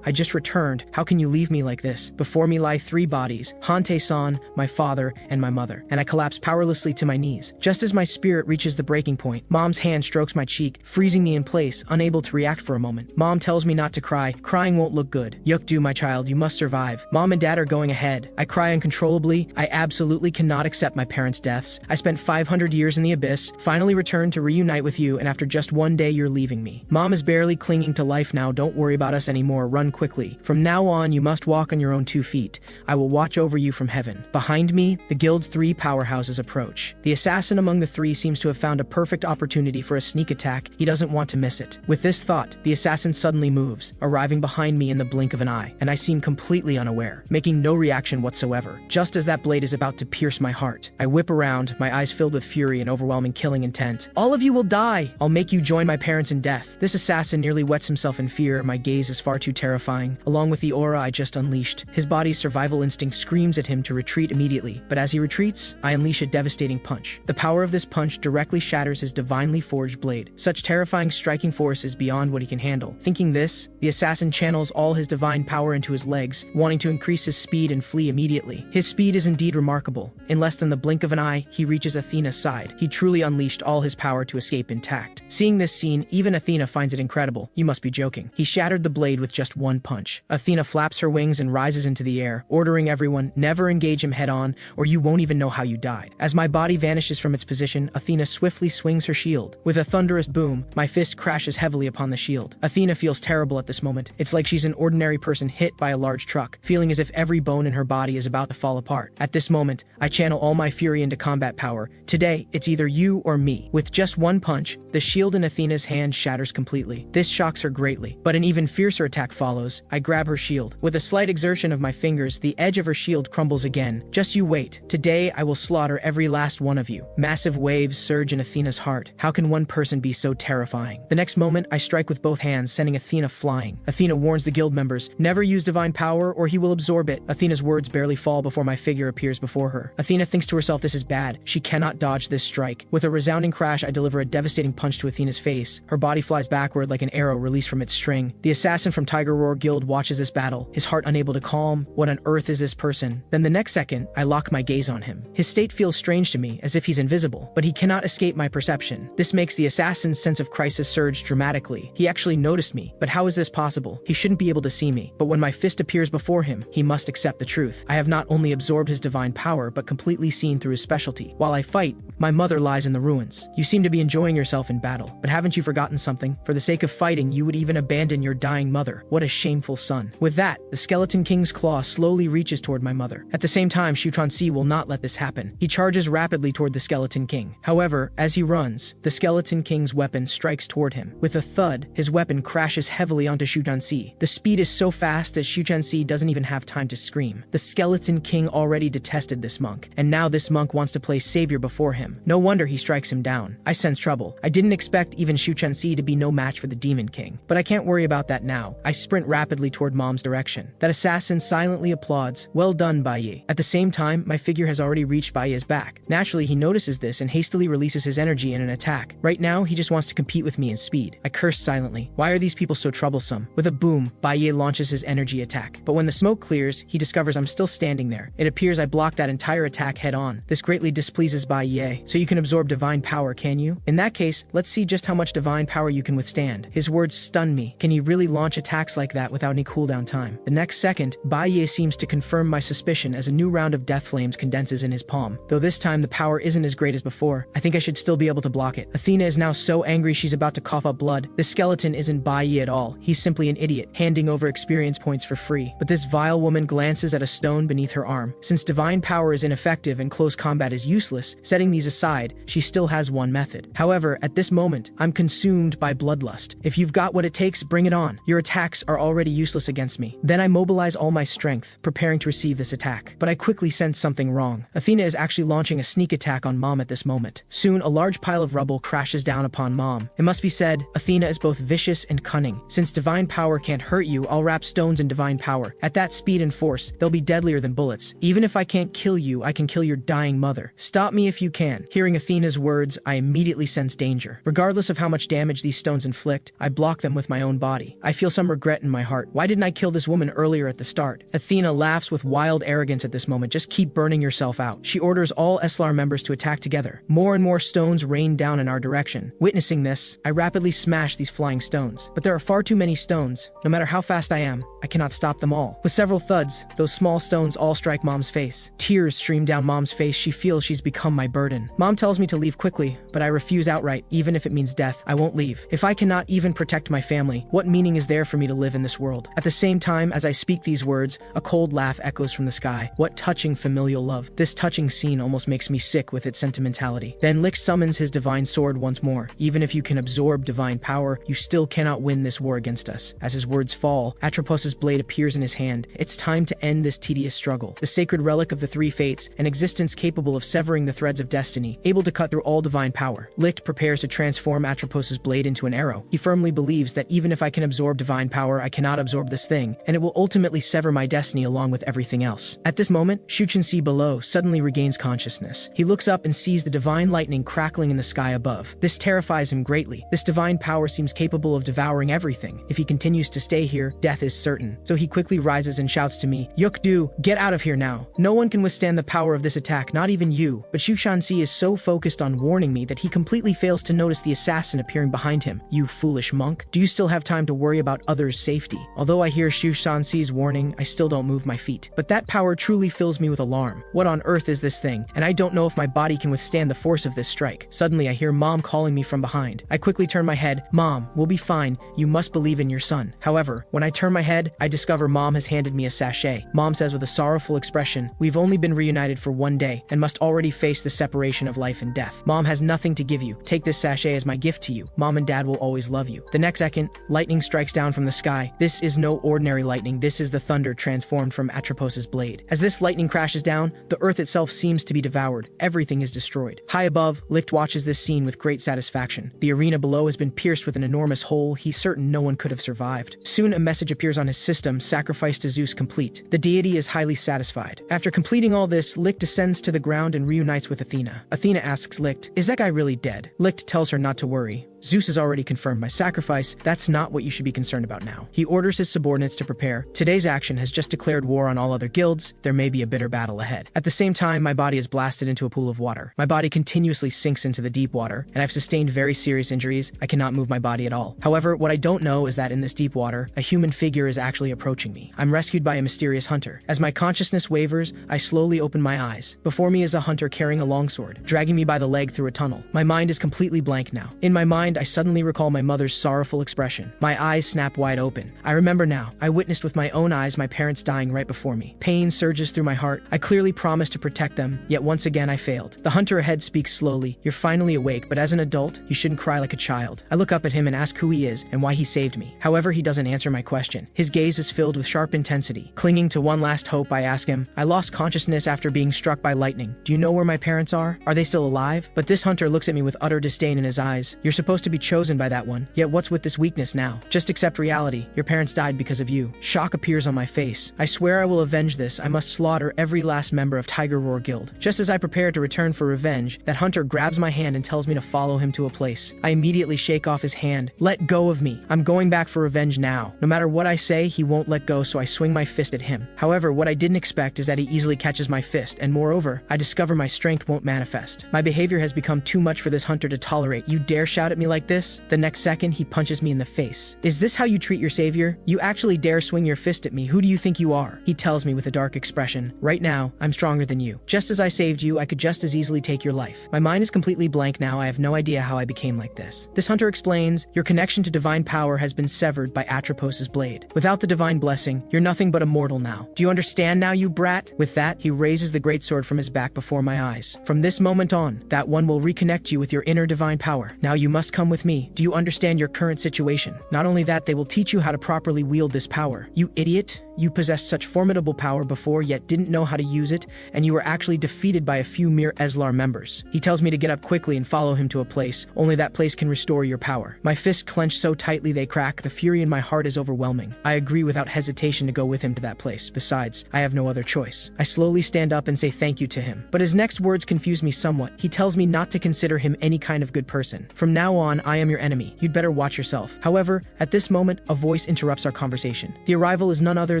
I just returned. How can you leave me like this? Before me lie 3 bodies, Han Tae-san, my father, and my mother. And I collapse powerlessly to my knees. Just as my spirit reaches the breaking point, Mom's hand strokes my cheek, freezing me me in place, unable to react for a moment. Mom tells me not to cry. Crying won't look good. Yukdu, my child, you must survive. Mom and Dad are going ahead. I cry uncontrollably. I absolutely cannot accept my parents' deaths. I spent 500 years in the abyss, finally returned to reunite with you, and after just one day you're leaving me. Mom is barely clinging to life now. Don't worry about us anymore. Run quickly. From now on, you must walk on your own 2 feet. I will watch over you from heaven. Behind me, the guild's 3 powerhouses approach. The assassin among the 3 seems to have found a perfect opportunity for a sneak attack. He doesn't want to miss it. With this thought, the assassin suddenly moves, arriving behind me in the blink of an eye, and I seem completely unaware, making no reaction whatsoever. Just as that blade is about to pierce my heart, I whip around, my eyes filled with fury and overwhelming killing intent. All of you will die! I'll make you join my parents in death. This assassin nearly wets himself in fear. My gaze is far too terrifying. Along with the aura I just unleashed, his body's survival instinct screams at him to retreat immediately. But as he retreats, I unleash a devastating punch. The power of this punch directly shatters his divinely forged blade. Such terrifying striking force is beyond what he can handle. Thinking this, the assassin channels all his divine power into his legs, wanting to increase his speed and flee immediately. His speed is indeed remarkable. In less than the blink of an eye, he reaches Athena's side. He truly unleashed all his power to escape intact. Seeing this scene, even Athena finds it incredible. You must be joking. He shattered the blade with just one punch. Athena flaps her wings and rises into the air, ordering everyone, never engage him head-on, or you won't even know how you died. As my body vanishes from its position, Athena swiftly swings her shield. With a thunderous boom, my fist crashes heavily upon the shield. Athena feels terrible at this moment. It's like she's an ordinary person hit by a large truck, feeling as if every bone in her body is about to fall apart. At this moment, I channel all my fury into combat power. Today, it's either you or me. With just one punch, the shield in Athena's hand shatters completely. This shocks her greatly, but an even fiercer attack follows. I grab her shield. With a slight exertion of my fingers, the edge of her shield crumbles again. Just you wait. Today, I will slaughter every last one of you. Massive waves surge in Athena's heart. How can one person be so terrifying? The next moment, I strike with both hands, sending Athena flying. Athena warns the guild members, never use divine power or he will absorb it. Athena's words barely fall before my figure appears before her. Athena thinks to herself this is bad. She cannot dodge this strike. With a resounding crash, I deliver a devastating punch to Athena's face. Her body flies backward like an arrow released from its string. The assassin from Tiger Roar Guild watches this battle, his heart unable to calm. What on earth is this person? Then the next second, I lock my gaze on him. His state feels strange to me, as if he's invisible, but he cannot escape my perception. This makes the assassin's sense of crisis surge dramatically. He actually noticed me, but how is this possible? He shouldn't be able to see me, but when my fist appears before him, he must accept the truth. I have not only absorbed his divine power, but completely seen through his specialty. While I fight, my mother lies in the ruins. You seem to be enjoying yourself in battle, but haven't you forgotten something? For the sake of fighting, you would even abandon your dying mother. What a shameful son. With that, the Skeleton King's claw slowly reaches toward my mother. At the same time, Shutan-Si will not let this happen. He charges rapidly toward the Skeleton King. However, as he runs, the Skeleton King's weapon strikes toward him. With a thud, his weapon crashes heavily onto Shutan-Si. The speed is so fast that Shutan-Si doesn't even have time to scream. The Skeleton King already detested this monk, and now this monk wants to play savior before him. No wonder he strikes him down. I sense trouble. I didn't expect even Shutan-Si to be no match for the Demon King, but I can't worry about that now. I sprint rapidly toward Mom's direction. That assassin silently applauds. Well done, Baiye. At the same time, my figure has already reached Baiye's back. Naturally, he notices this and hastily releases his energy in an attack. Right now, he just wants to compete with me in speed. I curse silently. Why are these people so troublesome? With a boom, Baiye launches his energy attack. But when the smoke clears, he discovers I'm still standing there. It appears I blocked that entire attack head on. This greatly displeases Baiye. So you can absorb divine power, can you? In that case, let's see just how much divine power you can withstand. His words stun me. Can he really launch attacks like that without any cooldown time? The next second, Baiye seems to confirm my suspicion as a new round of death flames condenses in his palm. Though this time the power isn't as great as before, I think I should still be able to block it. Athena is now so angry she's about to cough up blood. This skeleton isn't Baiye at all. He's simply an idiot, handing over experience points for free. But this vile woman glances at a stone beneath her arm. Since divine power is ineffective and close combat is useless, setting these aside, she still has one method. However, at this moment, I'm consumed by bloodlust. If you've got what it takes, bring it on. Your attacks are already useless against me. Then I mobilize all my strength, preparing to receive this attack. But I quickly sense something wrong. Athena is actually launching a sneak attack on Mom at this moment. Soon, a large pile of rubble crashes down upon Mom. It must be said, Athena is both vicious and cunning. Since divine power can't hurt you, I'll wrap stones in divine power. At that speed and force, they'll be deadlier than bullets. Even if I can't kill you, I can kill your dying mother. Stop me if you can. Hearing Athena's words, I immediately sense danger. Regardless of how much damage these stones inflict, I block them with my own body. I feel some regret in my heart. Why didn't I kill this woman earlier at the start? Athena laughs with wild arrogance at this moment. Just keep burning yourself out. She orders all Eslar members to attack together. More and more stones rain down in our direction. Witnessing this, I rapidly smash these flying stones. But there are far too many stones. No matter how fast I am, I cannot stop them all. With several thuds, those small stones all strike Mom's face. Tears stream down Mom's face. She feels she's become my burden. Mom tells me to leave quickly, but I refuse outright. Even if it means death, I won't leave. If I cannot even protect my family, what meaning is there for me to live in this world? At the same time, as I speak these words, a cold laugh echoes from the sky. What touching familial love. This touching scene almost makes me sick with its sentimentality. Then Licht summons his divine sword once more. Even if you can absorb divine power, you still cannot win this war against us. As his words fall, Atropos's blade appears in his hand. It's time to end this tedious struggle. The sacred relic of the three fates, an existence capable of severing the threads of destiny, able to cut through all divine power. Licht prepares to transform Atropos's blade into an arrow. He firmly believes that even if I can absorb divine power, I cannot absorb this thing, and it will ultimately sever my destiny along with everything else. At this moment, Shu Chunsi below suddenly regains consciousness. He looks up and sees the divine lightning crackling in the sky above. This terrifies him greatly. This divine power seems capable of devouring everything. If he continues to stay here, death is certain. So he quickly rises and shouts to me, "Yuk-du, get out of here now. No one can withstand the power of this attack, not even you." But Shu Chunsi is so focused on warning me that he completely fails to notice the assassin appearing behind him. "You foolish monk. Do you still have time to worry about others' safety?" Although I hear Shu Chunsi's warning, I still don't move my feet. But that power truly fills me with alarm. What on earth is this thing? And I don't know if my body can withstand the force of this strike. Suddenly I hear Mom calling me from behind. I quickly turn my head. "Mom, we'll be fine. You must believe in your son." However, when I turn my head, I discover Mom has handed me a sachet. Mom says with a sorrowful expression, "We've only been reunited for one day and must already face the separation of life and death. Mom has nothing to give you. Take this sachet as my gift to you. Mom and Dad will always love you." The next second, lightning strikes down from the sky. This is no ordinary lightning. This is the thunder transformed from Atropos's blade. As this lightning crashes down, the earth itself seems to be devoured. Everything is destroyed. High above, Licht watches this scene with great satisfaction. The arena below has been pierced with an enormous hole. He's certain no one could have survived. Soon a message appears on his system, "Sacrifice to Zeus complete." The deity is highly satisfied. After completing all this, Licht descends to the ground and reunites with Athena. Athena asks Licht, "Is that guy really dead?" Licht tells her not to worry. "Zeus has already confirmed my sacrifice. That's not what you should be concerned about now." He orders his subordinates to prepare. Today's action has just declared war on all other guilds. There may be a bitter battle ahead. At the same time, my body is blasted into a pool of water. My body continuously sinks into the deep water, and I've sustained very serious injuries. I cannot move my body at all. However, what I don't know is that in this deep water, a human figure is actually approaching me. I'm rescued by a mysterious hunter. As my consciousness wavers, I slowly open my eyes. Before me is a hunter carrying a longsword, dragging me by the leg through a tunnel. My mind is completely blank now. In my mind, I suddenly recall my mother's sorrowful expression. My eyes snap wide open. I remember now. I witnessed with my own eyes my parents dying right before me. Pain surges through my heart. I clearly promised to protect them, yet once again I failed. The hunter ahead speaks slowly. "You're finally awake, but as an adult, you shouldn't cry like a child." I look up at him and ask who he is and why he saved me. However, he doesn't answer my question. His gaze is filled with sharp intensity. Clinging to one last hope, I ask him, "I lost consciousness after being struck by lightning. Do you know where my parents are? Are they still alive?" But this hunter looks at me with utter disdain in his eyes. "You're supposed to be chosen by that one. Yet what's with this weakness now? Just accept reality. Your parents died because of you." Shock appears on my face. I swear I will avenge this. I must slaughter every last member of Tiger Roar Guild. Just as I prepare to return for revenge, that hunter grabs my hand and tells me to follow him to a place. I immediately shake off his hand. "Let go of me. I'm going back for revenge now." No matter what I say, he won't let go, so I swing my fist at him. However, what I didn't expect is that he easily catches my fist, and moreover, I discover my strength won't manifest. My behavior has become too much for this hunter to tolerate. "You dare shout at me like this?" The next second, he punches me in the face. "Is this how you treat your savior? You actually dare swing your fist at me? Who do you think you are?" He tells me with a dark expression. "Right now, I'm stronger than you. Just as I saved you, I could just as easily take your life." My mind is completely blank now. I have no idea how I became like this. This hunter explains, "Your connection to divine power has been severed by Atropos's blade. Without the divine blessing, you're nothing but a mortal now. Do you understand now, you brat?" With that, he raises the greatsword from his back before my eyes. "From this moment on, that one will reconnect you with your inner divine power. Now you must come with me. Do you understand your current situation? Not only that, they will teach you how to properly wield this power. You idiot. You possessed such formidable power before, yet didn't know how to use it, and you were actually defeated by a few mere Eslar members." He tells me to get up quickly and follow him to a place. Only that place can restore your power. My fists clench so tightly they crack. The fury in my heart is overwhelming. I agree without hesitation to go with him to that place. Besides, I have no other choice. I slowly stand up and say thank you to him. But his next words confuse me somewhat. He tells me not to consider him any kind of good person. "From now on, I am your enemy. You'd better watch yourself." However, at this moment, a voice interrupts our conversation. The arrival is none other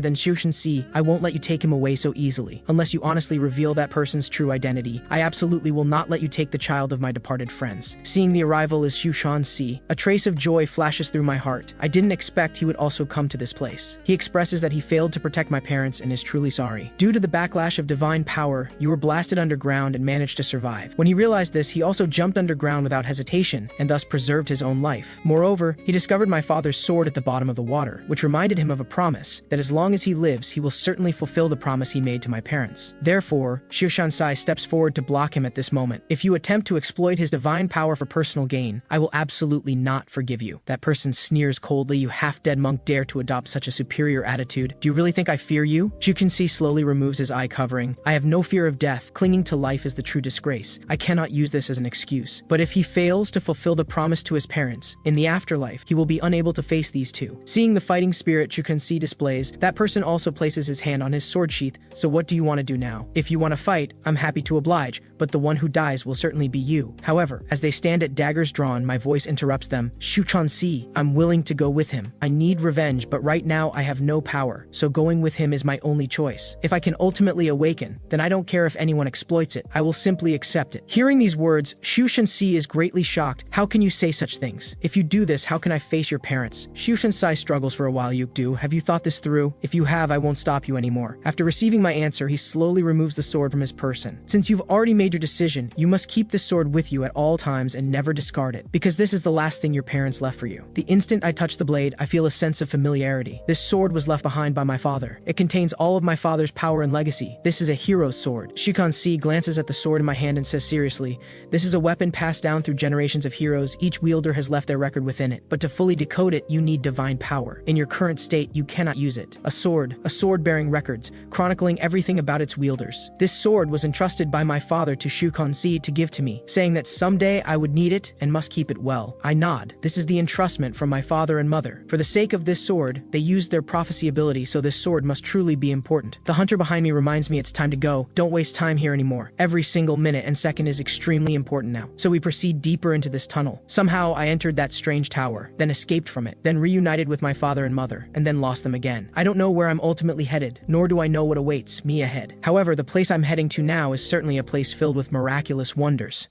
than then Shushan, I won't let you take him away so easily, unless you honestly reveal that person's true identity. I absolutely will not let you take the child of my departed friends. Seeing the arrival is Shushan, a trace of joy flashes through my heart. I didn't expect he would also come to this place. He expresses that he failed to protect my parents and is truly sorry. Due to the backlash of divine power, you were blasted underground and managed to survive. When he realized this, he also jumped underground without hesitation and thus preserved his own life. Moreover, he discovered my father's sword at the bottom of the water, which reminded him of a promise that as long as he lives, he will certainly fulfill the promise he made to my parents. Therefore, Shushan steps forward to block him at this moment. If you attempt to exploit his divine power for personal gain, I will absolutely not forgive you. That person sneers coldly. You half-dead monk dare to adopt such a superior attitude. Do you really think I fear you? Shushan slowly removes his eye covering. I have no fear of death. Clinging to life is the true disgrace. I cannot use this as an excuse. But if he fails to fulfill the promise to his parents, in the afterlife, he will be unable to face these two. Seeing the fighting spirit Shushan displays, that person also places his hand on his sword sheath. So what do you want to do now? If you want to fight, I'm happy to oblige, but the one who dies will certainly be you. However, as they stand at daggers drawn, my voice interrupts them. Shushan, I'm willing to go with him. I need revenge, but right now I have no power, so going with him is my only choice. If I can ultimately awaken, then I don't care if anyone exploits it. I will simply accept it. Hearing these words, Shushan is greatly shocked. How can you say such things? If you do this, how can I face your parents? Shushan struggles for a while. Yukdu, have you thought this through? If you have, I won't stop you anymore. After receiving my answer, he slowly removes the sword from his person. Since you've already made your decision, you must keep this sword with you at all times and never discard it, because this is the last thing your parents left for you. The instant I touch the blade, I feel a sense of familiarity. This sword was left behind by my father. It contains all of my father's power and legacy. This is a hero's sword. Shushan glances at the sword in my hand and says seriously, this is a weapon passed down through generations of heroes. Each wielder has left their record within it, but to fully decode it, you need divine power. In your current state, you cannot use it. A sword bearing records, chronicling everything about its wielders. This sword was entrusted by my father to Shushan to give to me, saying that someday I would need it and must keep it well. I nod. This is the entrustment from my father and mother. For the sake of this sword, they used their prophecy ability, so this sword must truly be important. The hunter behind me reminds me it's time to go. Don't waste time here anymore. Every single minute and second is extremely important now. So we proceed deeper into this tunnel. Somehow I entered that strange tower, then escaped from it, then reunited with my father and mother, and then lost them again. I don't know where I'm ultimately headed, nor do I know what awaits me ahead. However, the place I'm heading to now is certainly a place filled with miraculous wonders.